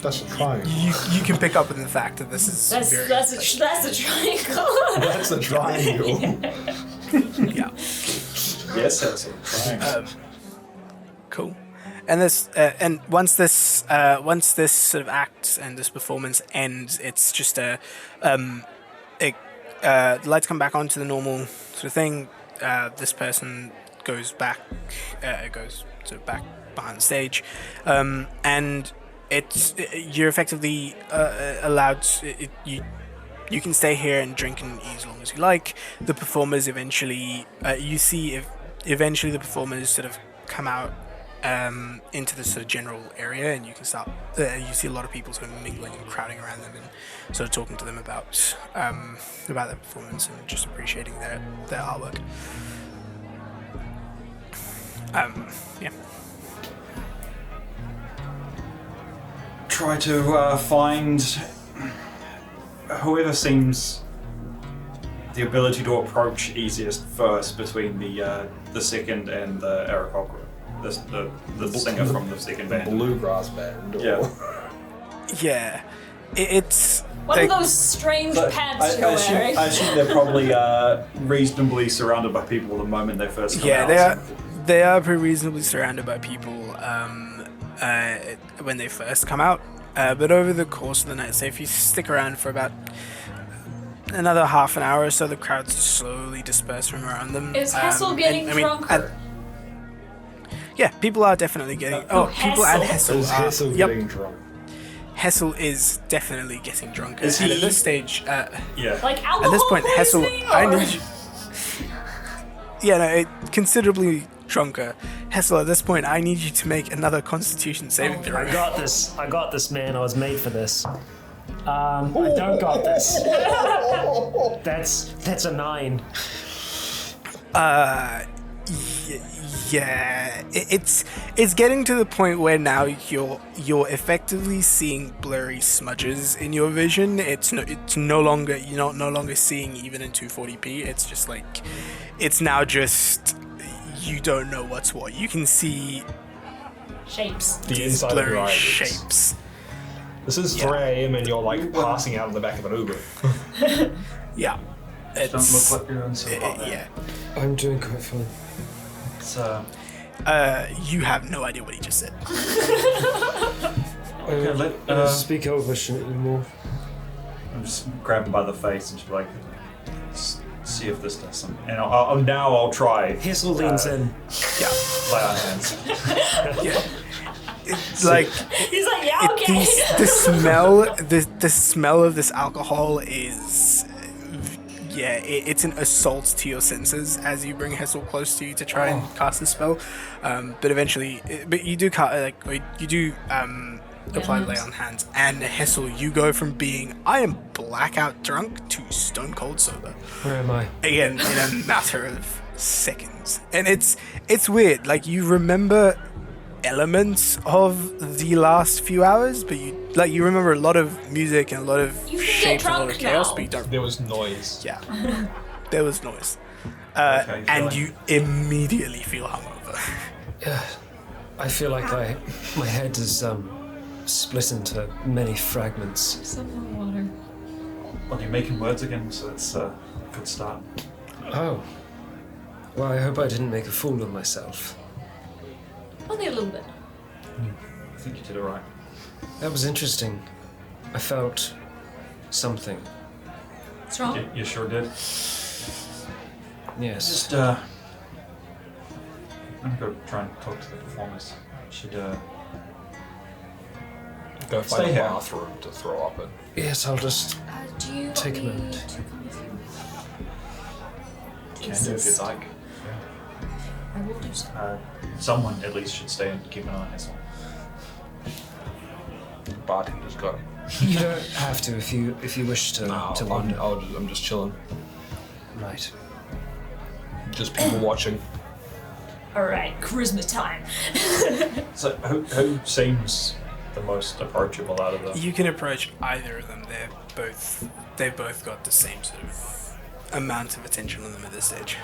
That's a triangle. you can pick up on the fact that this is That's very that's a triangle. That's a triangle. yeah. Yes, that's a triangle. Cool. And this, and once this sort of act and this performance ends, it's just the lights come back onto the normal sort of thing. This person goes back, goes sort of back behind the stage, and you're effectively allowed. You can stay here and drink and eat as long as you like. The performers eventually, eventually the performers sort of come out into the sort of general area, and you can start. You see a lot of people sort of mingling and crowding around them, and sort of talking to them about their performance and just appreciating their artwork. Yeah. Try to find whoever seems the ability to approach easiest first between the second and the Aarakocra. The singer from the second band. Bluegrass band. Or... Yeah. Yeah. It's What like, are those strange But pants you're wearing? I assume they're probably reasonably surrounded by people the moment they first come yeah, out. they are pretty reasonably surrounded by people when they first come out. But over the course of the night, say if you stick around for about another half an hour or so, the crowds slowly disperse from around them. Is Hessel getting drunker? Yeah, people are definitely getting. People and Hessel Is are. Hessel Yep, getting drunk? Hessel is definitely getting drunker. Is And he- at this stage, Yeah. Like alcohol at this point, Hessel, poisoning, I or- need you. Yeah, no, considerably drunker. Hessel, at this point, I need you to make another Constitution saving throw. I got this, man. I was made for this. I don't got this. That's a 9. Yeah, it's getting to the point where now you're effectively seeing blurry smudges in your vision. It's no longer you're no longer seeing even in 240p. It's just like it's now just you don't know what's what. You can see Shapes. The these inside of your blurry eyes. shapes. This is 3 a.m. and you're like passing out in the back of an Uber. Yeah, Don't it's look like you're in some hot yeah. I'm doing quite fine. It's, You have no idea what he just said. Speak over shit anymore. I'm just grab him by the face and just be like, see if this does something. And I'll try. Hissel leans in. Yeah, Lay on hands. yeah. It's like. He's like, yeah, okay. The smell of this alcohol is yeah, it's an assault to your senses as you bring Hessel close to you to try and cast the spell. But eventually, but you do apply lay on hands, and Hessel, you go from being I am blackout drunk to stone cold sober. Where am I? Again, in a matter of seconds, and it's weird. Like you remember elements of the last few hours, but you remember a lot of music and a lot of You can get shapes and a lot of drunk chaos, now. but you don't. There was noise. Yeah, there was noise, Okay, and fine. you immediately feel hungover. Yeah, I feel like my head is split into many fragments. Some more water. Well, you're making words again, so that's a good start. Oh. Well, I hope I didn't make a fool of myself. Only a little bit. I think you did it right. That was interesting. I felt something. Strong? You sure did. Yes. Just, I'm gonna go try and talk to the performers. Should, Go Stay find a here. bathroom to throw up in. Yes, I'll just. Do you Take a want me moment. to come with you? can do if you'd like. I will do so. Someone at least should stay and keep an eye on Hessel. Bartender's got him. You don't have to if you wish to wander. I'm just chilling. Right. Just people watching. Alright, charisma time. So, who seems the most approachable out of them? You can approach either of them. They've both got the same sort of amount of attention on them at this stage.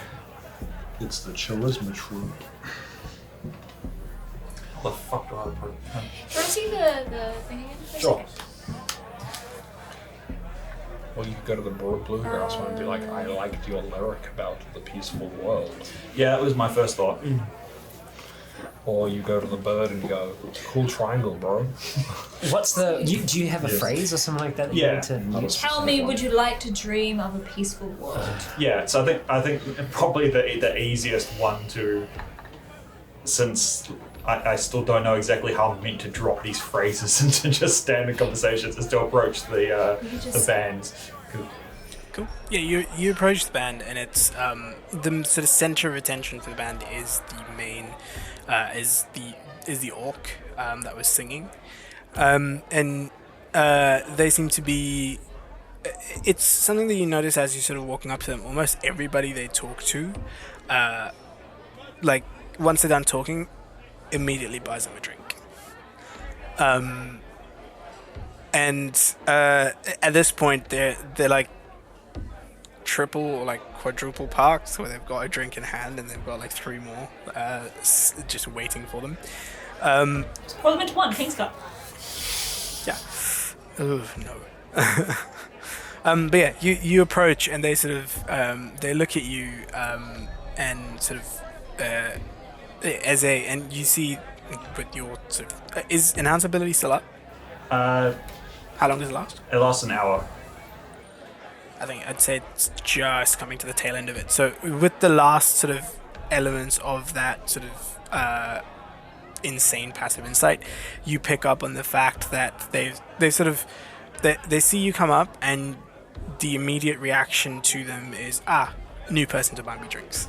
It's the charisma troop. How the fuck do I approach? Can I see the thing again? for a Sure. second? Or you could go to the bluegrass one and be like, I liked your lyric about the peaceful world. Yeah, that was my first thought. Or you go to the bird and go, cool triangle, bro. What's the? Do you have a Yes. phrase or something like that? Yeah. You need to use? Tell me, would you like to dream of a peaceful world? Yeah, so I think probably the easiest one to, since I still don't know exactly how I'm meant to drop these phrases into just standard conversations, is to approach the bands. Cool. Yeah, you approach the band, and it's the sort of center of attention for the band is the main is the orc that was singing, and they seem to be. It's something that you notice as you're sort of walking up to them. Almost everybody they talk to, like once they're done talking, immediately buys them a drink. And at this point, they're like triple or like quadruple parked, where they've got a drink in hand and they've got like 3 more just waiting for them. Roll them into one, King's Cup. Yeah. Oh no. But yeah, you approach and they sort of they look at you and sort of and you see with your sort of is enhance ability still up? How long does it last? It lasts an hour. I think I'd say it's just coming to the tail end of it. So with the last sort of elements of that sort of insane passive insight, you pick up on the fact that they sort of they see you come up, and the immediate reaction to them is new person to buy me drinks.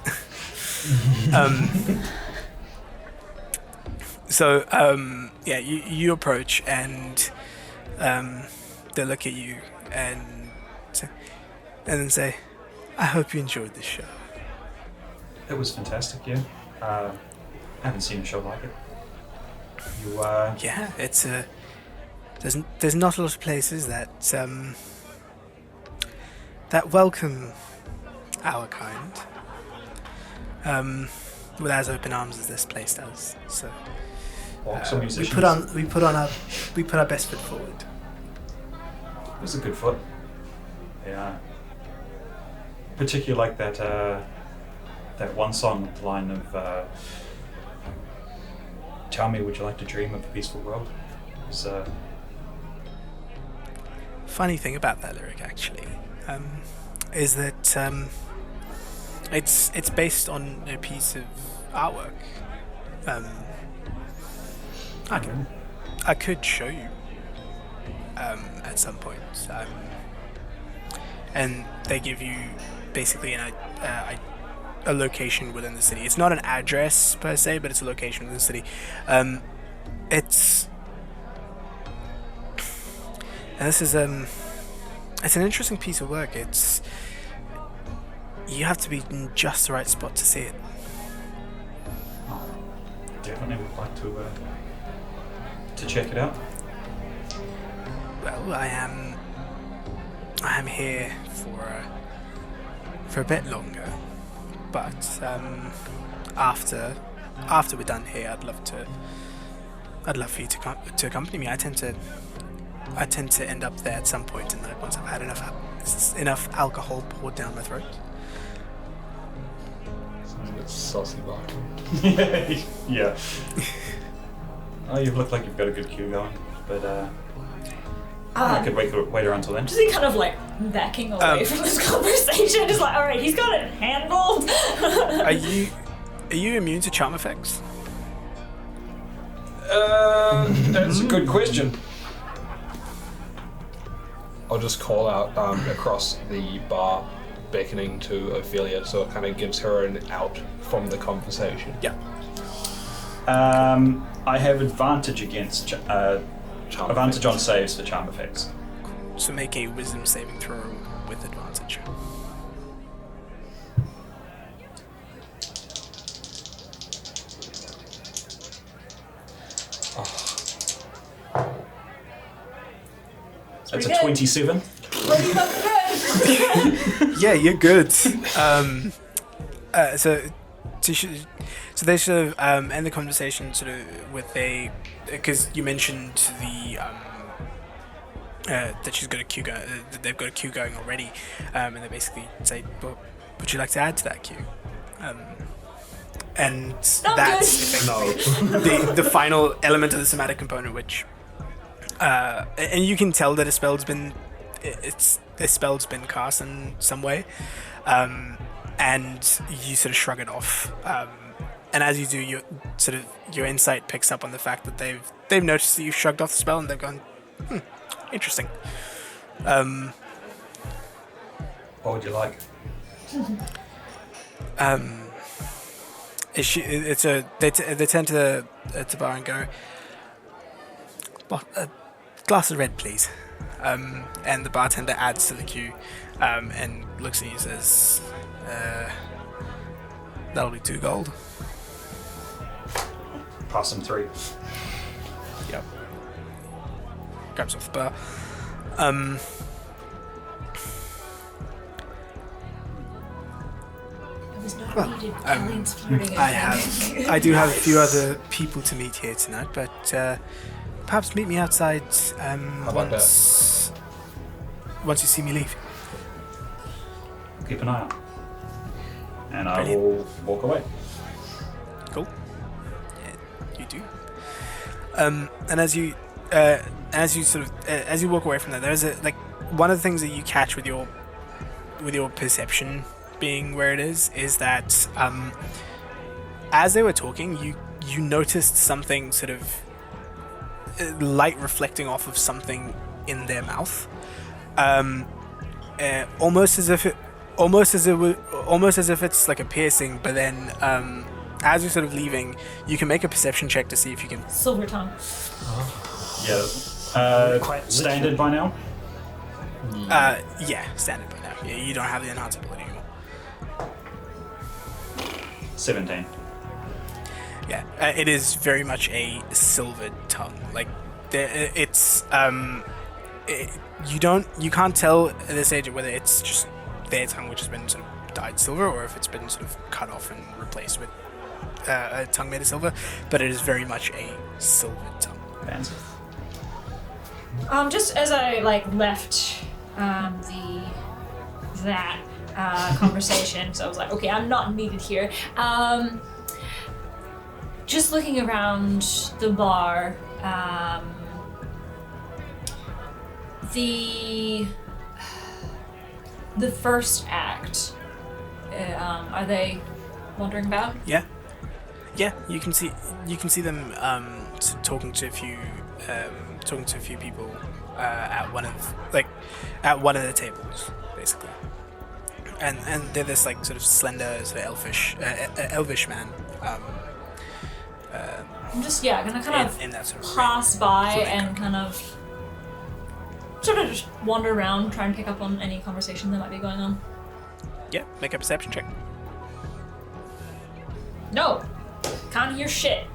So yeah, you approach and they look at you and then say, I hope you enjoyed this show. It was fantastic, yeah. I haven't seen a show like it. You, Yeah, it's there's not a lot of places that that welcome our kind with as open arms as this place does. So some we musicians. put our best foot forward. It was a good foot. Yeah. Particularly like that one song with the line of tell me, would you like to dream of a peaceful world? It was, Funny thing about that lyric actually is that it's based on a piece of artwork. I could show you at some point. and they give you basically a location within the city. It's not an address per se, but it's a location within the city. It's and this is it's an interesting piece of work. You have to be in just the right spot to see it. Definitely would like to check it out. Well, I am here for a bit longer, but after we're done here, I'd love for you to accompany me. I tend to end up there at some point in the night once I've had enough alcohol poured down my throat. It's saucy bar. Yeah. Oh, you look like you've got a good queue going, but I could wait around till then. Is he kind of like backing away from this conversation? Just like, all right, he's got it handled. Are you immune to charm effects? That's a good question. I'll just call out across the bar, beckoning to Ophelia, so it kind of gives her an out from the conversation. Yeah. I have advantage against Charm advantage on effects. saves for charm effects. So make a wisdom saving throw with advantage. That's a pretty good. 27. Pretty fucking good. Yeah, you're good. So they sort of end the conversation sort of with because you mentioned that she's got a queue going, that they've got a queue going already, and they basically say, "Well, would you like to add to that queue?" And Not that's good. effectively the final element of the somatic component, which and you can tell that a spell's been cast in some way, and you sort of shrug it off. And as you do, your insight picks up on the fact that they've noticed that you shrugged off the spell, and they've gone, interesting. What would you like? They turn to the bar and go, well, a glass of red, please. And the bartender adds to the queue, and looks at you and says, that'll be 2 gold. Pass them 3. Yep. Grabs off the bar. It was not needed. Colleen's flirting I do have a few other people to meet here tonight, but perhaps meet me outside about once you see me leave. Keep an eye out. And I Brilliant. will walk away. Cool. Yeah, you do. And as you walk away from there, there's one of the things that you catch with your perception being where it is that as they were talking, you noticed something sort of light reflecting off of something in their mouth, almost as if it's like a piercing. But then, as you're sort of leaving, you can make a perception check to see if you can. Silver tongue. Yeah. Quite Standard by now? Yeah, standard by now. Yeah, you don't have the enhanced ability anymore. 17. Yeah, it is very much a silvered tongue. Like, you can't tell at this age whether it's just their tongue which has been sort of dyed silver, or if it's been sort of cut off and replaced with a tongue made of silver. But it is very much a silvered tongue. Fancy. Just as I left that conversation, so I was like, okay, I'm not needed here. Just looking around the bar, the first act. Are they wandering about? Yeah, you can see them talking to a few talking to a few people at one of the tables, basically. And they're this like sort of slender, sort of elvish man. I'm just gonna kind of in that sort of pass by flank. and kind of sort of just wander around, try and pick up on any conversation that might be going on. Yeah, make a perception check. No, can't hear shit.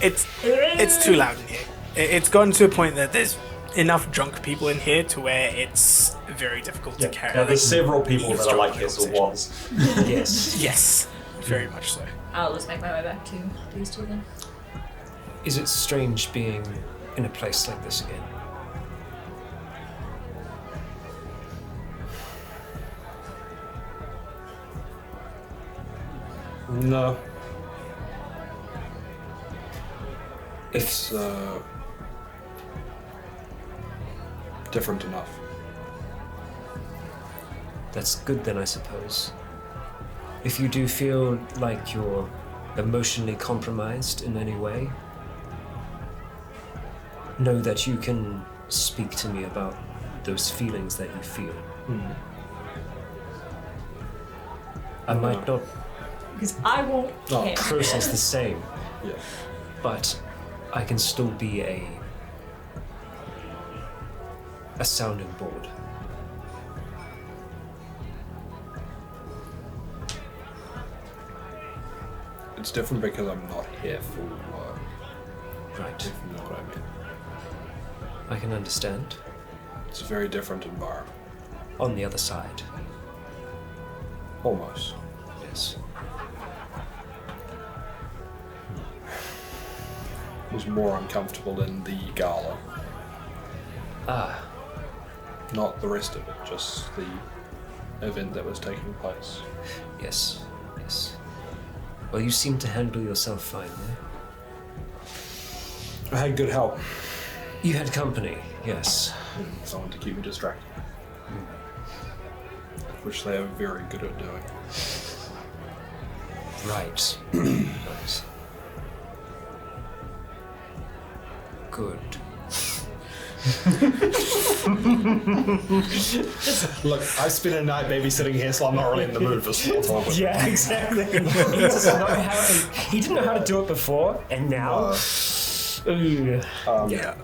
It's too loud in here. It's gotten to a point that there's enough drunk people in here to where it's very difficult to carry. Now, there's several people that are like eavesdrop Hessel on was. Yes. Yes, very much so. I'll just make my way back to these two then. Is it strange being in a place like this again? No. If It's different enough. that's good, then I suppose. If you do feel like you're emotionally compromised in any way, know that you can speak to me about those feelings that you feel. I might not Because I won't care. process the same, Yeah. but I can still be a sounding board. It's different because I'm not here for work. Right. If you know what I mean. I can understand. It's a very different environment. On the other side, Almost. yes. Was more uncomfortable in the gala. Ah, Not the rest of it, just the event that was taking place. yes, yes. Well, you seem to handle yourself fine there. I had good help. You had company, yes. Someone to keep me distracted. Which they are very good at doing. Right. Right. Good. Look, I spent a night babysitting here, so I'm not really in the mood for small talk. Yeah, exactly. he didn't know how to do it before, and now. Yeah.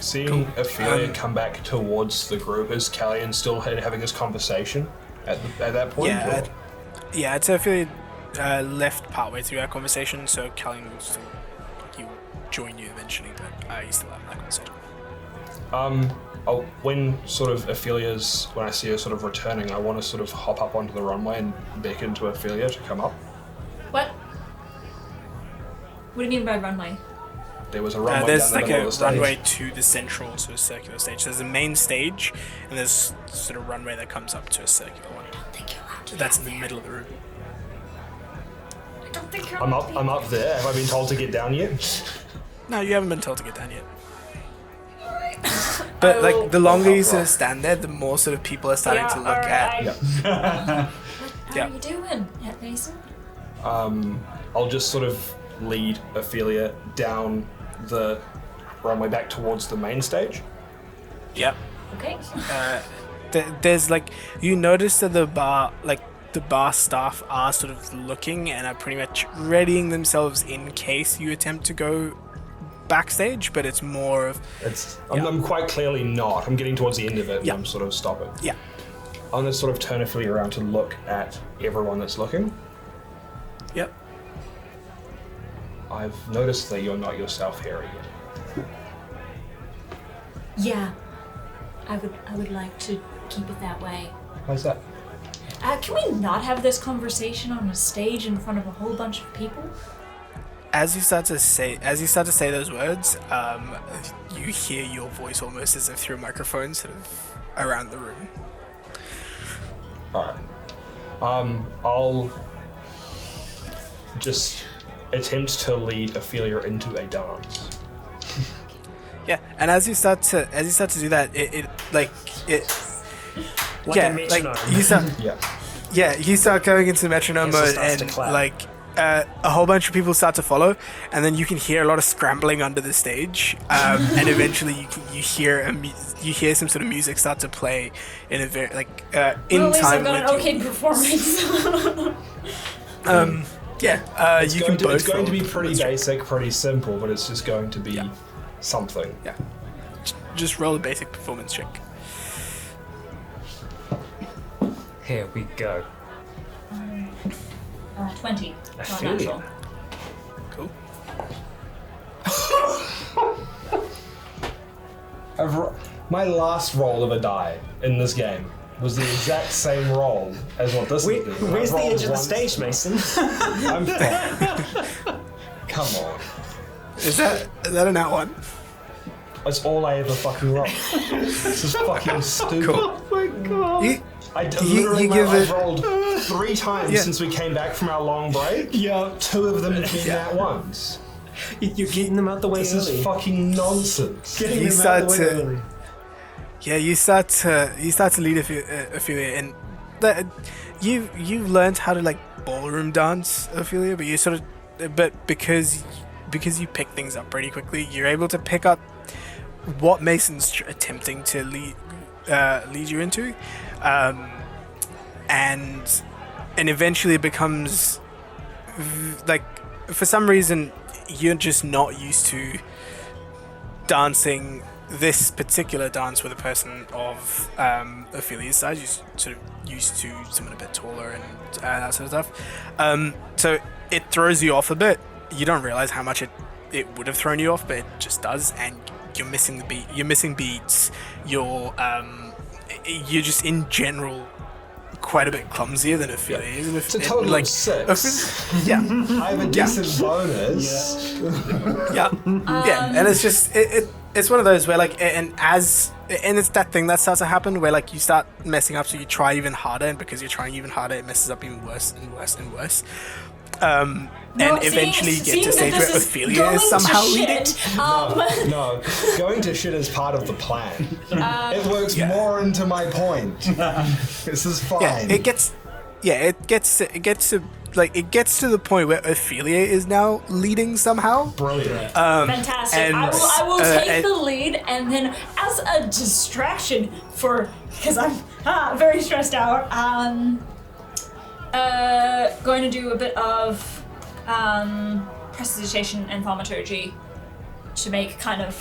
Seeing Ophelia come back towards the group, is Callian still having this conversation at that point? Yeah, or- yeah. I'd say I feel left partway through our conversation, so Callian will still join you eventually, but you still have that conversation. when sort of when I see her sort of returning, I want to sort of hop up onto the runway and beckon to Ophelia to come up. What? What do you mean by runway? There was a runway There's down the like middle a of the stage. runway to the central sort of circular stage. There's a main stage, and there's sort of runway that comes up to a circular one. I don't think you're allowed to That's go in the there. middle of the room. I don't think you're I'm allowed up. to be I'm up there. Have I been told to get down yet? No, you haven't been told to get down yet. But like the longer you sort of stand there, the more sort of people are starting to look at. Yeah. How Yeah. are you doing, Mason? I'll just sort of lead Ophelia down the runway back towards the main stage. Yep. Okay. There's like you notice that the bar staff are sort of looking and are pretty much readying themselves in case you attempt to go backstage, but it's more of I'm quite clearly not. I'm getting towards the end of it, Yeah. and I'm sort of stopping. yeah. I'm gonna sort of turn Ophelia around to look at everyone that's looking. Yep. I've noticed that you're not yourself, Harry, yet. Yeah. I would like to keep it that way. Why's that? Can we not have this conversation on a stage in front of a whole bunch of people? As you start to say those words, you hear your voice almost as if through a microphone, sort of around the room. Alright. I'll just attempt to lead Ophelia into a dance. Yeah, and as you start to do that, it Like yeah, a metronome. like you start Yeah. yeah, you start going into metronome Hansel mode starts to and clap. like a whole bunch of people start to follow, and then you can hear a lot of scrambling under the stage, and eventually you hear some sort of music start to play in a very in at least time I've got an with okay performance. you can both. It's going to be roll pretty basic, pretty simple, but it's just going to be something. Yeah, just roll a basic performance check. Here we go. 20. I Not feel natural. Cool. My last roll of a die in this game was the exact same roll as what this is. Where's the edge of the stage, Mason? I'm fine. Come on. Is that an out one? That's all I ever fucking roll. This is fucking stupid. Cool. Oh my god. I've rolled 3 times since we came back from our long break. Yeah. 2 of them have been that ones. You're getting them out the way This early. is fucking nonsense. Getting You them out the start way to- early. Yeah, you start to lead Ophelia, and you've learned how to like ballroom dance, Ophelia, but because you pick things up pretty quickly, you're able to pick up what Mason's attempting to lead you into, and eventually it becomes like, for some reason you're just not used to dancing this particular dance with a person of Ophelia's size. You're sort of used to someone a bit taller and that sort of stuff. So it throws you off a bit. You don't realize how much it would have thrown you off, but it just does, and you're missing the beat. You're missing beats. You're just in general quite a bit clumsier than Ophelia is. It's a total of 6. Yeah. I have a decent bonus. Yeah, and it's just it's one of those where like, and it's that thing that starts to happen where like you start messing up, so you try even harder, and because you're trying even harder, it messes up even worse and worse and worse. And eventually you get to a stage where Ophelia is somehow leading. No, going to shit is part of the plan. It works more into my point. This is fine. Yeah, it gets to the point where Ophelia is now leading somehow. Brilliant. Fantastic. and- I will take and- the lead, and then as a distraction because I'm very stressed out, going to do a bit of prestidigitation and thaumaturgy to make kind of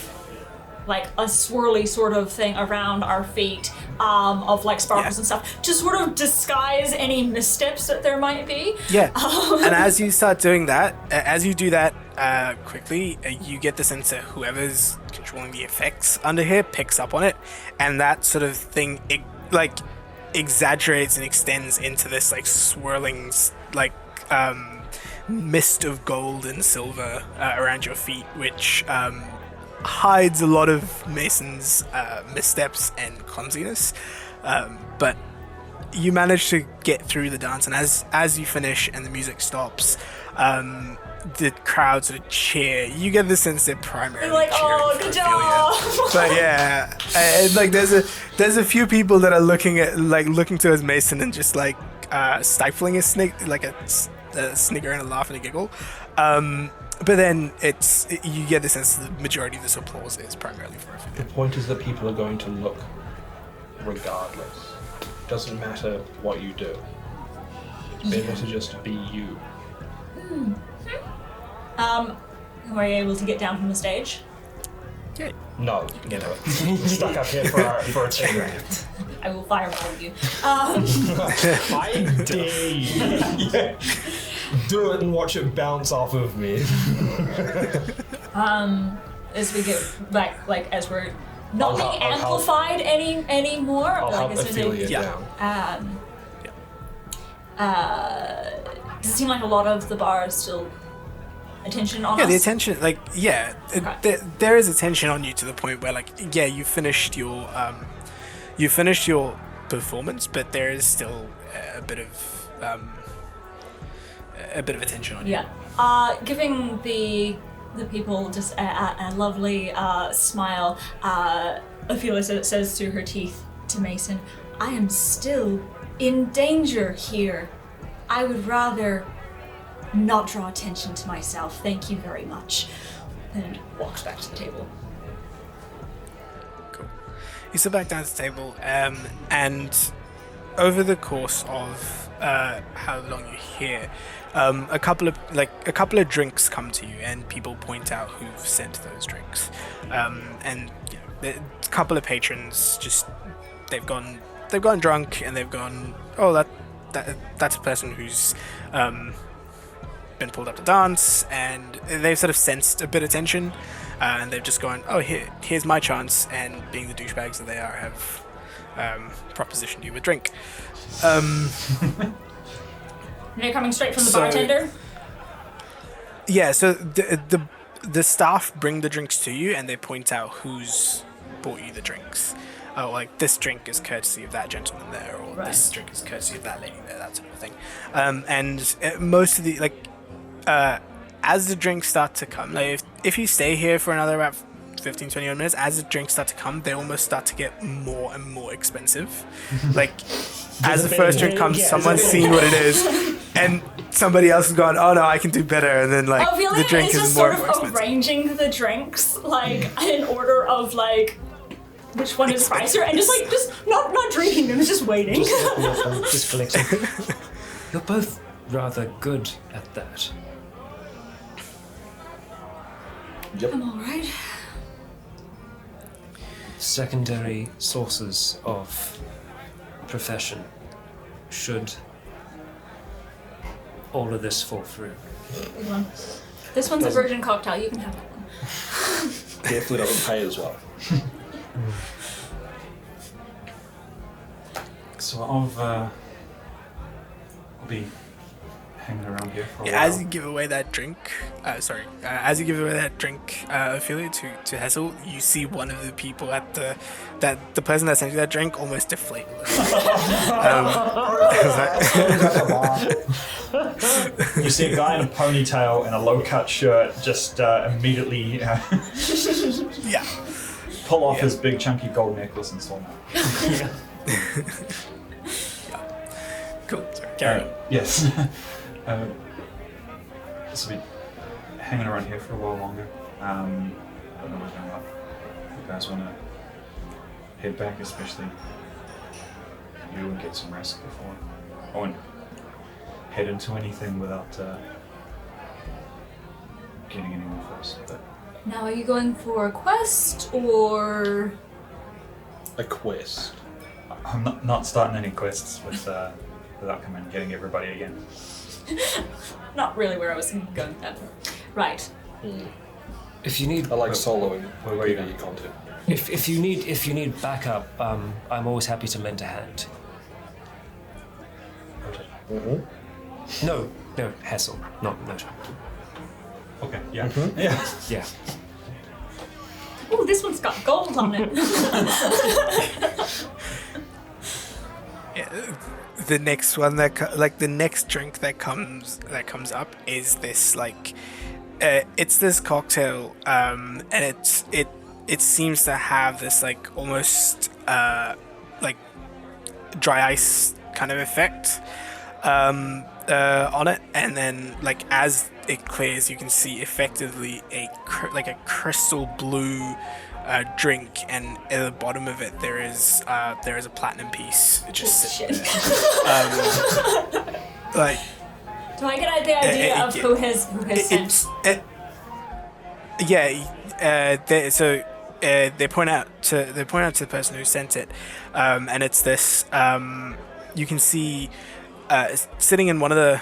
like a swirly sort of thing around our feet, of like sparkles and stuff, to sort of disguise any missteps that there might be. Yeah. And as you start doing that, as you do that quickly, you get the sense that whoever's controlling the effects under here picks up on it, and that sort of thing exaggerates and extends into this like swirling mist of gold and silver around your feet, which hides a lot of Mason's missteps and clumsiness, but you manage to get through the dance, and as you finish and the music stops, the crowd sort of cheer. You get the sense they're primarily Like, cheering oh, for good Ophelia. job! But yeah, and like there's a few people that are looking towards Mason and just like stifling a snigger and a laugh and a giggle. But then you get the sense that the majority of this applause is primarily for Ophelia. The point is that people are going to look regardless. Doesn't matter what you do. It's better to just be you. Were you able to get down from the stage? Yeah. No, never. Stuck up here for a 10 round. I will fireball you. I dare you. Do it and watch it bounce off of me. As we get back, like as we're not I'll being help- amplified anymore. I'll help as soon as Ophelia down. does it seem like a lot of the bar is still attention on Yeah, us? the attention, Okay. there is attention on you to the point where, you finished your performance, but there is still a bit of attention on you. Yeah. Giving the people just a lovely smile, Ophelia says through her teeth to Mason, "I am still in danger here. I would rather not draw attention to myself. Thank you very much. And walks back to the table. Cool. You sit back down to the table, and over the course of how long you're here, a couple of drinks come to you, and people point out who've sent those drinks. And a couple of patrons they've gone drunk, and they've gone, oh, that's a person who's been pulled up to dance, and they've sort of sensed a bit of tension, and they've just gone, oh, here's my chance, and being the douchebags that they are, have propositioned you with drink. They're coming straight from the bartender? Yeah, so the staff bring the drinks to you, and they point out who's bought you the drinks. Oh, like, this drink is courtesy of that gentleman there, or this drink is courtesy of that lady there, that sort of thing. And most of the, as the drinks start to come, like, if you stay here for another about 15, 20 minutes, as the drinks start to come, they almost start to get more and more expensive. Like, as the first drink comes, someone's seen what it is, and somebody else has gone, oh no, I can do better, and then, like, the drink is more and more expensive. Arranging the drinks, like, in order of, like, which one is pricier, and just not drinking them, just waiting. Just collecting. You're both rather good at that. Yep. I'm alright. Secondary sources of profession. Should all of this fall through? Big one. This one's a virgin cocktail, you can have that one. Definitely doesn't pay as well. So I'll be hanging around here for a while. As you give away that drink, Ophelia, to Hessel, you see one of the people at the person that sent you that drink almost deflate. You see a guy in a ponytail and a low-cut shirt just immediately pull off his big chunky gold necklace and so on. Cool. Sorry, carry on. Yes. So we'll be hanging around here for a while longer. I don't know whether or not you guys want to head back, especially you, and get some rest before. I won't head into anything without getting anyone first. But Now, are you going for a quest, or...? A quest. I'm not starting any quests without coming and getting everybody again. Not really where I was going with that. Right. If you need, I like soloing where are you PvE content. if you need backup, I'm always happy to lend a hand. Mm-hmm. No, Hessel, not no. Okay. Yeah. Mm-hmm. Yeah. Yeah. Oh, this one's got gold on it. The next one the next drink that comes up is this it's this cocktail, and it seems to have this almost dry ice kind of effect on it, and then as it clears, you can see effectively a crystal blue drink, and at the bottom of it there is a platinum piece that just sits there. Do I get the idea of who has sent? They point out to the person who sent it, and it's this. You can see sitting in one of the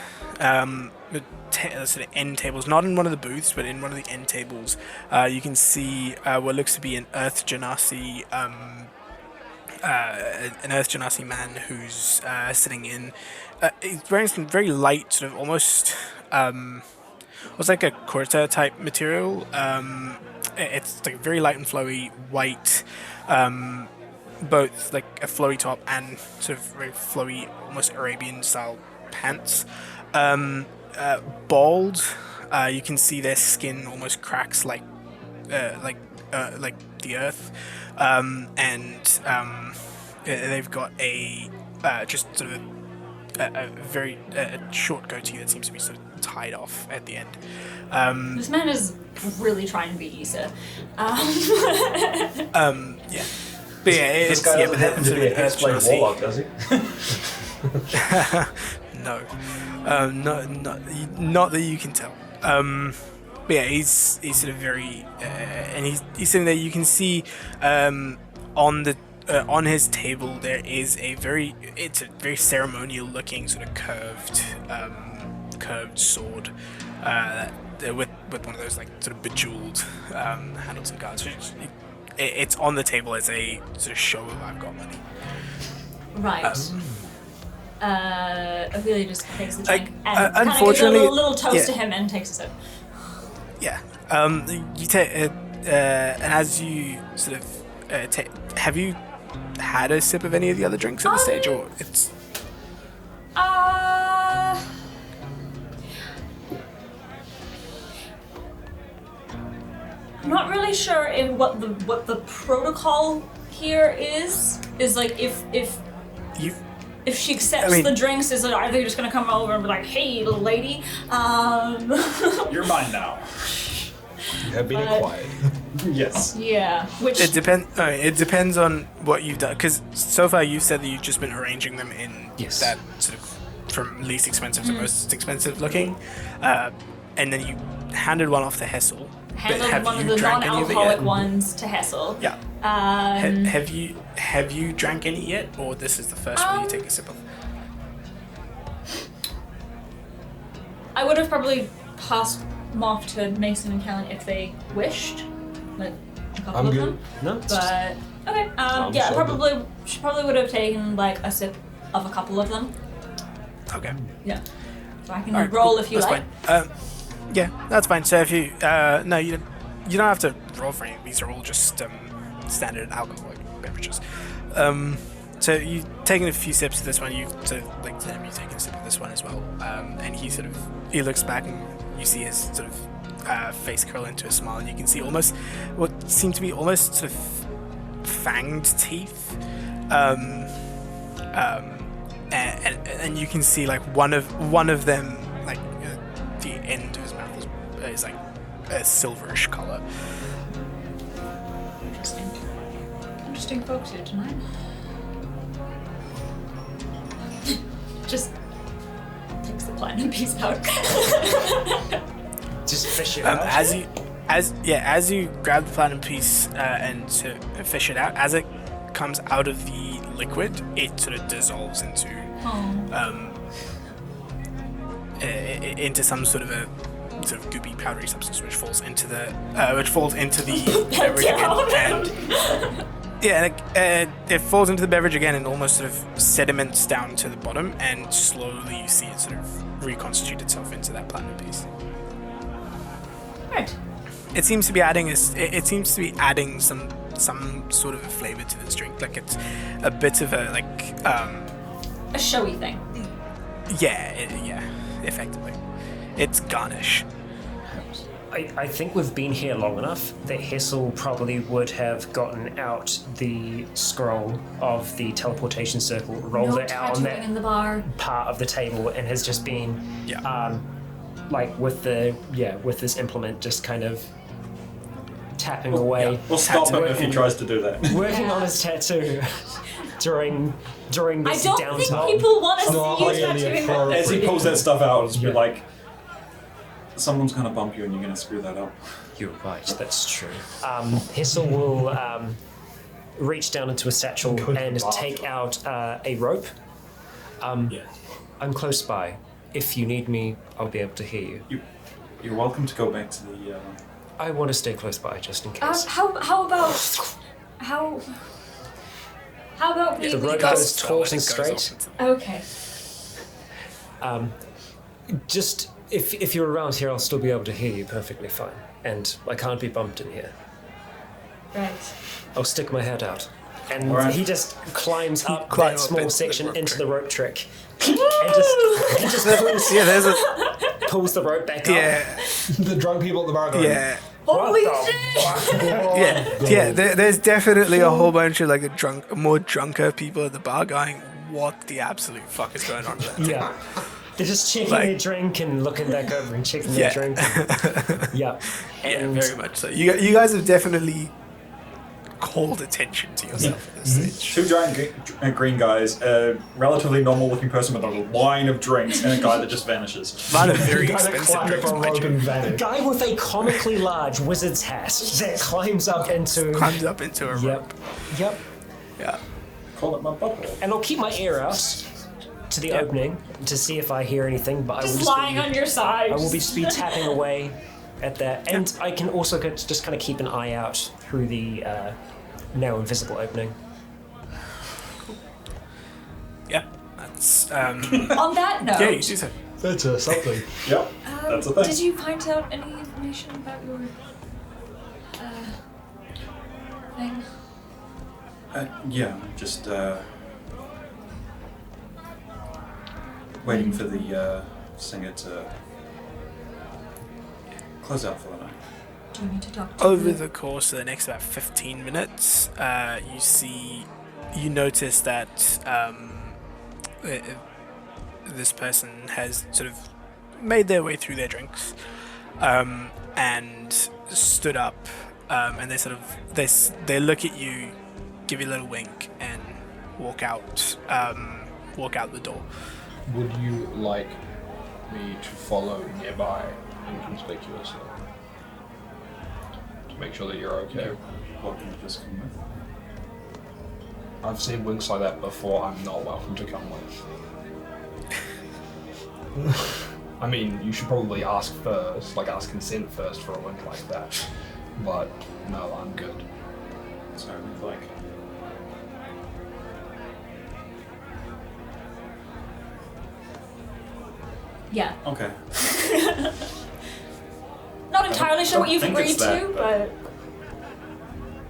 sort of end tables, not in one of the booths, but in one of the end tables, you can see what looks to be an Earth Genasi man who's sitting in. He's wearing some very light, sort of almost what's like a kurta type material. It's very light and flowy, white, both a flowy top and sort of very flowy, almost Arabian style pants. Bald, you can see their skin almost cracks like the earth, and they've got a just sort of a very short goatee that seems to be sort of tied off at the end. This man is really trying to be Issa. Yeah. But yeah, This it's guy yeah, doesn't but happen to be a Hexblade Chelsea. warlock, does he? No, not that you can tell. But yeah, he's sort of very, and he's sitting there. You can see on his table there is it's a very ceremonial looking sort of curved sword with one of those like sort of bejeweled handles and guards. It's on the table as a sort of show of I've got money. Right. Ophelia just takes the drink and kind of gives unfortunately, a little toast yeah. to him and takes a sip. Yeah. You take and as you sort of have you had a sip of any of the other drinks at the stage, or it's? I'm not really sure what the protocol here is. Is like if she accepts the drinks, is it are they just gonna come over and be like, "Hey, little lady, You're mine now. You have been acquired. Yes. yeah." Which It depends on what you've done. Because so far you've said that you've just been arranging them in Yes. that sort of from least expensive to most expensive looking, and then you handed one off to Hessel. But handled have one of you the drank any of it non-alcoholic yet? ones to Hessel. Yeah. Have you drank any yet, or this is the first one you take a sip of? I would have probably passed them off to Mason and Kellen if they wished, like a couple I'm of good. them. No, it's just- But okay, yeah, sober. she probably would have taken like a sip of a couple of them. Okay. Yeah, so I can Alright, roll cool. if you That's like. fine. Yeah, that's fine. So if you no, you don't have to roll for any. These are all just standard alcoholic beverages. So you've taken a few sips of this one. You've sort of like to him, you've taken a sip of this one as well. And he looks back and you see his sort of face curl into a smile, and you can see almost what seem to be almost sort of fanged teeth. And you can see like one of them, like the end of his mouth is like a silverish color. Interesting folks here tonight. Just takes the platinum piece out. Just fish it out. As you grab the platinum piece and to fish it out, as it comes out of the liquid, it sort of dissolves into into some sort of a sort of goopy, powdery substance, which falls into the beverage again, and it falls into the beverage again and almost sort of sediments down to the bottom, and slowly you see it sort of reconstitute itself into that platinum piece. Right. It seems to be adding some sort of a flavor to this drink. Like it's a bit of a A showy thing. yeah, effectively. It's garnish. I think we've been here long enough that Hessel probably would have gotten out the scroll of the teleportation circle, rolled No it out on tattooing in that the bar. part of the table, and has just been like with this implement just kind of tapping away. We'll stop him if he tries to do that. Working on his tattoo during I this don't downtime. think people want to not see you really tattooing appropriate. that. As he pulls that stuff out, it's be Yeah. like, someone's gonna bump you and you're gonna screw that up. You're right, that's true. Hessel will reach down into a satchel Good and laugh. take out a rope. I'm close by. If you need me, I'll be able to hear you. You're welcome to go back to the. I want to stay close by just in case. How about we The rope go? goes taut and straight. Okay. Just if you're around here, I'll still be able to hear you perfectly fine. And I can't be bumped in here. Right. I'll stick my head out. And Alright. he just climbs up Climb that up small into the section rope into trick. the rope trick. and just There's a pulls the rope back up. The drunk people at the bar going, Holy What the shit! There's definitely a whole bunch of like more drunker people at the bar going, "What the absolute fuck is going on?" With that Yeah. They're just checking Like- their drink and looking back over and checking Yeah. their drink. Yeah. Yeah, And very much so. You guys have definitely called attention to yourself at this stage. Two giant green guys, a relatively normal-looking person with a line of drinks, and a guy that just vanishes. Not a very The guy that expensive climbed drink, up a mind rope you. and a vanished. guy with a comically large wizard's hat that climbs up into. Climbs up into a rope. Yep. Yep. Yeah. Call it my butthole. And I'll keep my ear out to the Yep. opening to see if I hear anything. But Just I will lying on your side. I will be speed tapping away at that, and I can also just kind of keep an eye out through the now invisible opening. Yeah. That's On that note, yeah, you do so. That's something. Yep, that's the thing. did you find out any information about your thing? Yeah, just waiting for the singer to close out for the night. Do you need to talk to Over the course of the next about 15 minutes, you notice that this person has sort of made their way through their drinks and stood up, and they sort of they look at you, give you a little wink, and walk out the door. Would you like me to follow nearby inconspicuously? To make sure that you're okay? Welcome to just come with. I've seen winks like that before. I'm not welcome to come with. I mean, you should probably ask first, like ask consent first for a wink like that. But no, I'm good. Sorry, like. Yeah. Okay. Not entirely sure what don't you've think agreed it's that, to, but- but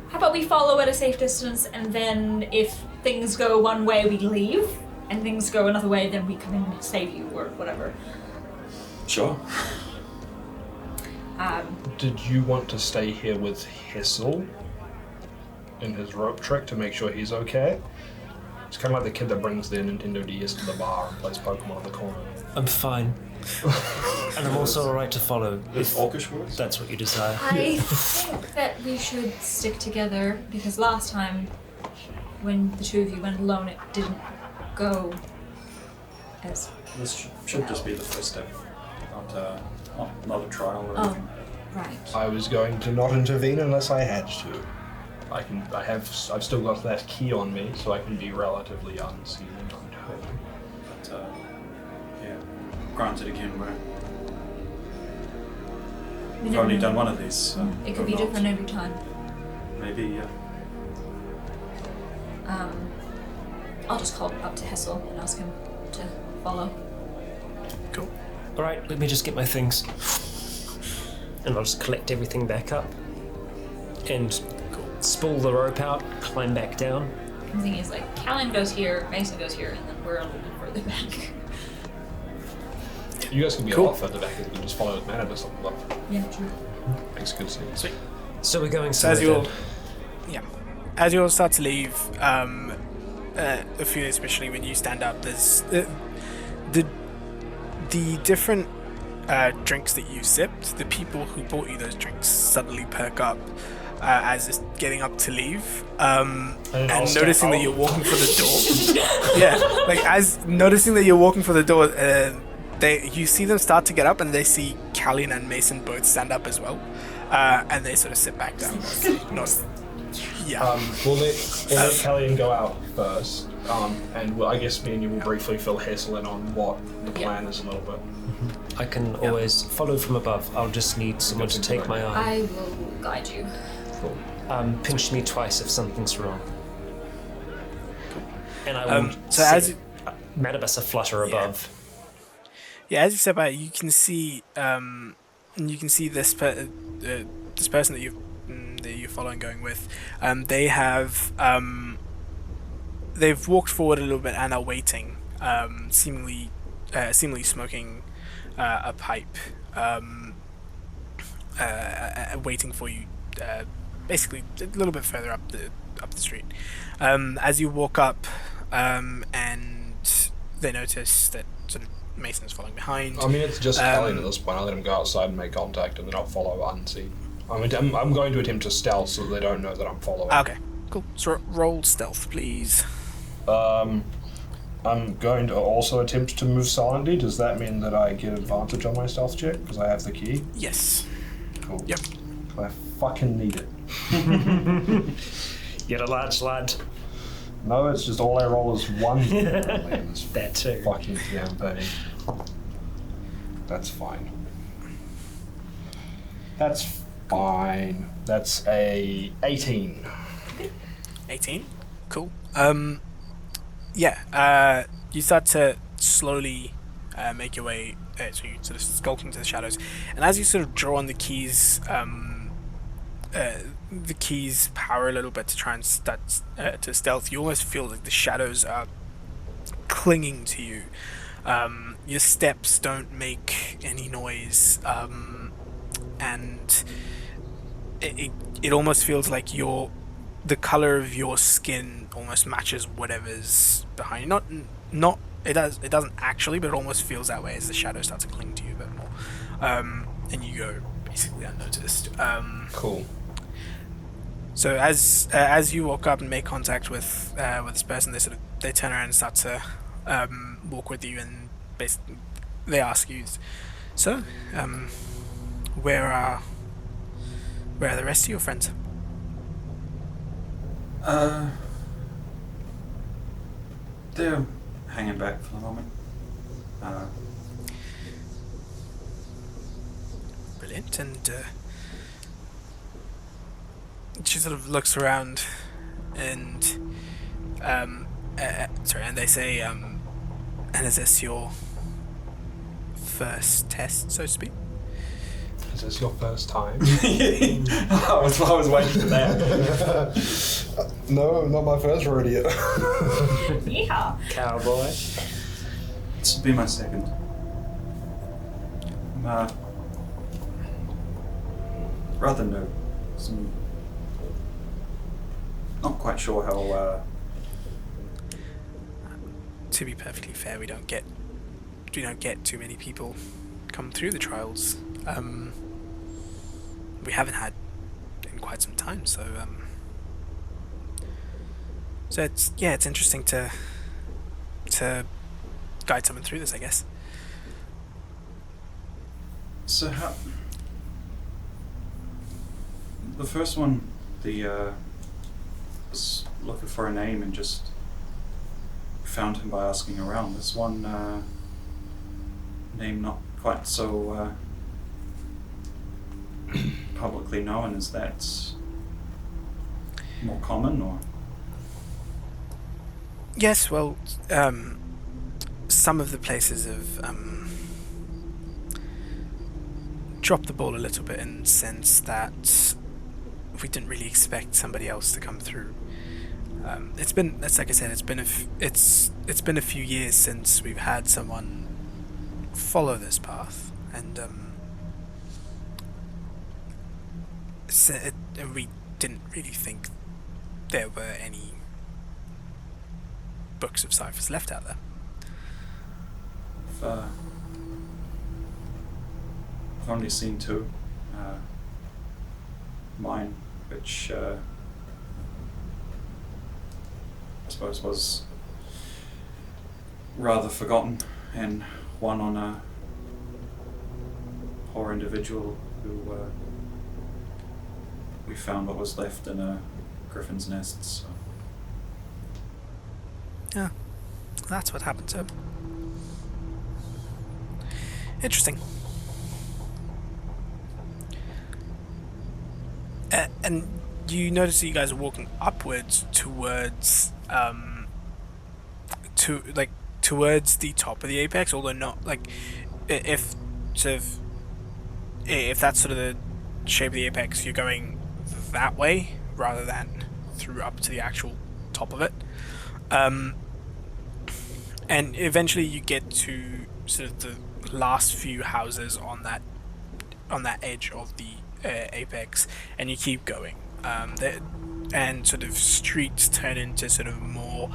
how about we follow at a safe distance, and then if things go one way, we leave, and things go another way, then we come in and save you or whatever. Sure. Did you want to stay here with Hissel in his rope trick to make sure he's okay? It's kind of like the kid that brings their Nintendo DS to the bar and plays Pokemon in the corner. I'm fine. And I'm also alright to follow If if Orcish works? that's what you desire. I think that we should stick together because last time, when the two of you went alone, it didn't go as. This should just be the first step. Not a trial or Oh, anything. right. I was going to not intervene unless I had to. I've still got that key on me, so I can be relatively unseen and unheard. But, yeah. Granted again, we've only done one of these. So It could be we're not- different every time. Maybe, yeah. I'll just call up to Hessel and ask him to follow. Cool. Alright, let me just get my things. And I'll just collect everything back up. And spool the rope out, climb back down. The thing is, like, Callan goes here, Mason goes here, and then we're a little bit further back. You guys can be Cool. a lot further back if you can just follow his manner or something. Yeah, true. Makes good sense. Sweet. So we're going So as somewhere you all, then. yeah, as you all start to leave, a few, especially when you stand up, there's the different drinks that you sipped. The people who bought you those drinks suddenly perk up as it's getting up to leave, and I'll step noticing that out. you're walking for the door. Yeah, like as noticing that you're walking for the door, you see them start to get up, and they see Callian and Mason both stand up as well, and they sort of sit back down. Not, yeah. We'll let Callian go out first, and I guess me and you will briefly fill Hessel in on what the plan is a little bit. I can always follow from above. I'll just need someone to take my arm. I will guide you. Cool. Pinch me twice if something's wrong. And I will So as you, Manibus a flutter above. yeah, as you step out, you can see this person that you're following, going with. They have they've walked forward a little bit and are waiting, seemingly smoking a pipe, waiting for you. Basically, a little bit further up the street. As you walk up, and they notice that sort of Mason's following behind. I mean, it's just telling at this point. I let him go outside and make contact, and then I'll follow unseen. I mean, I'm going to attempt to stealth so that they don't know that I'm following. Okay, cool. So roll stealth, please. I'm going to also attempt to move silently. Does that mean that I get advantage on my stealth check because I have the key? Yes. Cool. Yep. I fucking need it. You're a large lad. No, it's just all I roll is 1. That too. Fucking damn thing. That's fine. That's fine. That's a 18. 18. Cool. You start to slowly make your way. So you sort of skulk into the shadows, and as you sort of draw on the keys power a little bit to try and start to stealth, you almost feel like the shadows are clinging to you. Your steps don't make any noise, and it almost feels like the color of your skin almost matches whatever's behind you. Not it doesn't actually, but it almost feels that way as the shadows start to cling to you a bit more, and you go basically unnoticed. Cool. So as you walk up and make contact with this person, they turn around and start to walk with you, and basically they ask you, "So, where are the rest of your friends?" They're hanging back for the moment. Brilliant. And she sort of looks around, and and they say, "And is this your first test, so to speak?" Is this your first time? I was waiting for that. No, not my first rodeo. Yeehaw. Cowboy. This will be my second. Rather new. Not quite sure how. To be perfectly fair, we don't get too many people come through the trials. We haven't had in quite some time, so it's interesting to guide someone through this, I guess. So how? The first one, was looking for a name and just found him by asking around. This one name not quite so publicly known. Is that more common, or? Yes, well, some of the places have dropped the ball a little bit in the sense that we didn't really expect somebody else to come through. It's like I said, it's been a few years since we've had someone follow this path, and we didn't really think there were any books of ciphers left out there. I've only seen 2. Mine, which I suppose was rather forgotten, and one on a poor individual who we found what was left in a griffin's nest. So. Yeah, that's what happened to him. Interesting. And you notice that you guys are walking upwards towards towards the top of the apex, although not like if that's sort of the shape of the apex, you're going that way rather than through up to the actual top of it. And eventually you get to sort of the last few houses on that edge of the apex, and you keep going, and sort of streets turn into sort of more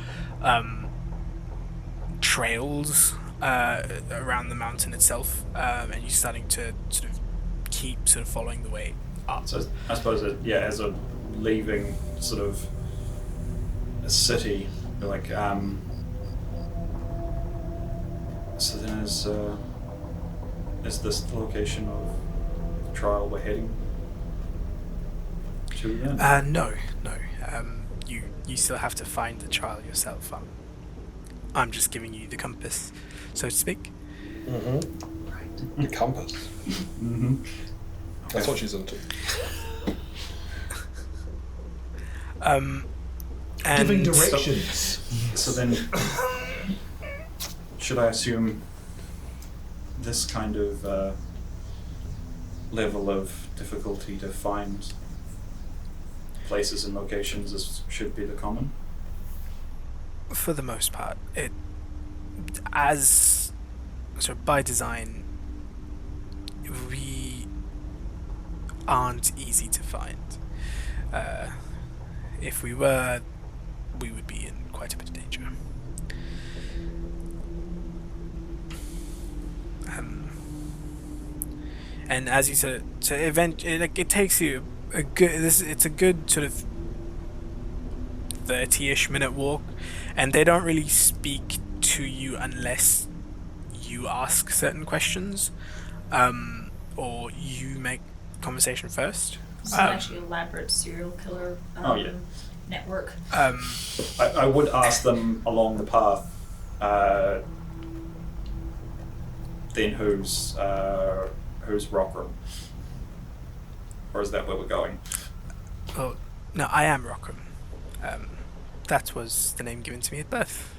trails around the mountain itself, and you're starting to sort of keep sort of following the way up. So I suppose as a leaving sort of a city, like so then is this the location of the trial we're heading to then? No. You still have to find the trial yourself. I'm just giving you the compass, so to speak. The compass. Mm-hmm. That's what she's into. And Giving directions. So then, should I assume this kind of level of difficulty to find places and locations should be the common? for the most part, by design, we aren't easy to find. If we were, we would be in quite a bit of danger. And as you said, it takes you a good. It's a good sort of 30-ish minute walk, and they don't really speak to you unless you ask certain questions, or you make conversation first. It's actually an elaborate serial killer network. I would ask them along the path. Then who's Rockram? Or is that where we're going? Oh, no, I am Rockram. That was the name given to me at birth.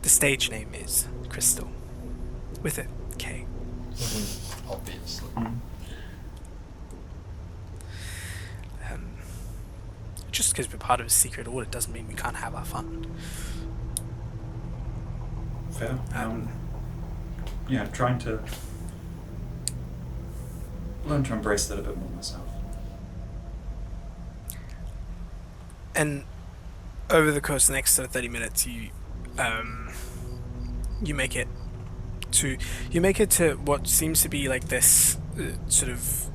The stage name is Crystal, with a K. Obviously. Just because we're part of a secret order doesn't mean we can't have our fun. Fair. Yeah, trying to learn to embrace that a bit more myself. And over the course of the next 30 minutes, you make it to what seems to be like this sort of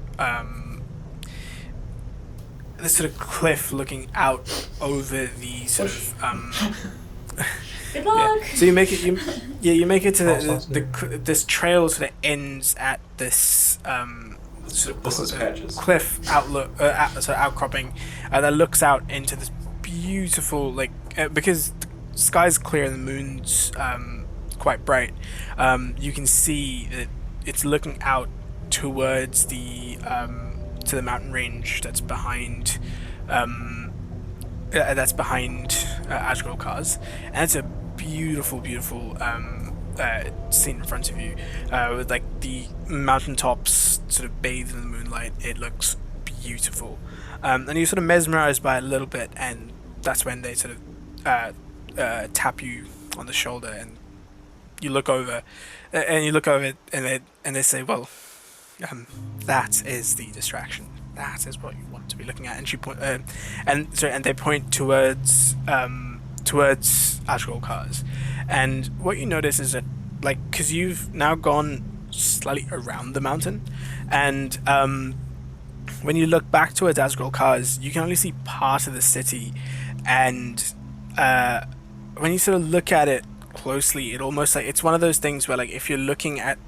cliff looking out over the sort of Good luck. Yeah. So you make it to this trail sort of ends at this cliff outcropping that looks out into this beautiful because the sky's clear and the moon's quite bright. You can see that it's looking out towards the to the mountain range that's behind Asgrel Cars, and it's a beautiful scene in front of you, with the mountaintops sort of bathed in the moonlight. It looks beautiful, and you're sort of mesmerized by it a little bit, and that's when they sort of tap you on the shoulder, and you look over, and they say, well, that is the distraction. That is what you want to be looking at. And she and they point towards Asgrel Cars. And what you notice is that, because you've now gone slightly around the mountain, and when you look back towards Asgrel Cars, you can only see part of the city. And when you sort of look at it closely, it almost it's one of those things where if you're looking at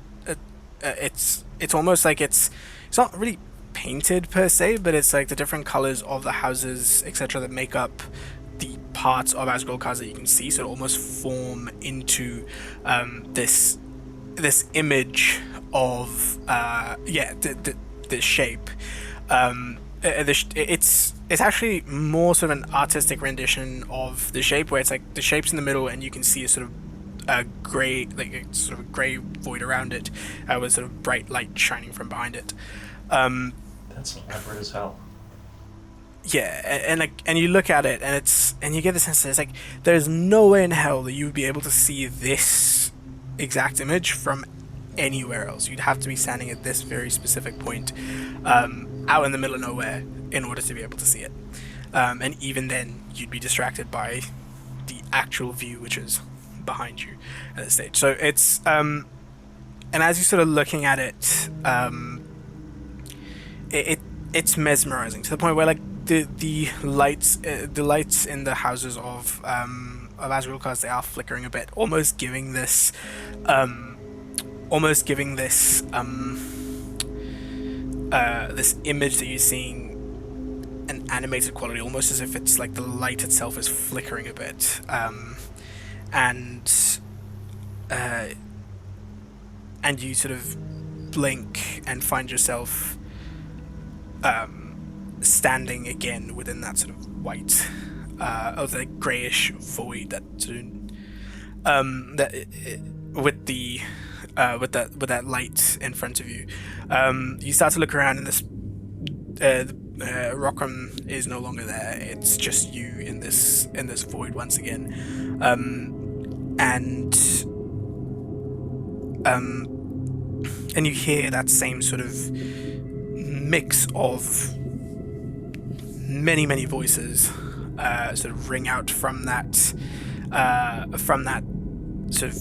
it's almost like it's not really painted per se, but it's the different colors of the houses, etc., that make up the parts of Asgrel Cars that you can see, so it almost form into this image of the shape. It's actually more sort of an artistic rendition of the shape, where it's the shape's in the middle and you can see a sort of a gray, sort of gray void around it, with sort of bright light shining from behind it. That's elaborate as hell. Yeah, and you look at it, and you get the sense that there's no way in hell that you would be able to see this exact image from anywhere else. You'd have to be standing at this very specific point, out in the middle of nowhere, in order to be able to see it. And even then, you'd be distracted by the actual view, which is behind you at this stage. So it's and as you're sort of looking at it, it's mesmerizing to the point where like the lights in the houses of Azrael cars, they are flickering a bit, almost giving this this image that you're seeing an animated quality, almost as if it's like the light itself is flickering a bit, and you sort of blink and find yourself standing again within that sort of white, of the greyish void that sort of, with that light in front of you. You start to look around, and this Rockram is no longer there. It's just you in this void once again, and you hear that same sort of mix of many voices sort of ring out from that sort of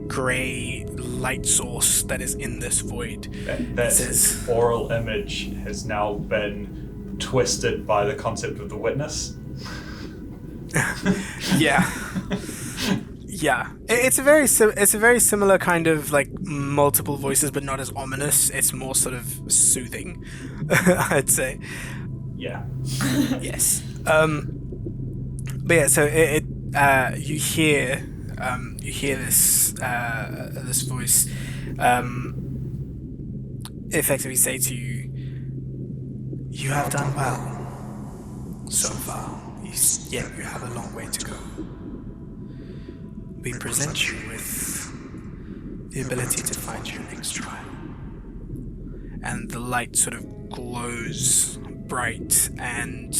grey light source that is in this void. That oral image has now been twisted by the concept of the witness. Yeah. It's a very similar kind of like multiple voices, but not as ominous. It's more sort of soothing, I'd say. Yeah. Yes. But yeah, so you hear this voice effectively say to you, "You have done well so far. Yet you have a long way to go. We present you with the ability to find your next trial." And the light sort of glows bright, and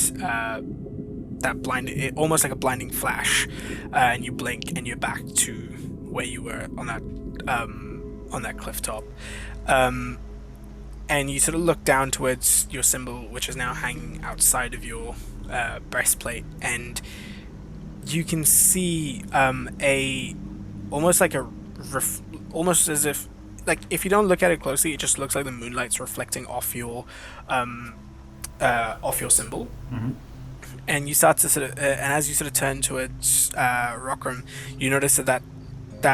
almost like a blinding flash, and you blink and you're back to where you were on that cliff top, and you sort of look down towards your symbol, which is now hanging outside of your breastplate, and you can see almost as if, like, if you don't look at it closely, it just looks like the moonlight's reflecting off your symbol. Mm-hmm. And you start to sort of, and as you sort of turn towards Rockram, you notice that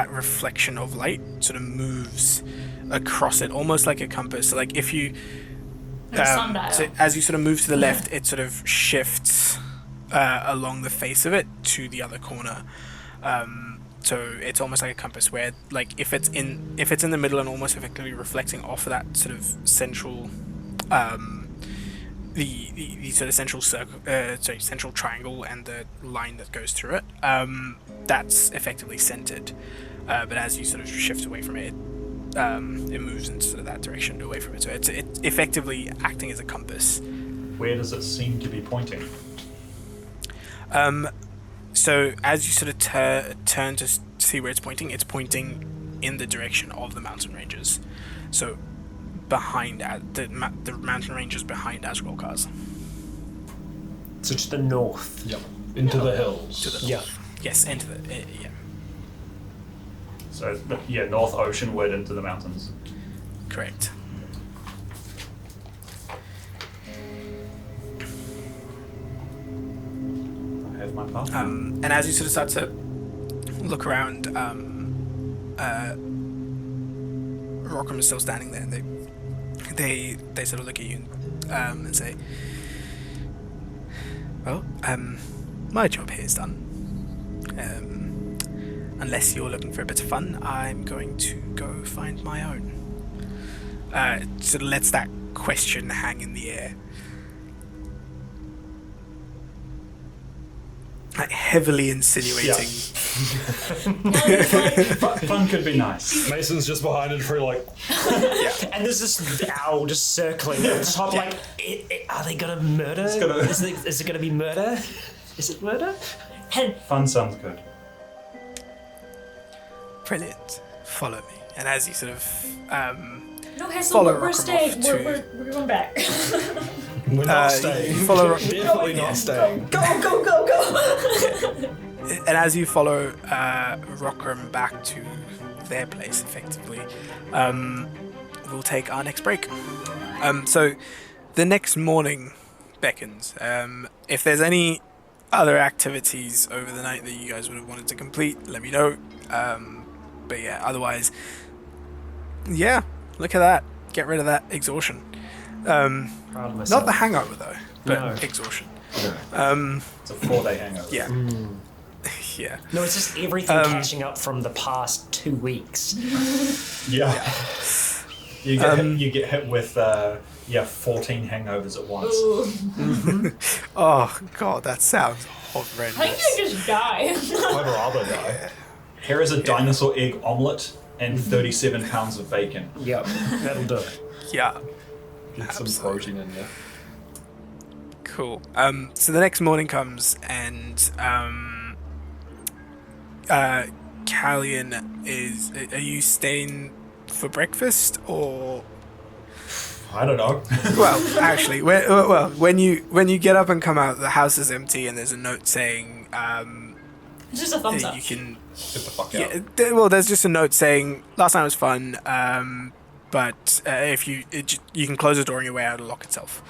reflection of light sort of moves across it, almost like a compass. So, like, if you, so as you sort of move to the left, it sort of shifts along the face of it to the other corner. So it's almost like a compass, where, like, if it's in the middle and almost effectively reflecting off of that sort of central, the sort of central central triangle and the line that goes through it, that's effectively centered. But as you sort of shift away from it, it moves into sort of that direction away from it. So it's effectively acting as a compass. Where does it seem to be pointing? So as you sort of turn to see where it's pointing in the direction of the mountain ranges. So behind the mountain ranges behind Azrael cars. So to the north. Yep. Into the hills. To the north. Yes, into the yeah. So yeah, North Oceanward into the mountains. Correct. I have my path. And as you sort of start to look around, Rockram is still standing there, and they sort of look at you and say, "Well, my job here is done. Unless you're looking for a bit of fun, I'm going to go find my own." Sort of lets that question hang in the air. Like, heavily insinuating. Fun could be nice. Mason's just behind it, pretty like. And there's this owl just circling at the top, like, are they gonna murder? Is it gonna be murder? Is it murder? Fun sounds good. Brilliant. Follow me. And as you sort of No, Hassel, follow we're Rockram staying. off to- We're going back. We're not staying. you follow Definitely not staying. Go. and as you follow Rockram back to their place, effectively, we'll take our next break. So the next morning beckons. If there's any other activities over the night that you guys would have wanted to complete, let me know. But yeah, otherwise, yeah, look at that. Get rid of that exhaustion. Proud of myself. Not the hangover though, but No. exhaustion. It's a 4-day hangover. Yeah. Yeah. No, it's just everything catching up from the past 2 weeks. Yeah. You get hit with 14 hangovers at once. Ooh. Oh god, that sounds I horrendous. think you just die. I'd rather die. Here is a dinosaur egg omelette and 37 pounds of bacon. Yep, that'll do it. Yeah. Get some Absolutely. protein in there. Cool. So the next morning comes and Callian is. Are you staying for breakfast or? I don't know. Well, actually, when you get up and come out, the house is empty and there's a note saying It's just a thumbs up. you can. Get the fuck out. Yeah, well, there's just a note saying last night was fun, but if you can close the door on your way out, it'll lock itself.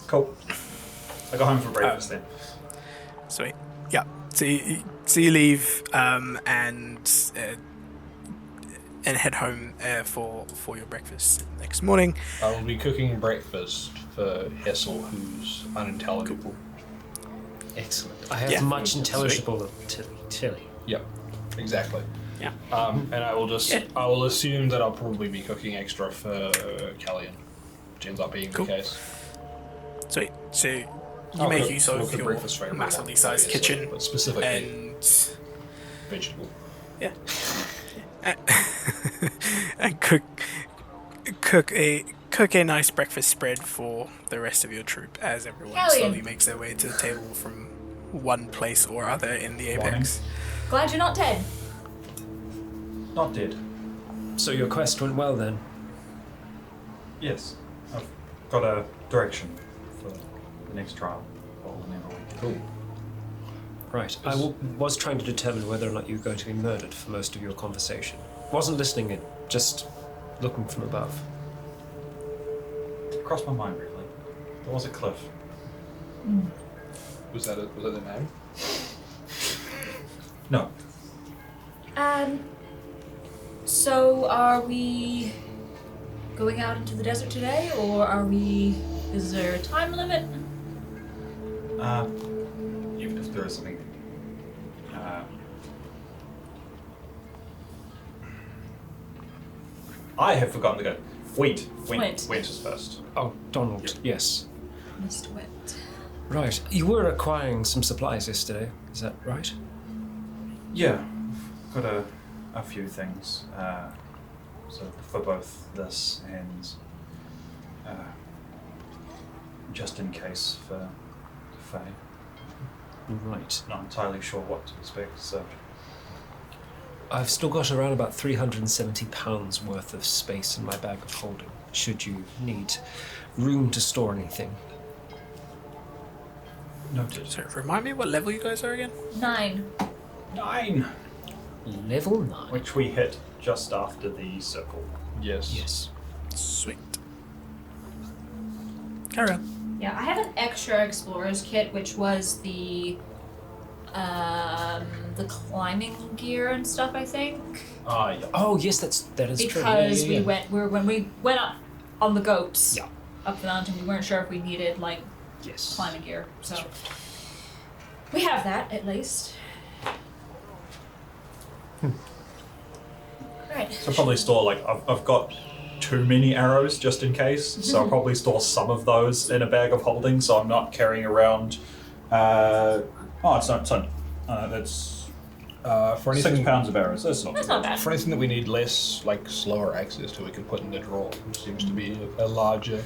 Cool. I go home for breakfast then. Sweet. Yeah. So you leave and head home for your breakfast next morning. I will be cooking breakfast for Hessel, who's unintelligible. Excellent. I have Yeah. much intelligible Tilly. Yep, exactly. Yeah. And I will just, Yeah. I will assume that I'll probably be cooking extra for Callian, which ends up being Cool. the case. Sweet. So you I'll make cook- use we'll of cook your breakfast for everyone, massively sized obviously, kitchen but specifically and vegetable. yeah, and cook a nice breakfast spread for the rest of your troop as everyone Hell yeah. slowly makes their way to the table from one place or other in the Apex. Glad you're not dead. Not dead. So your quest went well then? Yes. I've got a direction for the next trial. Whenever we Cool. Right. I was trying to determine whether or not you were going to be murdered for most of your conversation. Wasn't listening in, just looking from above. It crossed my mind really. There was a cliff. Was that the name? No. So are we going out into the desert today, or is there a time limit? Even if there is something. I have forgotten to go. Wheat is first. Oh, Donald, yes. Mr. Wet. Right. You were acquiring some supplies yesterday, is that right? Yeah, got a few things. So for both this and just in case for Faye. Right. Not entirely sure what to expect, so I've still got around about £370 worth of space in my bag of holding, should you need room to store anything. noted. So remind me what level you guys are again? 9. 9, Level 9. which we hit just after the circle. Yes. Yes. Sweet. Carry on. Yeah, I have an extra explorer's kit, which was the climbing gear and stuff, I think. Yeah. Oh yes, that is true. Because Yeah, yeah, yeah. when we went up on the goats Yeah. up the mountain, we weren't sure if we needed like Yes. climbing gear. So That's we have that at least. Right. So I'll probably store like I've got too many arrows just in case, so I'll probably store some of those in a bag of holding, so I'm not carrying around. That's For anything, 6 pounds of arrows. That's not. That's not bad. For anything that we need less, like slower access to, we can put in the drawer, which seems to be a larger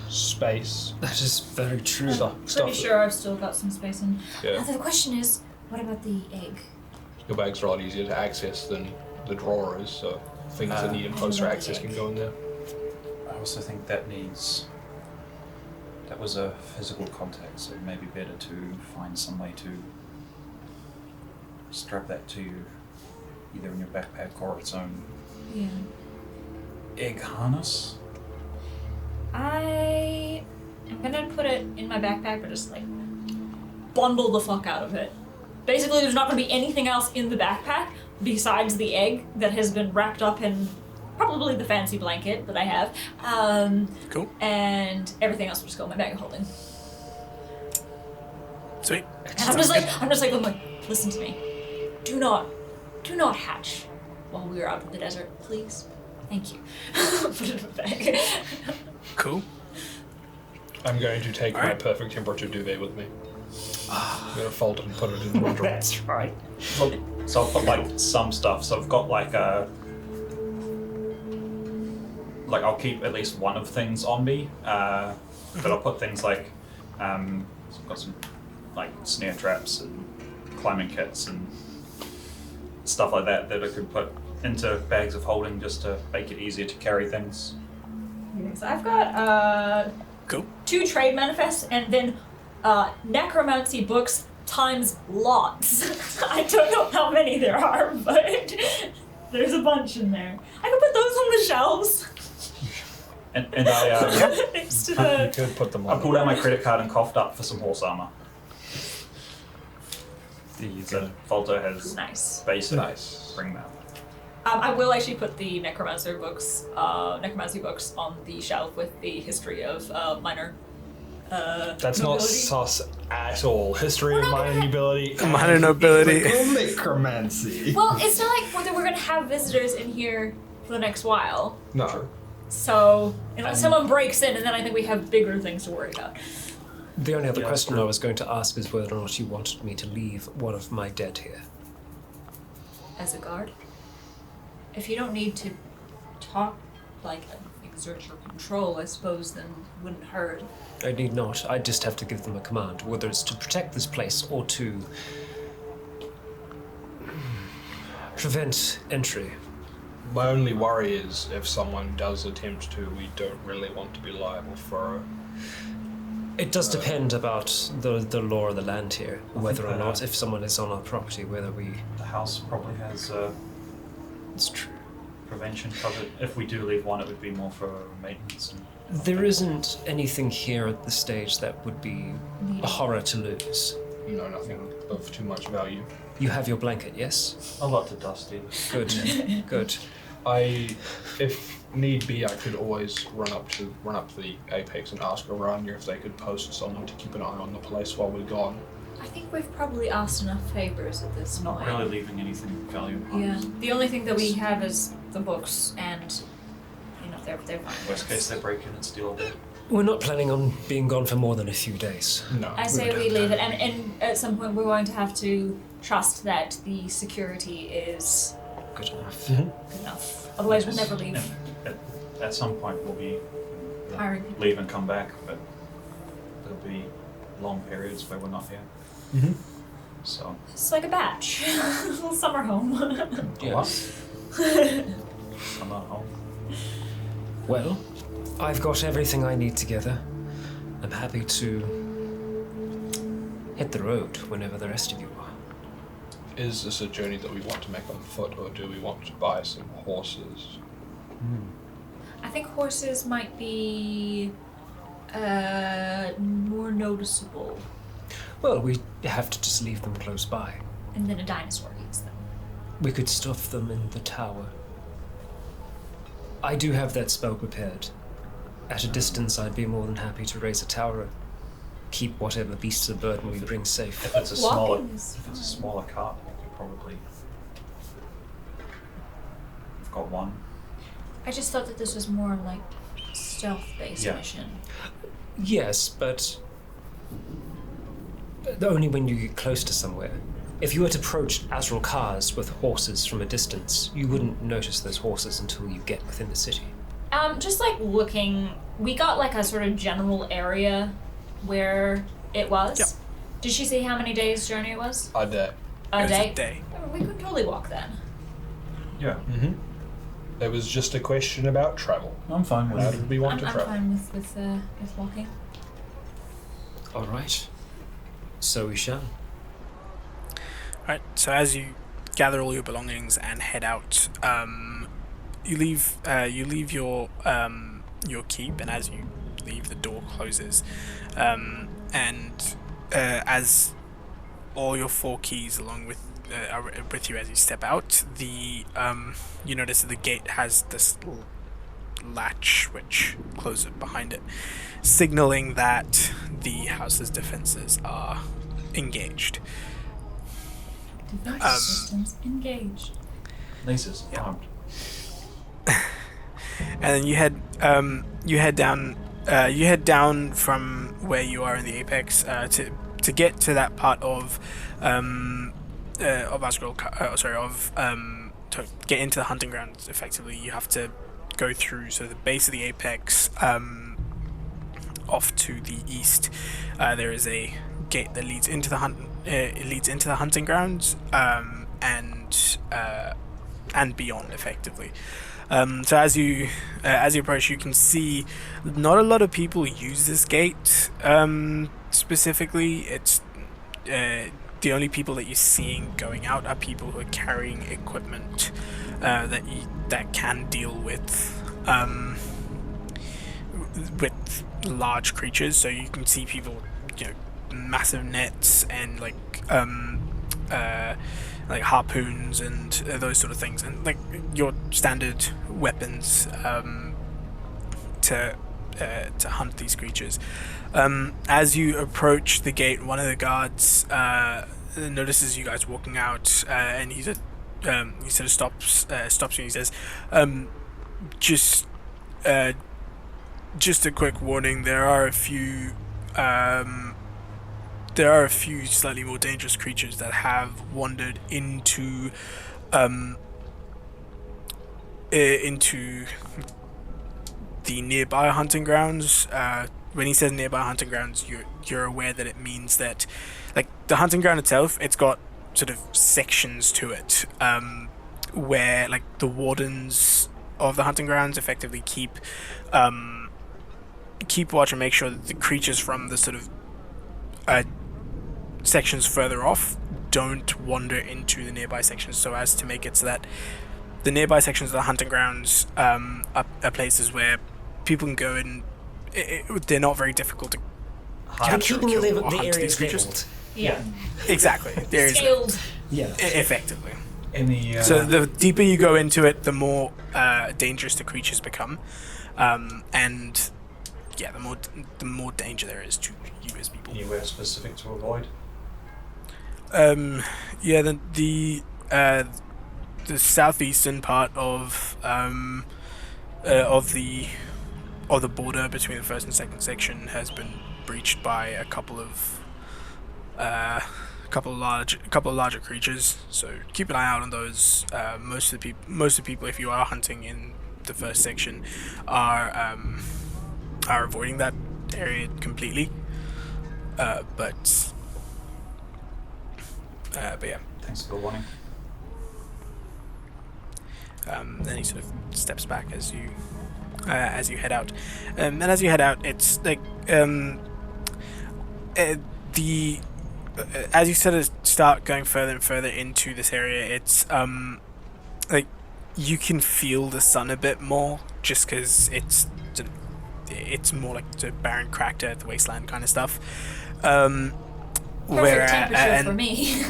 space. That is very true. Pretty sure I've still got some space in. Yeah. The question is, what about the egg? Your bag's a lot easier to access than the drawer is, so things that need closer access can go in there. I also think that was a physical contact, so it may be better to find some way to strap that to you, either in your backpack or its own Yeah. egg harness. I am gonna put it in my backpack, but just like bundle the fuck out of it. Basically, there's not gonna be anything else in the backpack besides the egg that has been wrapped up in probably the fancy blanket that I have. Cool. And everything else will just go in my bag of holding. Sweet. And I'm just like, listen to me. Do not hatch while we are out in the desert, please. Thank you. Put it in my bag. Cool. I'm going to take my Alright. perfect temperature duvet with me. I'm going to fold it and put it in my drawer. That's right. So I've got like some stuff. So I've got like I'll keep at least one of things on me, but I'll put things like so I've got some like snare traps and climbing kits and stuff like that I could put into bags of holding just to make it easier to carry things. So I've got Cool. 2 trade manifests and then necromancy books times lots. I don't know how many there are, but there's a bunch in there. I can put those on the shelves And I next to You the. could put them I on. pulled out my credit card and coughed up for some horse armor. The Volta has Nice. basic. Nice. Bring that. I will actually put the necromancy books on the shelf with the history of minor. That's not nobility. sus at all. History We're of not minor gonna- nobility. Minor nobility. Necromancy. Well, it's not like we're gonna have visitors in here for the next while. No. So unless someone breaks in, and then I think we have bigger things to worry about. The only other Yeah. question I was going to ask is whether or not you wanted me to leave one of my dead here. As a guard, if you don't need to talk, like exert your control, I suppose then wouldn't hurt. I need not. I just have to give them a command, whether it's to protect this place or to prevent entry. My only worry is if someone does attempt to, we don't really want to be liable for It does depend about the law of the land here, whether or that, not, if someone is on our property, whether we... The house probably has It's true. prevention covered. If we do leave one, it would be more for maintenance. And There isn't anything here at the stage that would be a horror to lose. nothing of too much value. You have your blanket, yes? a lot to Dusty. Good, good. If need be, I could always run up to the apex and ask Irania if they could post someone to keep an eye on the place while we're gone. I think we've probably asked enough favors at this Not point. really leaving anything valuable. Yeah. The only thing that we have is the books, and they're fine. Worst case, they break in and steal a bit. We're not planning on being gone for more than a few days. No. I say would we have leave done. it, and at some point we're going to have to trust that the security is Good enough. good enough. Otherwise, we'll never leave. At some point, we'll be Hiring people. leave and come back, but there'll be long periods where we're not here. Mhm. So It's like a batch, a little summer home. Yes. I'm not home. Well, I've got everything I need together. I'm happy to hit the road whenever the rest of you are. Is this a journey that we want to make on foot, or do we want to buy some horses? I think horses might be more noticeable, Well, we have to just leave them close by. and then a dinosaur eats them. We could stuff them in the tower. I do have that spell prepared. At a distance, I'd be more than happy to raise a tower, keep whatever beasts of burden we bring safe. If it's a smaller, Walking is if it's a smaller cart, we could probably. I've got one. I just thought that this was more like stealth-based Yeah. mission. Yes, but only when you get close to somewhere. If you were to approach Azrael cars with horses from a distance, you wouldn't notice those horses until you get within the city. Just like looking, we got like a sort of general area where it was. Yep. Did she say how many days' journey it was? A day. A It was day. a day. Oh, we could totally walk then. Yeah, Mm-hmm. It was just a question about travel. I'm fine with How it. did we want to I'm travel? fine with walking. All right. So we shall. Right. So as you gather all your belongings and head out, you leave your keep, and as you leave, the door closes, and as all your 4 keys along with are with you as you step out, you notice that the gate has this little latch which closes behind it, signaling that the house's defenses are engaged. Systems engaged. Lisa's Yeah. armed. And then you head down from where you are in the apex to get to that part of Asgirl, to get into the hunting grounds. Effectively, you have to go through the base of the apex. Off to the east, there is a gate that leads into the hunting grounds, and beyond, effectively. So as you approach, you can see not a lot of people use this gate. Specifically, it's the only people that you're seeing going out are people who are carrying equipment that can deal with large creatures. So you can see people, massive nets and like harpoons and those sort of things, and like your standard weapons to hunt these creatures. As you approach the gate, one of the guards notices you guys walking out, and he sort of stops you. And he says, just a quick warning. There are a few slightly more dangerous creatures that have wandered into the nearby hunting grounds. When he says nearby hunting grounds, you're aware that it means that, like, the hunting ground itself, it's got sort of sections to it, where like the wardens of the hunting grounds effectively keep watch and make sure that the creatures from the sort of sections further off don't wander into the nearby sections, so as to make it so that the nearby sections of the hunting grounds are places where people can go, and they're not very difficult to You're capture keeping or kill the or hunt area these creatures. labeled. Yeah. Exactly. There is Scaled. Yeah. effectively. Any So the deeper you go into it, the more dangerous the creatures become, and yeah, the more danger there is to you as people. anywhere specific to avoid? Yeah, the southeastern part of the border between the first and second section has been breached by a couple of larger creatures. So keep an eye out on those. Most of the people, if you are hunting in the first section, are avoiding that area completely. But yeah. Thanks for the warning. Then he sort of steps back as you head out, and as you head out, it's like as you sort of start going further and further into this area, it's like you can feel the sun a bit more, just because it's more like the barren, cracked earth, wasteland kind of stuff. Perfect temperature for me.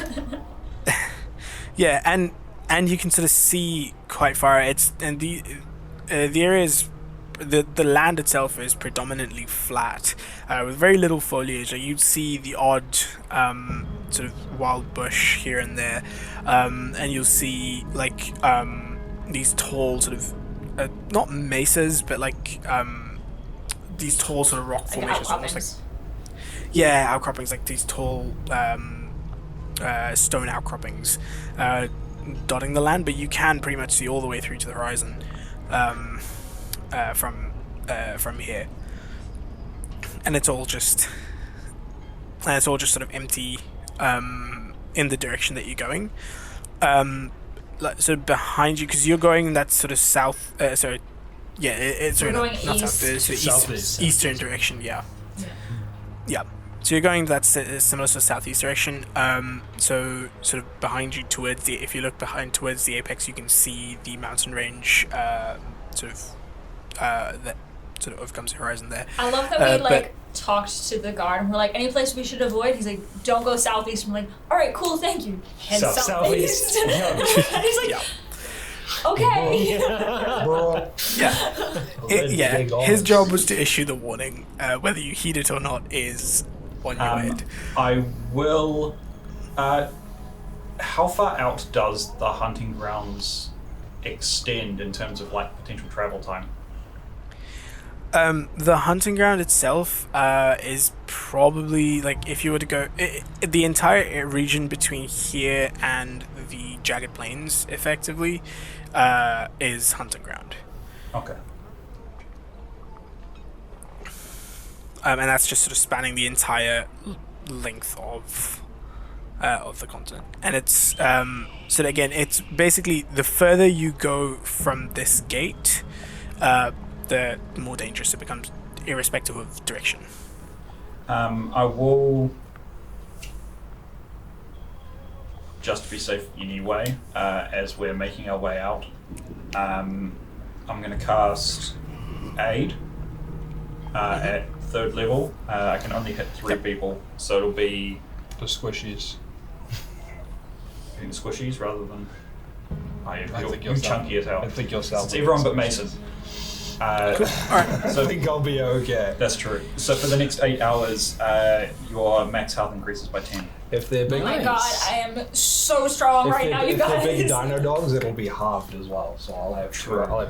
Yeah, and you can sort of see quite far. The area is the land itself is predominantly flat, with very little foliage. You'd see the odd sort of wild bush here and there, and you'll see like these tall sort of not mesas, but like these tall sort of rock formations, almost like outcroppings, like these tall stone outcroppings dotting the land, but you can pretty much see all the way through to the horizon from here, and it's all just sort of empty in the direction that you're going. So behind you, because you're going that sort of south. It's We're going not east. south. It's the Southeast. eastern direction. Yeah. Yeah. Yeah. So you're going that similar to southeast direction. So sort of behind you towards if you look behind towards the apex, you can see the mountain range, that sort of overcomes the horizon there. I love that we talked to the guard and we're like, any place we should avoid? He's like, don't go southeast. I'm like, all right, cool, thank you. Head southeast. Yeah. And he's like, okay. His job was to issue the warning. Whether you heed it or not is on your head. I will. How far out does the hunting grounds extend in terms of like potential travel time? The hunting ground itself is probably like if you were to go the entire region between here and the jagged plains, effectively, is hunting ground. Okay. And that's just sort of spanning the entire length of the continent. And it's so again, it's basically the further you go from this gate, the more dangerous it becomes, irrespective of direction. I will, just to be safe anyway, as we're making our way out, I'm going to cast Aid at 3rd level. I can only hit 3 people, so it'll be The squishies. the squishies rather than... you're chunky as hell. I think you're south. It's everyone but Mason. Cool. Alright. So I think I'll be okay. that's true. So for the next 8 hours, your max health increases by 10. If they're big, Oh my god, I am so strong right now, you if they're big guys. dino dogs, it'll be halved as well. So I'll have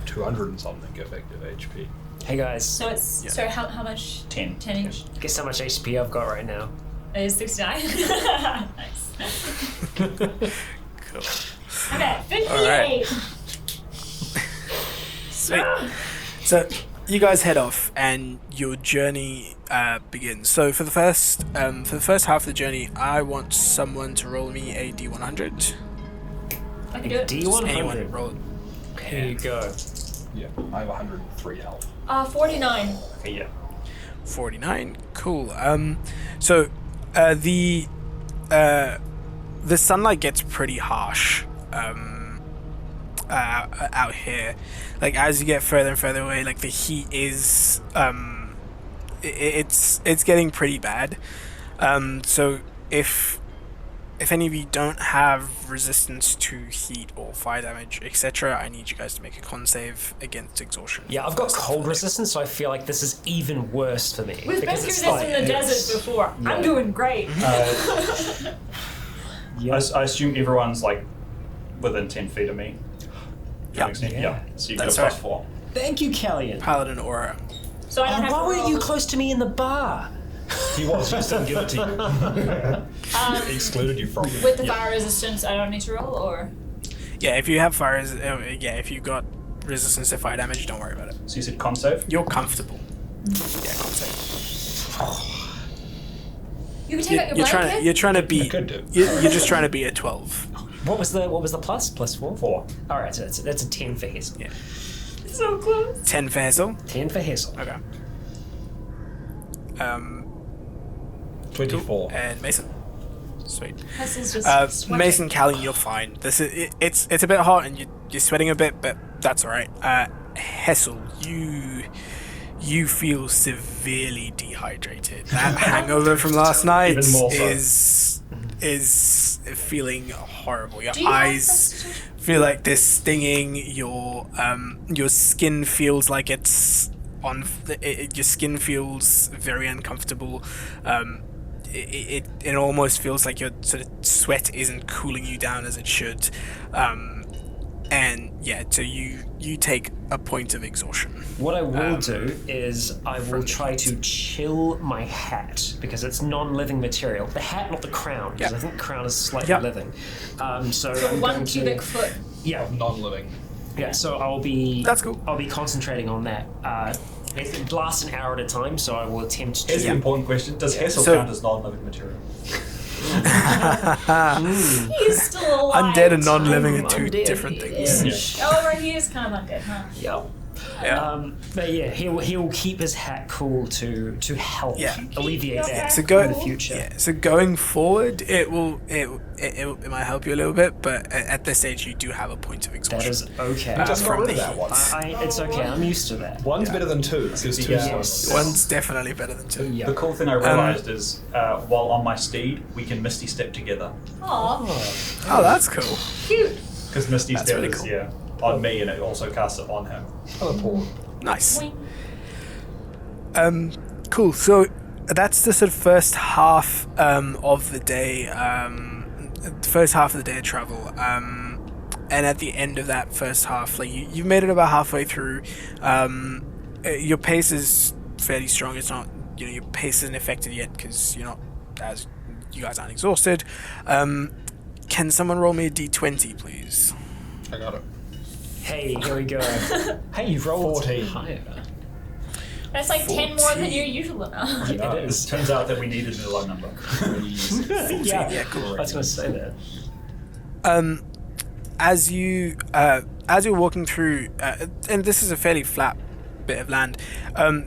200 and something effective HP. Hey guys, So it's so how much? 10. 10 each. guess how much HP I've got right now? It is 69. Nice. Cool. Okay, 58. Alright. Sweet. So you guys head off, and your journey begins. So for the first half of the journey, I want someone to roll me a D100. I can do it. Just anyone D100. roll it. Here you go. Yeah, I have 103 health. 49. Okay, yeah. 49. Cool. So the sunlight gets pretty harsh out here. Like as you get further and further away, like the heat is it's getting pretty bad. So if any of you don't have resistance to heat or fire damage, etc., I need you guys to make a con save against exhaustion. Yeah, I've got cold resistance, so I feel like this is even worse for me. We've been because through it's this like- in the desert before. Yeah. I'm doing great. I assume everyone's like within 10 feet of me. Yeah. Yeah. So you get a That's plus right. 4. Thank you, Callian. Paladin aura. So I don't have Why to weren't roll. you close to me in the bar? He was, he just didn't give it to you. He excluded you from it. With the fire resistance, I don't need to roll, or? Yeah, if you have fire, if you got resistance to fire damage, don't worry about it. So you said con save? You're comfortable. Yeah, con save. You can take out your blanket? You're trying to I be. could do. You're just trying to be a 12. What was the plus? Plus 4? 4. All right, so that's a 10 for Hazel. Yeah. So close. 10 for Hazel. 10 for Hazel. Okay. 24. And Mason. Sweet. Hustle's just sweating. Mason, Callie, you're fine. This is it's a bit hot and you're sweating a bit, but that's all right. Hessel, you feel severely dehydrated. That hangover from last night Even more so. is feeling horrible. Your Do you have eyes this- feel like they're stinging. Your skin feels like it's on. Your skin feels very uncomfortable. It almost feels like your sort of sweat isn't cooling you down as it should. And yeah, so you take a point of exhaustion. What I will do is I will try to chill my hat because it's non-living material. The hat, not the crown, because Yep. I think the crown is slightly Yep. living. So So I'm 1 going to- cubic foot. Yeah, Non-living. yeah. So I'll be. That's cool. I'll be concentrating on that. It lasts an hour at a time, so I will attempt to. Here's the important question. Does Hassel So- count as non-living material? He's still alive. Undead and non-living are two Undead, different things. yeah. Oh, right, he is kind of undead, huh? Yep. Yeah. But yeah, he'll keep his hat cool to help alleviate that So in the future. Yeah. So going forward, it might help you a little bit, but at this stage, you do have a point of That exhaustion. is okay. We just got from rid of the that once. It's okay. I'm used to that. One's better than two, because two Yes. One's definitely better than two. Yeah. The cool thing I realized is while on my steed, we can Misty Step together. Aw, Oh, that's cool. cute. Because Misty That's Step really is, cool. on me and it also casts it on him. Teleport. Nice. Boing. Cool. So that's the sort of first half of the day. The first half of the day of travel. And at the end of that first half, like you've made it about halfway through. Your pace is fairly strong. It's not, your pace isn't affected yet because you're not, as you guys aren't exhausted. Can someone roll me a d20, please? I got it. Hey, here we go. Hey, you've rolled 14. higher. That's like 10 more than your usual amount. Yeah, it is. Turns out that we needed a low number. Yeah, cool. I was going to say that. As you're walking through, and this is a fairly flat bit of land,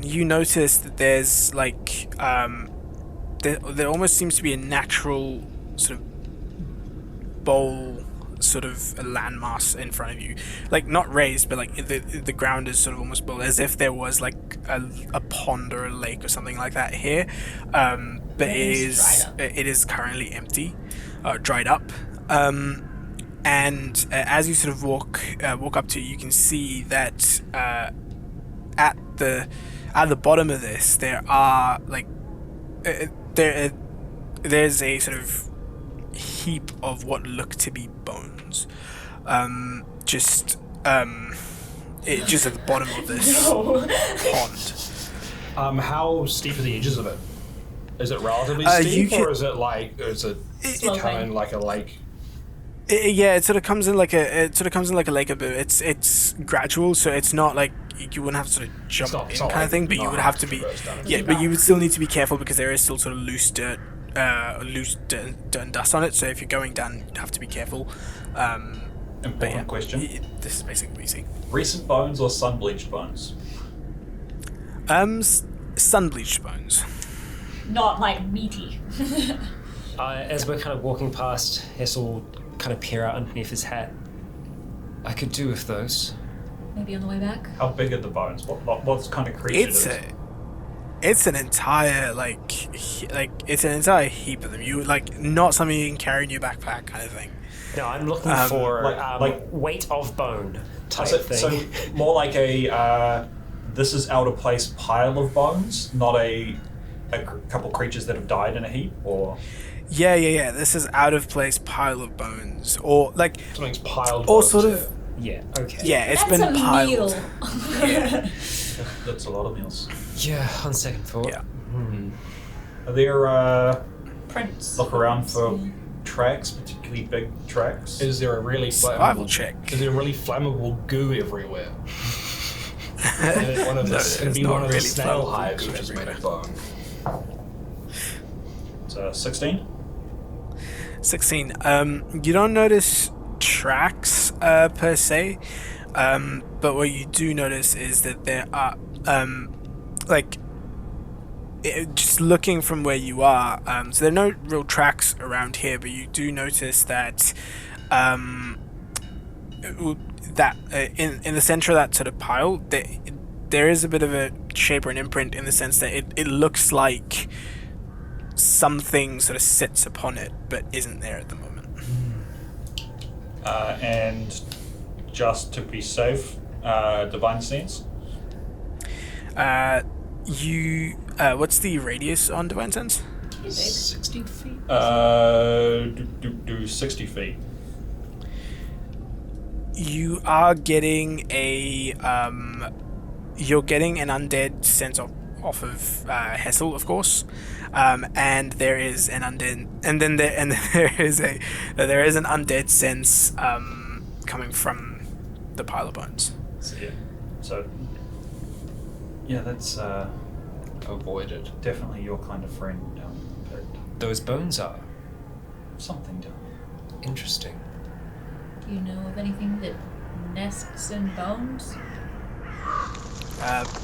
you notice that there's like there almost seems to be a natural sort of bowl, sort of a landmass in front of you, like not raised, but like the ground is sort of almost bowl, as if there was like a pond or a lake or something like that here, but it is currently empty, dried up. And as you sort of walk up to it, you can see that at the bottom of this there are like there's a sort of heap of what look to be bones, just at the bottom of this pond. How steep are the edges of it? Is it relatively you steep, can- or is it kind of like a lake? It sort of comes in like a lake a bit. It's gradual, so it's not like you wouldn't have to sort of jump not in like kind of thing, but you would have to be but you would still need to be careful because there is still sort of loose dirt and dust on it. So if you're going down, you'd have to be careful. Important question. This is basically what you see. Recent bones or sun bleached bones? Sun bleached bones. Not like meaty. As we're kind of walking past, Hessel kind of peer out underneath his hat. I could do with those. Maybe on the way back. How big are the bones? What kind of creature is it? It's an entire it's an entire heap of them. You like not something you can carry in your backpack kind of thing. No, I'm looking for like weight of bone type thing. So more like a this is out of place pile of bones, not a couple creatures that have died in a heap, or Yeah. This is out of place pile of bones, or like Something's piled. or bones sort here. of Yeah, okay. yeah. It's That's been a piled. meal. that's a lot of meals. Yeah, on second thought. Yeah. Are there Prints. look around for tracks, particularly big tracks? Is there a really Survival flammable check. Is there a really flammable goo everywhere? And it's one of the, No, it'd it's be not one of the really snail flammable hives, goo which is made of everywhere. bone. It's 16. 16. You don't notice tracks per se, but what you do notice is that there are just looking from where you are. So there are no real tracks around here, but you do notice that in the center of that sort of pile, there is a bit of a shape or an imprint, in the sense that it looks like something sort of sits upon it, but isn't there at the moment. And just to be safe, divine sense. What's the radius on divine sense? 60 feet? Do 60 feet. You are getting you're getting an undead sense off of Hessel, of course, and there is an undead, and then there is an undead sense coming from the pile of bones. So that's Avoid it. definitely your kind of friend. Those bones are Something down. interesting. Do you know of anything that nests in bones?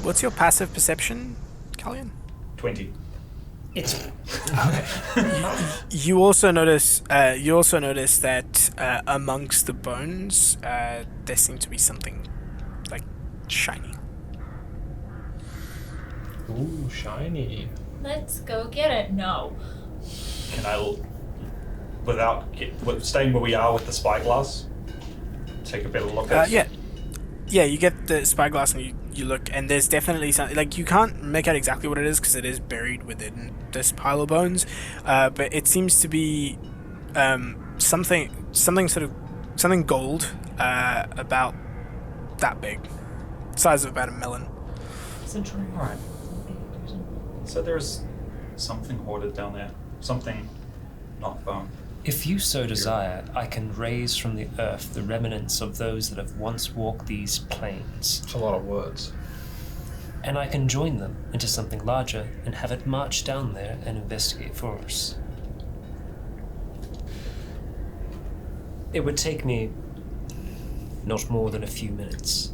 What's your passive perception, Callion? 20. It's You also notice that amongst the bones, there seems to be something like shiny. Ooh, shiny. Let's go get it. No. Can I, staying where we are with the spyglass, take a better look at it? Yeah, you get the spyglass and you look, and there's definitely something, like, you can't make out exactly what it is because it is buried within this pile of bones, but it seems to be something gold, about that big, size of about a melon. Alright. So there's something hoarded down there. Something not bone. If you so desire, I can raise from the earth the remnants of those that have once walked these plains, It's a lot of words. and I can join them into something larger and have it march down there and investigate for us. It would take me not more than a few minutes.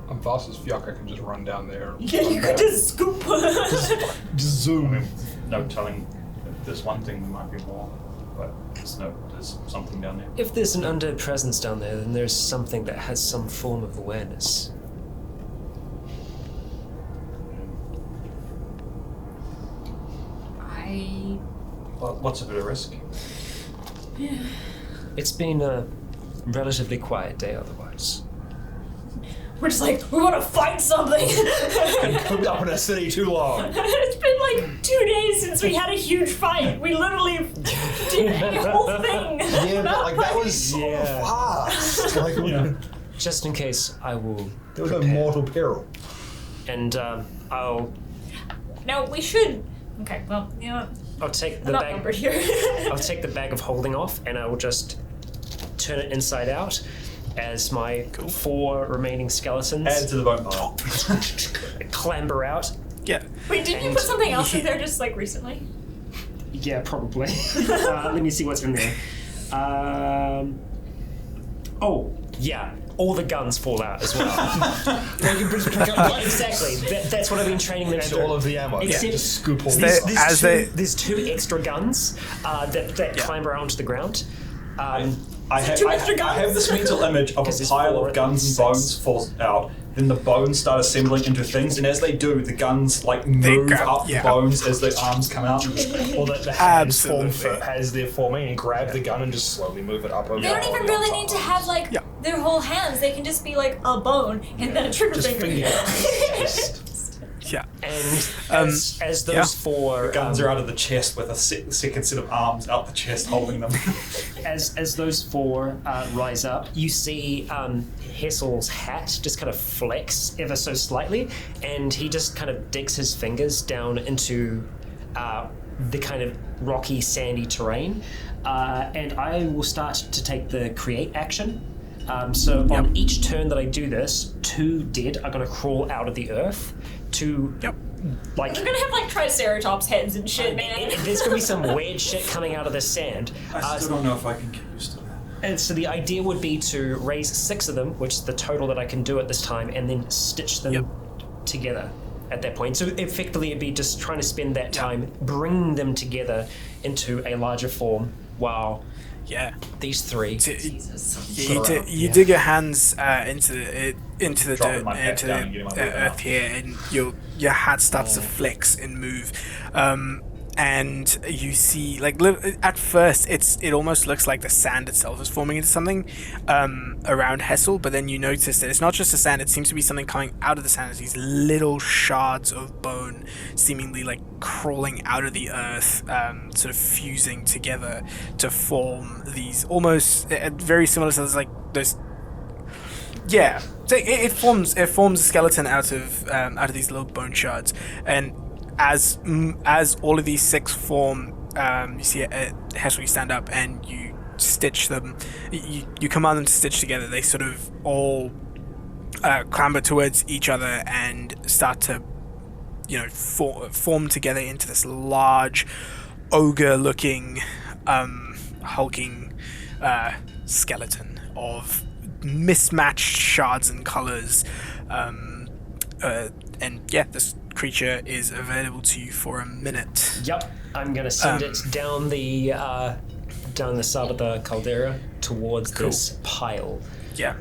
I'm fast as fuck, I can just run down there. Yeah, you could just scoop. Just zoom. No telling. If there's one thing, there might be more. But there's something down there. If there's an undead presence down there, then there's something that has some form of awareness. Well, what's a bit of risk? It's been a relatively quiet day otherwise. We're just like, we want to fight something. Cooped up in a city too long. It's been like 2 days since we had a huge fight. We literally did a whole thing. Yeah, but like that was so fast. Like Just in case, I will there was a prepare. mortal peril. And I'll No, we should. Okay, well, you know what? I'll take I'm the not bag. numbered here. I'll take the bag of holding off, and I will just turn it inside out as my 4 remaining skeletons Add to the bone pile. clamber out. Yeah. Wait, didn't you And- put something else in there just like recently? Yeah, probably. Let me see what's in there. Oh, yeah. All the guns fall out as well. Yeah, you can just pick up Exactly. That's what I've been training them to and do. all of the ammo. Except- Just scoop all They- the as they- There's 2 extra guns that clamber onto the ground. I have this mental image of a 'Cause there's pile 4 of guns and 6. bones falls out. Then the bones start assembling into things, and as they do, the guns like move grab- up yeah. the bones as the arms come out. or the hands form Absolutely. as they're forming and grab the gun and just slowly move it up over They don't even really need to have like Yeah. their whole hands. They can just be like a bone and then a trigger just finger. finger. Yeah. And as those 4 Guns are out of the chest with a second set of arms out the chest holding them. as those 4 rise up, you see Hessel's hat just kind of flex ever so slightly, and he just kind of digs his fingers down into the kind of rocky, sandy terrain, and I will start to take the create action. So on each turn that I do this, 2 dead are going to crawl out of the earth to like. We're gonna have like Triceratops heads and shit, man. There's going to be some weird shit coming out of the sand. I still don't know if I can get used to that. And so the idea would be to raise 6 of them, which is the total that I can do at this time, and then stitch them together at that point. So effectively it'd be just trying to spend that time bringing them together into a larger form while these 3... You dig your hands into the Dropping dirt, my hat into down and getting my weight earth out. here, and your hat starts to flex and move. And you see, like, at first, it almost looks like the sand itself is forming into something around Hessel, but then you notice that it's not just the sand, it seems to be something coming out of the sand. It's these little shards of bone, seemingly like crawling out of the earth, sort of fusing together to form these almost very similar to like those. Yeah, so it forms a skeleton out of these little bone shards, and as all of these 6 form, you see Hessel, you stand up and you stitch them. You command them to stitch together. They sort of all clamber towards each other and start to, form together into this large, ogre-looking, hulking skeleton of mismatched shards and colors. And yeah, this creature is available to you for a minute. Yep, I'm gonna send it down the side of the caldera towards this pile. Yeah.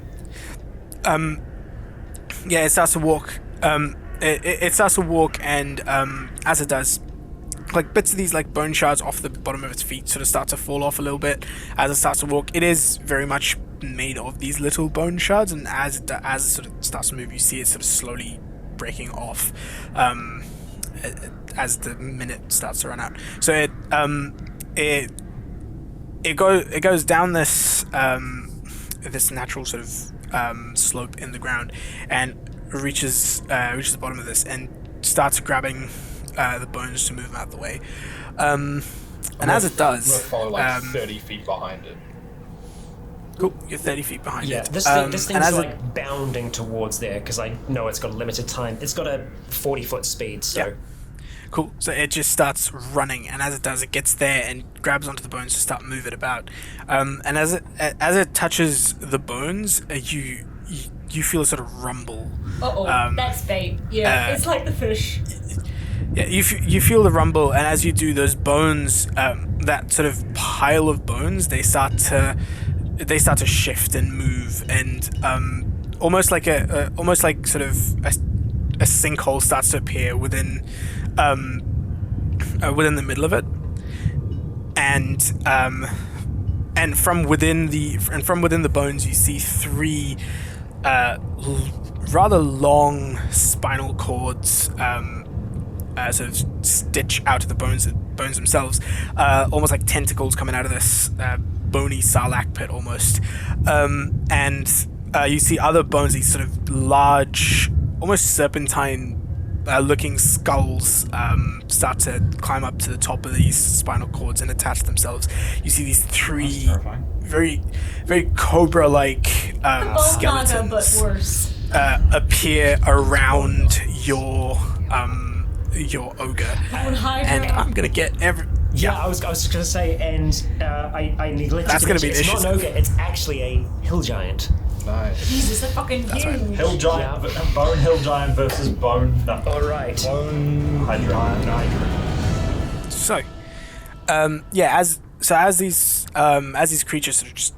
Yeah, it starts to walk. It starts to walk, and as it does, like bits of these like bone shards off the bottom of its feet sort of start to fall off a little bit as it starts to walk. It is very much made of these little bone shards, and as it sort of starts to move, you see it sort of slowly breaking off as the minute starts to run out. So it goes down this this natural sort of slope in the ground, and reaches the bottom of this and starts grabbing the bones to move them out of the way. And as it does, I'm gonna follow 30 feet behind it. Cool, you're 30 feet behind Yeah, it. this thing's like bounding towards there because I know it's got a limited time. It's got a 40-foot speed, so. Yeah. Cool. So it just starts running, and as it does, it gets there and grabs onto the bones to start moving about. And as it touches the bones, you feel a sort of rumble. That's bait. Yeah, it's like the fish. Yeah, you feel the rumble, and as you do, those bones, that sort of pile of bones, they start to shift and move, and almost like sort of a sinkhole starts to appear within the middle of it, and from within the bones you see three rather long spinal cords sort of stitch out of the bones themselves, almost like tentacles coming out of this bony sarlacc pit almost, and you see other bones, these sort of large, almost serpentine looking skulls start to climb up to the top of these spinal cords and attach themselves. You see these three very, very cobra-like skeletons but worse. Appear around your ogre, and I'm gonna get every. Yeah, I was just gonna say, and I neglected. That's gonna be it's not an ogre. It's actually a hill giant. Nice. Jesus, they're fucking huge. right. Hill giant, bone hill giant versus bone. All right. Bone Hydra. So, as these creatures sort of just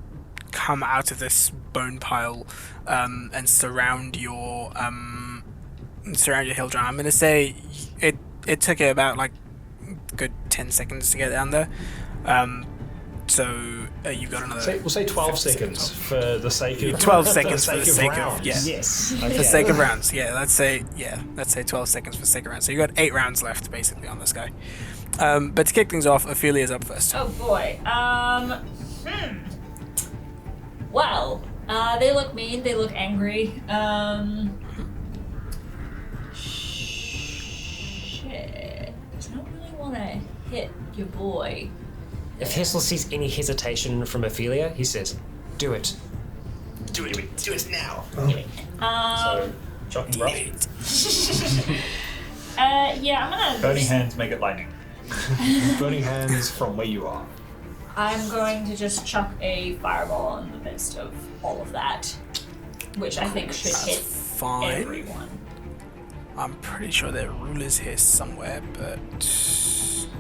come out of this bone pile and surround your hill giant, I'm gonna say it took it about like a good 10 seconds to get down there. So you've got another. We'll say 12 seconds for the sake of 12 seconds for the sake of rounds. Yes. For the sake of rounds, let's say 12 seconds for the sake of rounds. So you got 8 rounds left basically on this guy. But to kick things off, Ophelia's up first. Oh boy. Well, they look mean. They look angry. Shit. I don't really want to hit your boy. If Hissel sees any hesitation from Ophelia, he says, "Do it. Do it now." So, shocking brush. Yeah, I'm gonna. Burning hands make it lightning. Burning hands from where you are. I'm going to just chuck a fireball in the midst of all of that, which I think should hit Fine. everyone. I'm pretty sure there are rulers here somewhere, but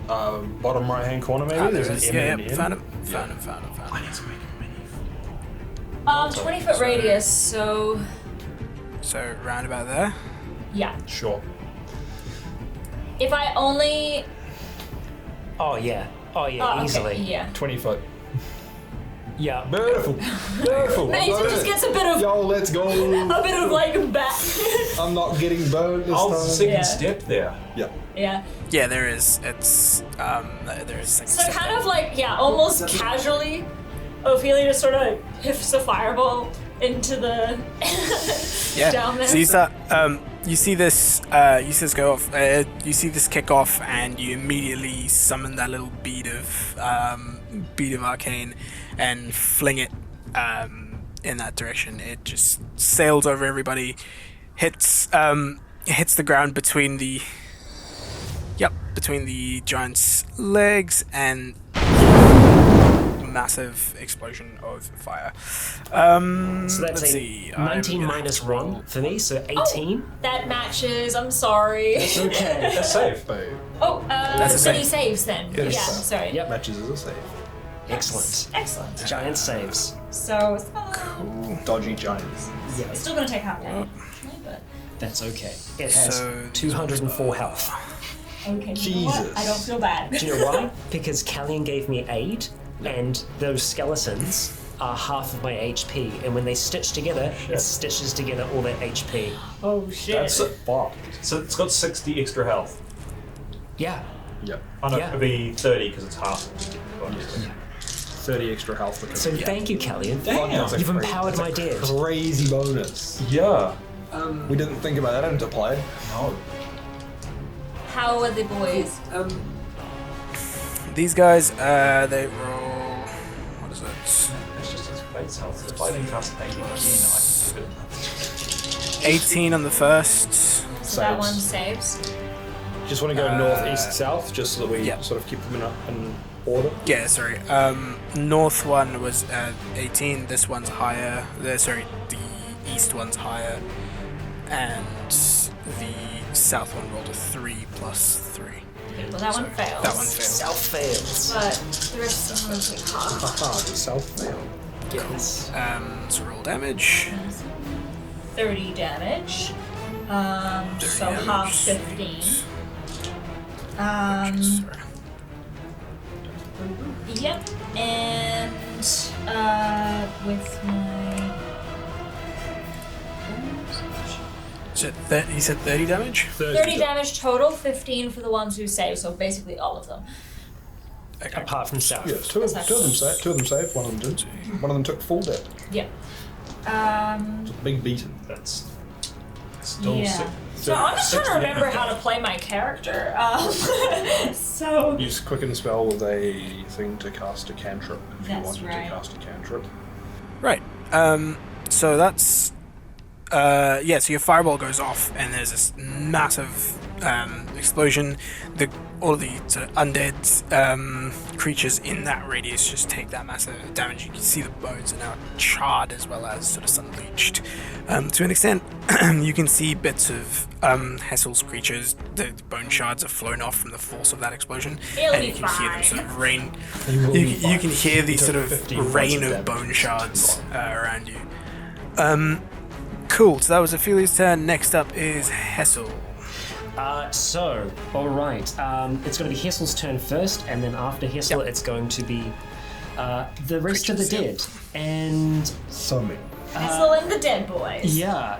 Bottom right hand corner maybe? there There's is. an M Yeah, and an N. found him. 20-foot radius, so So round about there. yeah. Sure. If I only Oh yeah, okay, easily. yeah. 20 foot. Yeah. Beautiful. Beautiful. Nathan just gets a bit of Yo, let's go. like back. I'm not getting burned this I'll time. second step there. Yeah. Yeah. Yeah, there is. It's there is. So kind of like almost casually, Ophelia just sort of hiffs a fireball into the down there. So you start. You see this go off. You see this kick off, and you immediately summon that little bead of arcane, and fling it in that direction. It just sails over everybody, hits the ground between the giant's legs, and massive explosion of fire. So that's let's a see. I'm 19 gonna minus have to roll. 1 for me, so 18. That matches. I'm sorry. Okay. That's safe. Oh, That's a so he save. saves then. Yes. Yeah, sorry. Yep. Matches as a save. Excellent. Excellent. Giant saves. So Dodgy giants. it's still going to take half damage, but That's okay. It has So- 204 health. okay. You know what? Jesus. I don't feel bad. Do you know why? Because Callian gave me aid, and those skeletons are half of my HP, and when they stitch together, it stitches together all that HP. Oh shit. That's fucked. So it's got 60 extra health. Yeah. Yep. Oh no, Yeah. it'd be 30 because it's half. 30 extra health because So thank you, Callian. Damn. You've empowered my dead. crazy bonus. Yeah. We didn't think about that into play. No. How are the boys? These guys, they roll. What is it? It's just his base health. It's fighting cast 80 again. Good enough. 18 on the first. So that one saves. Just want to go north, east, south, just so that we yeah. sort of keep them in order. Yeah, sorry. North one was 18. This one's higher. The east one's higher, and the south one rolled a 3 plus 3. Okay, well that one fails. That one failed. Self fails. But the rest of them will take half. Haha, the south fail. Yes. So roll damage. 30 damage. 30 So damage. half 15. Sorry. Yep. And with my So he said 30 damage? 30 damage total, 15 for the ones who save, so basically all of them. Okay. Apart from South. Yeah, two of them saved, one of them didn't. One of them took full damage. Yep. Big beating. That's still Yeah. sick. So I'm just trying to remember how to play my character. So Use quicken spell with a thing to cast a cantrip if you That's wanted right. to cast a cantrip. Right. So that's so your fireball goes off and there's this massive explosion. All of the sort of undead creatures in that radius just take that massive damage. You can see the bones are now charred as well as sort of sun bleached. To an extent, you can see bits of Hessel's creatures. The bone shards have flown off from the force of that explosion, It'll and be you can hear them fine. sort of rain. You will be You fine. can hear the You sort took of 15 points rain of damage. bone shards around you. Cool. So that was Ophelia's turn. Next up is Hessel. Alright. It's going to be Hessel's turn first, and then after Hessel, Yep. it's going to be the rest of the Creatures, dead. And Summon. Hessel and the dead boys. yeah,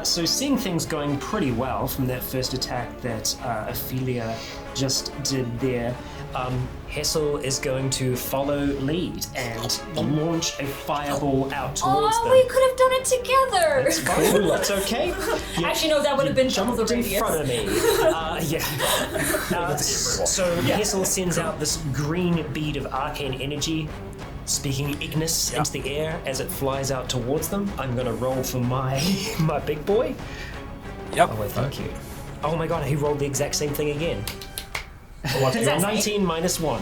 so seeing things going pretty well from that first attack that Ophelia just did there, Hessel is going to follow lead and launch a fireball out towards Oh, them. we could have done it together. It's fine. That's okay. Actually, no, that would have been double the Jumped in radius. front of me. So Hessel sends out this green bead of arcane energy, speaking Ignis into the air as it flies out towards them. I'm gonna roll for my my big boy. Yep. Oh, wait, thank you. Oh my god, he rolled the exact same thing again. Is that 19 minus 1,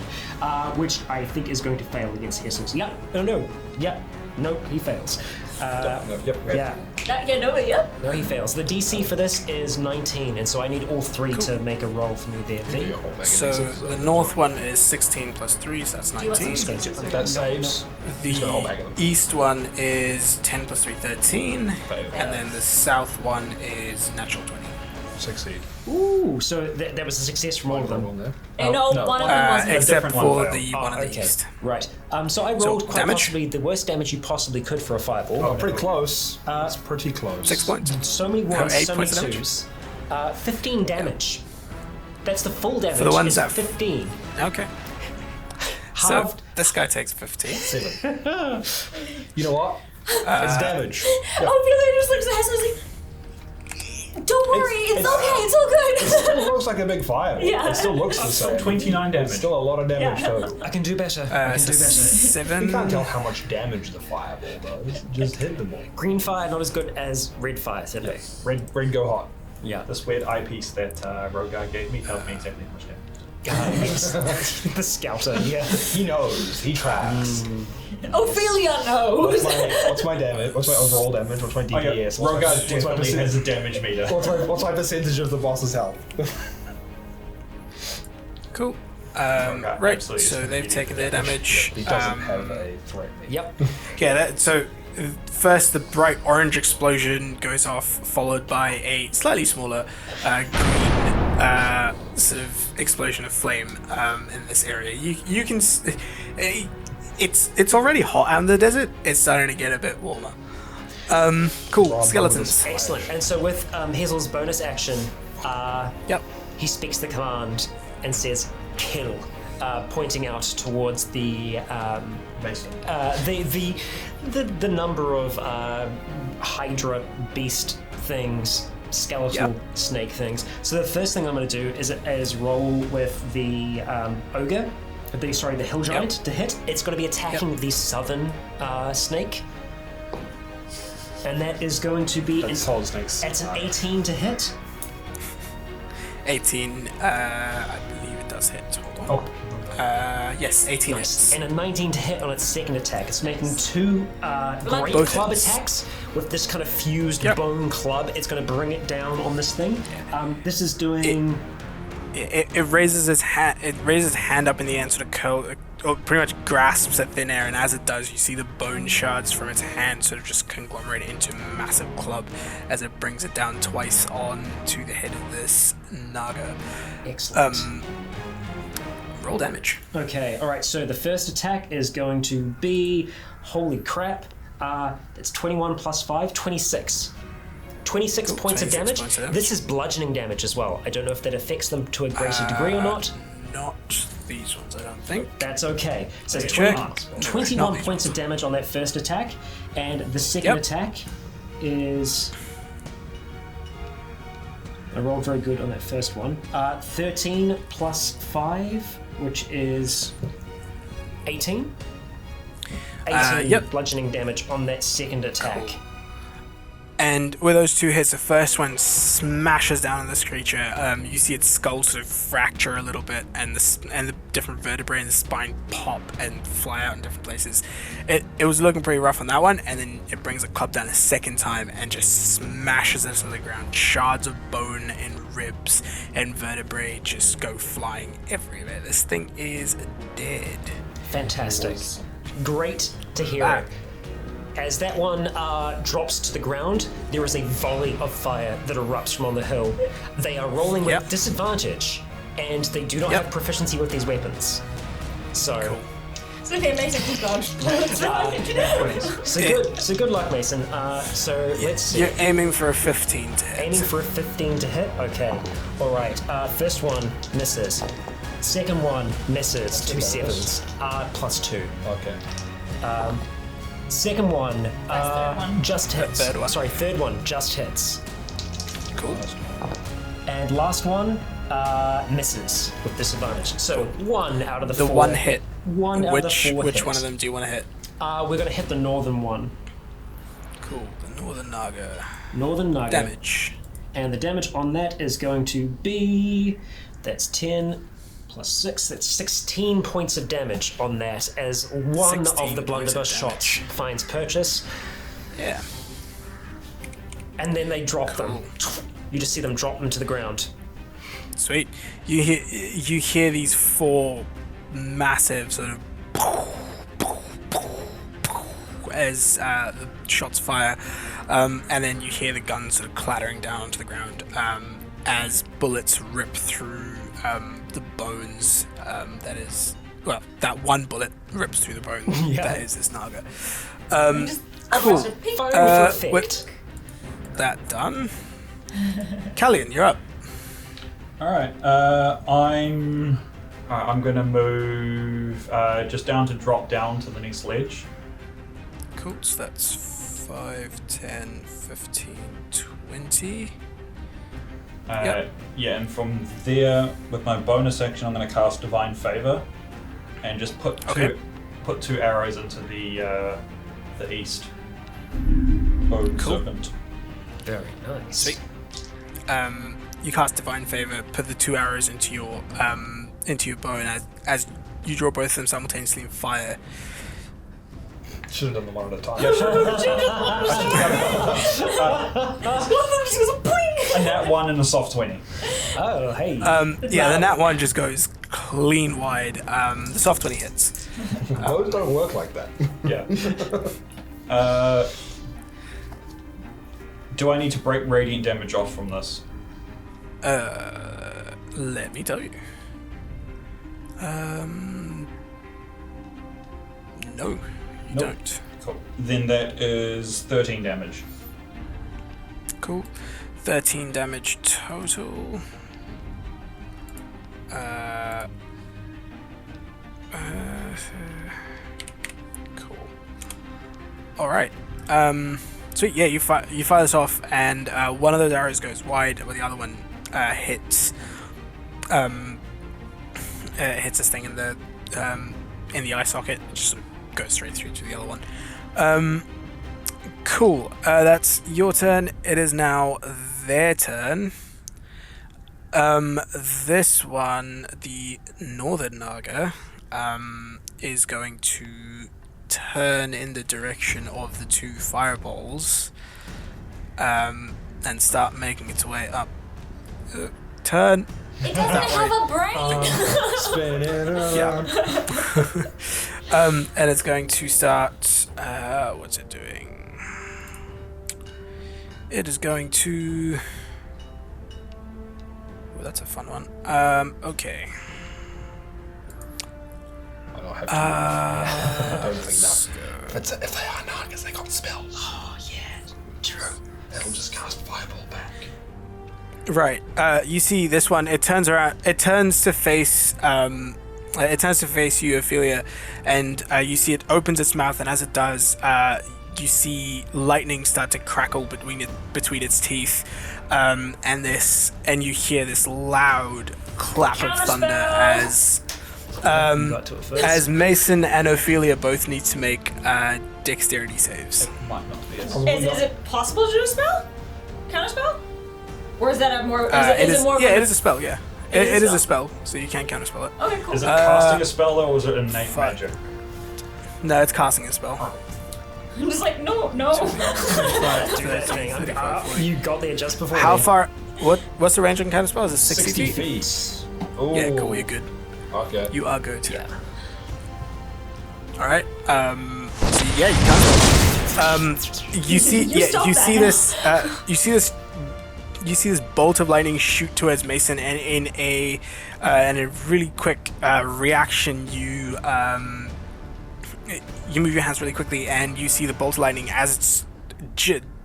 which I think is going to fail against Hessel's. Yeah. Oh no. Yeah. Nope, he fails. Yep. Yeah. No, he fails. The DC for this is 19, and so I need all three to make a roll for me there, V. So the north one is 16 plus 3, so that's 19. That saves. The east one is 10 plus 3, 13. And then the south one is natural 20. Succeed. Ooh, so that was a success from all of them. On there. No, one of them wasn't. Except different one for failed. the one on the Okay, east. right. So I rolled quite damage? possibly the worst damage you possibly could for a fireball. Oh, pretty close. That's pretty close. 6 points. So many ones, 8 so many points of damage? twos. 15 damage. That's the full damage. For the ones is that- 15. Okay. So Halved. this guy takes 15. You know what? It's damage. Ophelia just looks at Hessel and is like, don't worry, it's okay, it's all It good. still looks like a big fire. Yeah. It still looks the same. 29 damage. It's still a lot of damage Yeah. total. I can do better. I can So do better. 7. You can't tell how much damage the fireball does. Just hit them all. Green fire not as good as red fire, sadly. Red go hot. Yeah. This weird eyepiece that Rogue guy gave me tells me exactly how much damage. The scouter, yeah. He knows. He tracks. Ophelia knows. What's my damage? What's my overall damage? What's my DPS? Rogar definitely has a damage meter. What's my percentage of the boss's health? Cool. Okay, Right, absolutely. so they've taken their damage. He doesn't have a threat. Yep. Yeah, so first the bright orange explosion goes off, followed by a slightly smaller green sort of explosion of flame in this area. You can it's already hot out in the desert. It's starting to get a bit warmer. Cool. Skeletons. Excellent. And so with Hazel's bonus action, Yep. he speaks the command and says kill, pointing out towards the the number of hydra beast things, skeletal snake things. So the first thing I'm going to do is roll with the ogre, the hill giant to hit. It's going to be attacking the southern snake, and that is going to be Solid snakes. it's an 18 to hit. 18. I believe it does hit. Hold on. Yes, 18 hits. And a 19 to hit on its second attack. It's making two great Both club hits. attacks with this kind of fused bone club. It's going to bring it down on this thing. This is doing. It raises its hand. It raises its hand up in the air and sort of pretty much grasps at thin air. And as it does, you see the bone shards from its hand sort of just conglomerate into a massive club as it brings it down twice onto the head of this Naga. Excellent. Roll damage. Okay, alright, so the first attack is going to be. Holy crap. It's 21 plus 5, 26. 26 Cool, points of 26 damage. points of damage. This is bludgeoning damage as well. I don't know if that affects them to a greater degree or not. Not these ones, I don't think. That's okay. So it's check. 21 Not these points of damage on that first attack, and the second attack is. I rolled very good on that first one. 13 plus 5, which is 18. 18 bludgeoning damage on that second attack. Cool. And with those two hits, the first one smashes down on this creature. You see its skull sort of fracture a little bit, and the different vertebrae in the spine pop and fly out in different places. It was looking pretty rough on that one, and then it brings the club down a second time and just smashes it to the ground. Shards of bone and ribs and vertebrae just go flying everywhere. This thing is dead. Fantastic. Great to hear it. As that one drops to the ground, there is a volley of fire that erupts from on the hill. They are rolling with disadvantage, and they do not have proficiency with these weapons. So, It's okay, Mason can dodge. so good luck, Mason. So let's see. You're aiming for a 15 to hit. Aiming for a 15 to hit? Okay. Alright, first one misses. Second one misses, 2 sevens. Plus 2. Okay. Second one, third one. just hits. Third one. Sorry, third one just hits. Cool. And last one misses with disadvantage. So 1 out of the 4. The one hit. 1 out of the 4 Which hit. one of them do you want to hit? We're going to hit the northern one. Cool. The Northern Naga. Northern Naga. Damage. And the damage on that is going to be... That's 10 plus 6. That's 16 points of damage on that as one 16 of the blunderbuss points of shots damage. finds purchase. Yeah. And then they drop them. You just see them drop them to the ground. Sweet. You hear these 4 massive sort of as the shots fire, and then you hear the guns sort of clattering down onto the ground as bullets rip through the bones. That one bullet rips through the bone. That is this Naga. Cool. Fire for effect. With that done, Callian, you're up. Alright, I'm gonna move just down to drop down to the next ledge. Cool, so that's 5, 10, 15, 20. Yeah, and from there, with my bonus action, I'm gonna cast Divine Favor, and just put two arrows into the east. Bone serpent. Very nice. Sweet. You cast Divine Favor, put the 2 arrows into your into your bow, and as you draw both of them simultaneously and fire. Should have done them one at a time. A nat 1 and a soft 20. Oh, hey. Yeah, the nat 1 just goes clean wide. The soft 20 hits. Bows don't work like that. Yeah. Do I need to break radiant damage off from this? Let me tell you. No, you don't. Cool. Then that is 13 damage. Cool. 13 damage total. Cool. All right. Sweet. Yeah, you fire this off, and one of those arrows goes wide, while the other one hits. Hits this thing in the eye socket. It just sort of goes straight through to the other one. Cool. That's your turn. It is now their turn. This one, the Northern Naga, is going to turn in the direction of the two fireballs, and start making its way up. Turn. It doesn't have a brain. Spin it around. Yeah. And it's going to start. What's it doing? It is going to. Oh, that's a fun one. Okay. I don't have to. I don't think that. If they are Nagas, they got spells. Oh, yeah. True. It'll just cast Fireball back. Right. You see this one. It turns around. It turns to face. It turns to face you, Ophelia, and you see it opens its mouth, and as it does, you see lightning start to crackle between its teeth, and you hear this loud clap of thunder as Mason and Ophelia both need to make dexterity saves. Might not be as Is it possible to do a spell? Counterspell? Or is that a more? It is is. it more? Yeah, of it is a spell. Yeah, it is a spell, so you can counterspell it. Okay, cool. Is it casting a spell though, or is it innate Fuck. magic? No, it's casting a spell. I'm just like, no. Do that thing. You got there just before. How me. far? What's the range on counterspell? Is it 60 feet? feet. Ooh. Yeah, cool. You're good. Okay. You are good. Yeah. All right. So yeah, you can. You see. stop You that. see this. You see this bolt of lightning shoot towards Mason, and in a really quick reaction, you move your hands really quickly, and you see the bolt of lightning as it's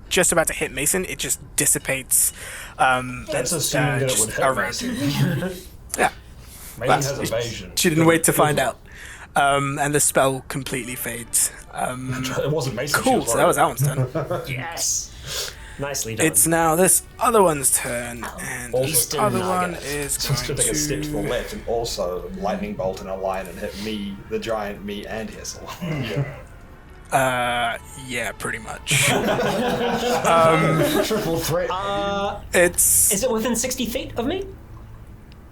just about to hit Mason. It just dissipates. That's assuming that it would hit around. Yeah. Mason has evasion. She didn't wait to find out. And the spell completely fades. It wasn't Mason. Cool, so that was that one's turn. Yes. Nicely done. It's now this other one's turn, and Also- the Eastern other Naga. one is So it's going going to take a step to the to... left and also lightning bolt in a line and hit me, the giant, me, and Hessel. Yeah, pretty much. Triple threat. It's Is it within 60 feet of me?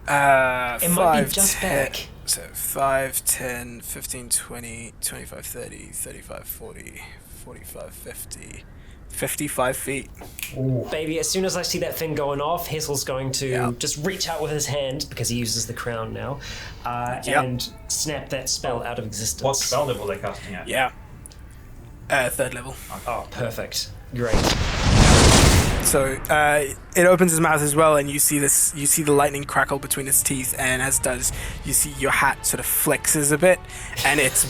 it might be just back. So 5, 10, 15, 20, 25, 30, 35, 40, 45, 50, 55 feet. Baby, as soon as I see that thing going off, Hessel's going to Yeah. just reach out with his hand, because he uses the crown now, Yep. and snap that spell out of existence. What spell level are they casting at? Yeah. 3rd level. Oh, perfect. Great. So it opens its mouth as well, and you see this. You see the lightning crackle between its teeth, and as it does, you see your hat sort of flexes a bit, and its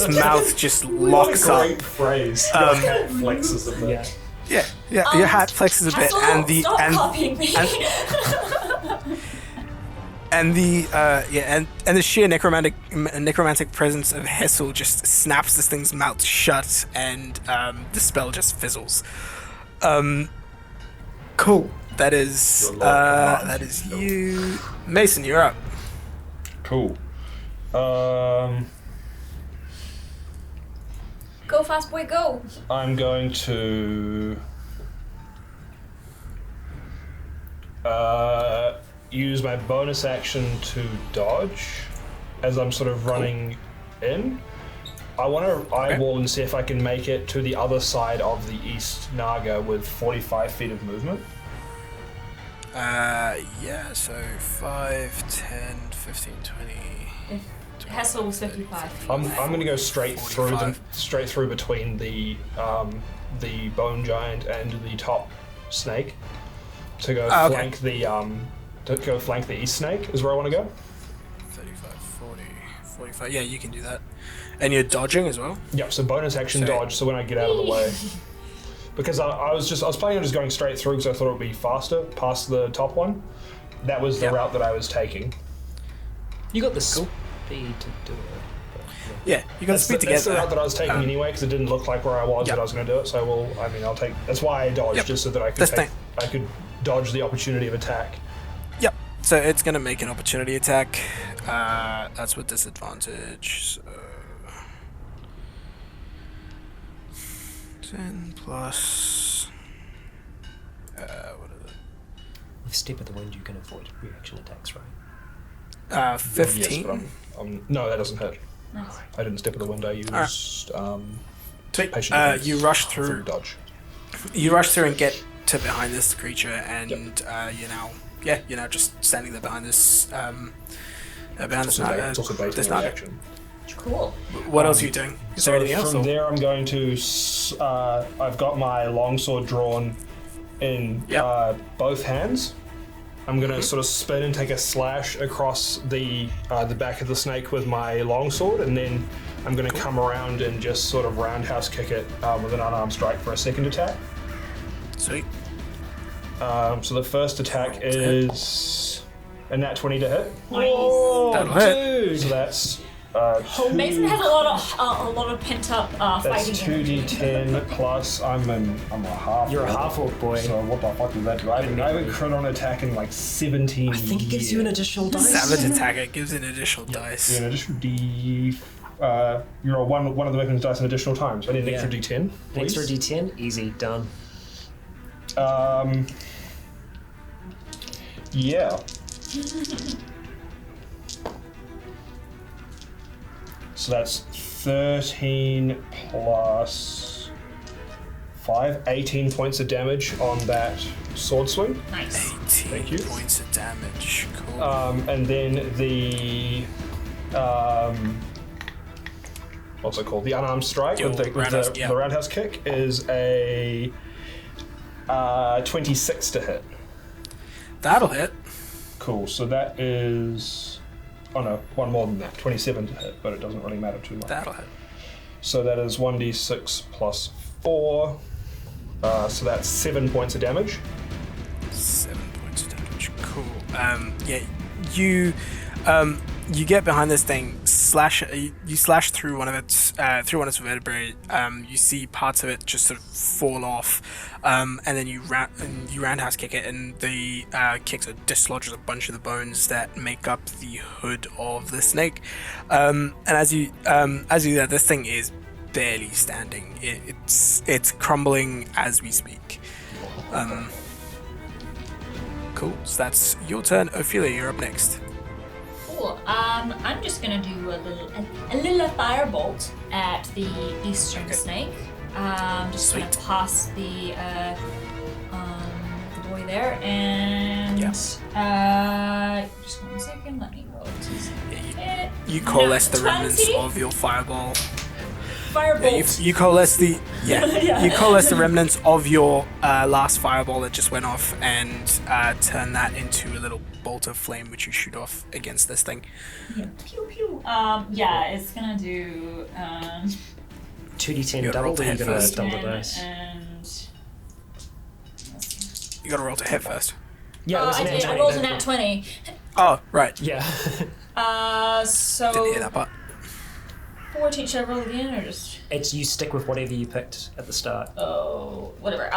mouth just locks up. Great phrase. Your cat flexes a bit. Yeah. Yeah, your hat flexes a bit, Hassel, and the stop copying me. and the sheer necromantic presence of Hessel just snaps this thing's mouth shut, and the spell just fizzles. Cool. That is you, Mason. You're up. Cool. Go fast, boy, go. I'm going to use my bonus action to dodge as I'm sort of running in. I want to eyeball and see if I can make it to the other side of the East Naga with 45 feet of movement. Yeah, so 5, 10, 15, 20. If Hessel was 55 feet I'm away. going to go straight through 45. straight through between the bone giant and the top snake to go flank the east snake is where I want to go. 35, 40, 45. Yeah, you can do that. And you're dodging as well? Yep, so bonus action So- dodge, so when I get out of the way. Because I was planning on just going straight through because I thought it would be faster past the top one. That was the Yep. route that I was taking. You got the speed to do it. Yeah, you got the speed to get That's the there. route that I was taking anyway because it didn't look like where I was, Yep. but I was going to do it. So I'll take. That's why I dodged, Yep. just so that I could That's I could dodge the opportunity of attack. Yep. So it's going to make an opportunity attack. That's with disadvantage. So 10 plus. What is it? With Step of the Wind, you can avoid reaction attacks, right? 15. Yes, but no, that doesn't hit. Nice. I didn't step of the window. I used Sweet. patient defense You rush for through. dodge. You rush through and get to behind this creature, and Yep. you're now just standing there behind this behind this. It's also based this on nugget. reaction. Cool. What else are you doing? Is there So anything else? from or- there, I'm going to. I've got my longsword drawn in Yep. both hands. I'm going to sort of spin and take a slash across the back of the snake with my longsword, and then I'm going to come around and just sort of roundhouse kick it with an unarmed strike for a second attack. Sweet. So the first attack Roll to hit. is a nat 20 to hit. That'll hit. So that's Mason has a lot of pent up That's fighting energy. 2d10 plus I'm a half. You're a orc, half-orc boy. So what the fuck does that do? I haven't crit on attack in like 17 I think it gives you an additional dice. Savage attacker gives an additional dice. Yeah, an additional d. You roll one of the weapons dice an additional time. So I need an extra Yeah. d10. Please. Extra D10, easy, done. Yeah. So that's 13 plus 5, 18 points of damage on that sword swing. Nice. 18 Thank you. points of damage. Cool. And then the what's it called? The unarmed strike Yo, with the roundhouse, yeah. the roundhouse kick is a 26 to hit. That'll hit. Cool. So that is one more than that. 27 to hit, but it doesn't really matter too much. That'll hit. So that is 1d6 plus 4. So that's 7 points of damage. 7 points of damage. Cool. You get behind this thing, you slash through one of its vertebrae. You see parts of it just sort of fall off, and then you roundhouse kick it, and the kick sort of dislodges a bunch of the bones that make up the hood of the snake. And as you do that, this thing is barely standing. It's crumbling as we speak. Cool. So that's your turn, Ophelia. You're up next. Cool. I'm just gonna do a little firebolt at the eastern snake. Just gonna Sweet. pass the boy there, and just 1 second. Let me roll to see. You coalesce the 20? remnants of your fireball. Firebolt. You coalesce the you coalesce the remnants of your last fireball that just went off, and turn that into a little bolt of flame which you shoot off against this thing. Yeah. Pew pew. It's gonna do 2d10 You gotta roll double, to or you're hit gonna first. double the 10 dice? and You got to roll to hit first. Yeah, it was I an did. I nat rolled a 20. nat 20. Oh right, Yeah. So didn't hear that part. 14. Should I roll again or just? It's you stick with whatever you picked at the start. Oh, whatever.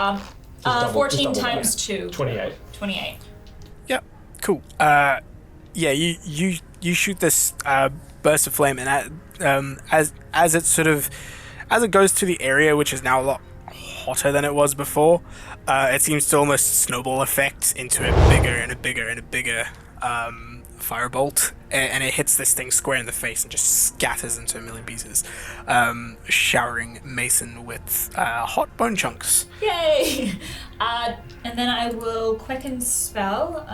double- 14 just double times 2. 28. 28. Yep. Cool. You shoot this burst of flame, and as it goes to the area, which is now a lot hotter than it was before, it seems to almost snowball effect into a bigger and a bigger and a bigger firebolt, and it hits this thing square in the face and just scatters into a million pieces, showering Mason with hot bone chunks. Yay! And then I will quicken spell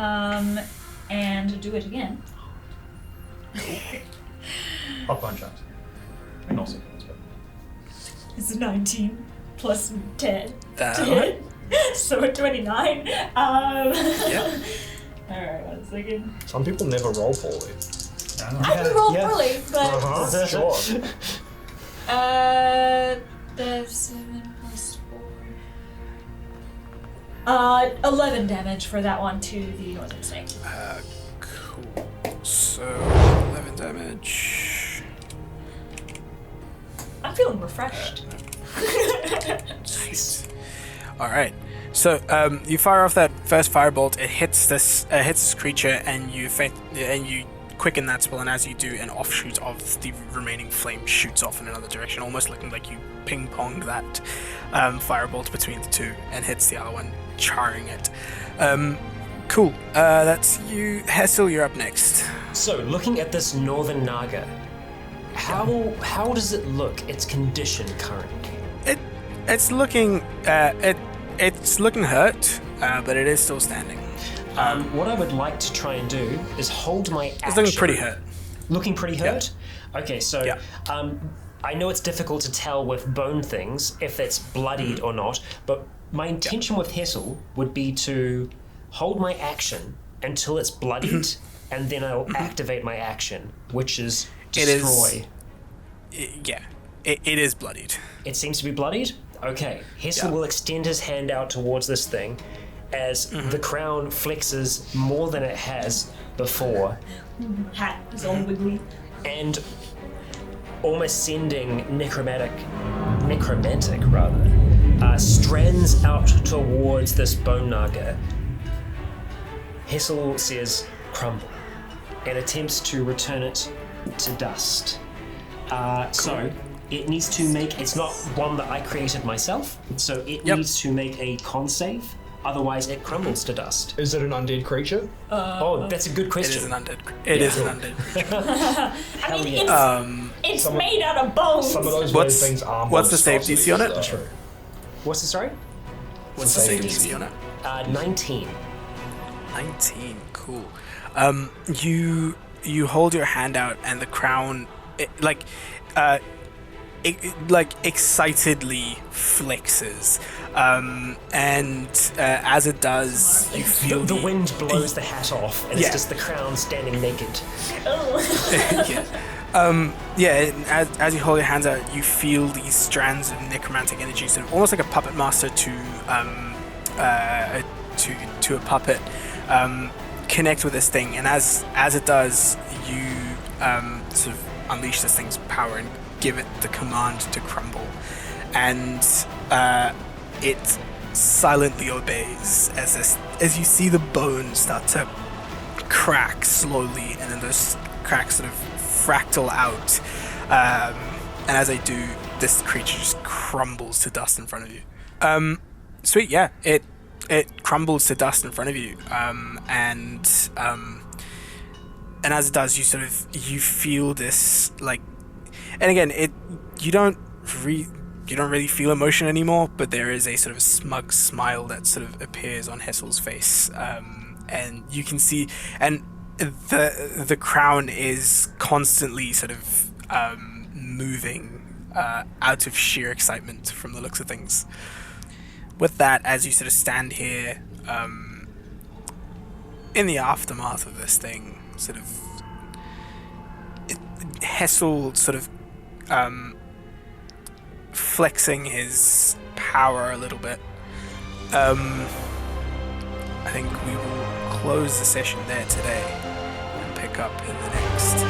and do it again. Hot punch out. And also, It's 19 plus 10. Alright. So 29. Yeah. Alright, 1 second. Some people never roll poorly. I can roll poorly, but Sure. That's 7 plus 4. 11 damage for that one to the northern snake. Cool. So 11 damage. I'm feeling refreshed. Nice. All right. So you fire off that first firebolt. It hits this creature, and you quicken that spell. And as you do, an offshoot of the remaining flame shoots off in another direction, almost looking like you ping ponged that firebolt between the two and hits the other one, charring it. Cool. That's you, Hessel. You're up next. So, looking at this northern naga, how does it look? Its condition currently? It's looking it's looking hurt, but it is still standing. What I would like to try and do is hold my action. It's looking pretty hurt. Looking pretty hurt? Yeah. Okay, so Yeah. I know it's difficult to tell with bone things if it's bloodied or not, but my intention with Hessel would be to hold my action until it's bloodied, and then I'll activate my action, which is destroy. It is bloodied. It seems to be bloodied? Okay. Hessel will extend his hand out towards this thing as the crown flexes more than it has before, Hat is all wiggly. and almost sending necromantic strands out towards this bone naga. Hessel says crumble and attempts to return it to dust. So it needs to make, it's not one that I created myself, so it needs to make a con save, otherwise it crumbles to dust. Is it an undead creature? Oh, that's a good It question. is an undead. It is an undead. I mean, yeah. it's made out of bones. Some of those What's- weird things are what's the save DC on it? monstrosities, though. What's the story? What's the save DC on it? 19. 19. Cool. You hold your hand out, and the crown, it excitedly flexes, and as it does, you feel The wind blows the hat off, and Yeah. it's just the crown standing naked. As you hold your hands out, you feel these strands of necromantic energy, sort of almost like a puppet master to a puppet, connect with this thing, and as it does, you sort of unleash this thing's power and give it the command to crumble, and it silently obeys as you see the bones start to crack slowly, and then those cracks sort of fractal out, and as they do, this creature just crumbles to dust in front of you. Sweet, yeah, it crumbles to dust in front of you, and as it does, you feel this, like, and again, you don't really feel emotion anymore, but there is a sort of smug smile that sort of appears on Hessel's face, and you can see, and the crown is constantly sort of moving out of sheer excitement from the looks of things. With that, as you sort of stand here in the aftermath of this thing, sort of Hessel sort of flexing his power a little bit. I think we will close the session there today and pick up in the next.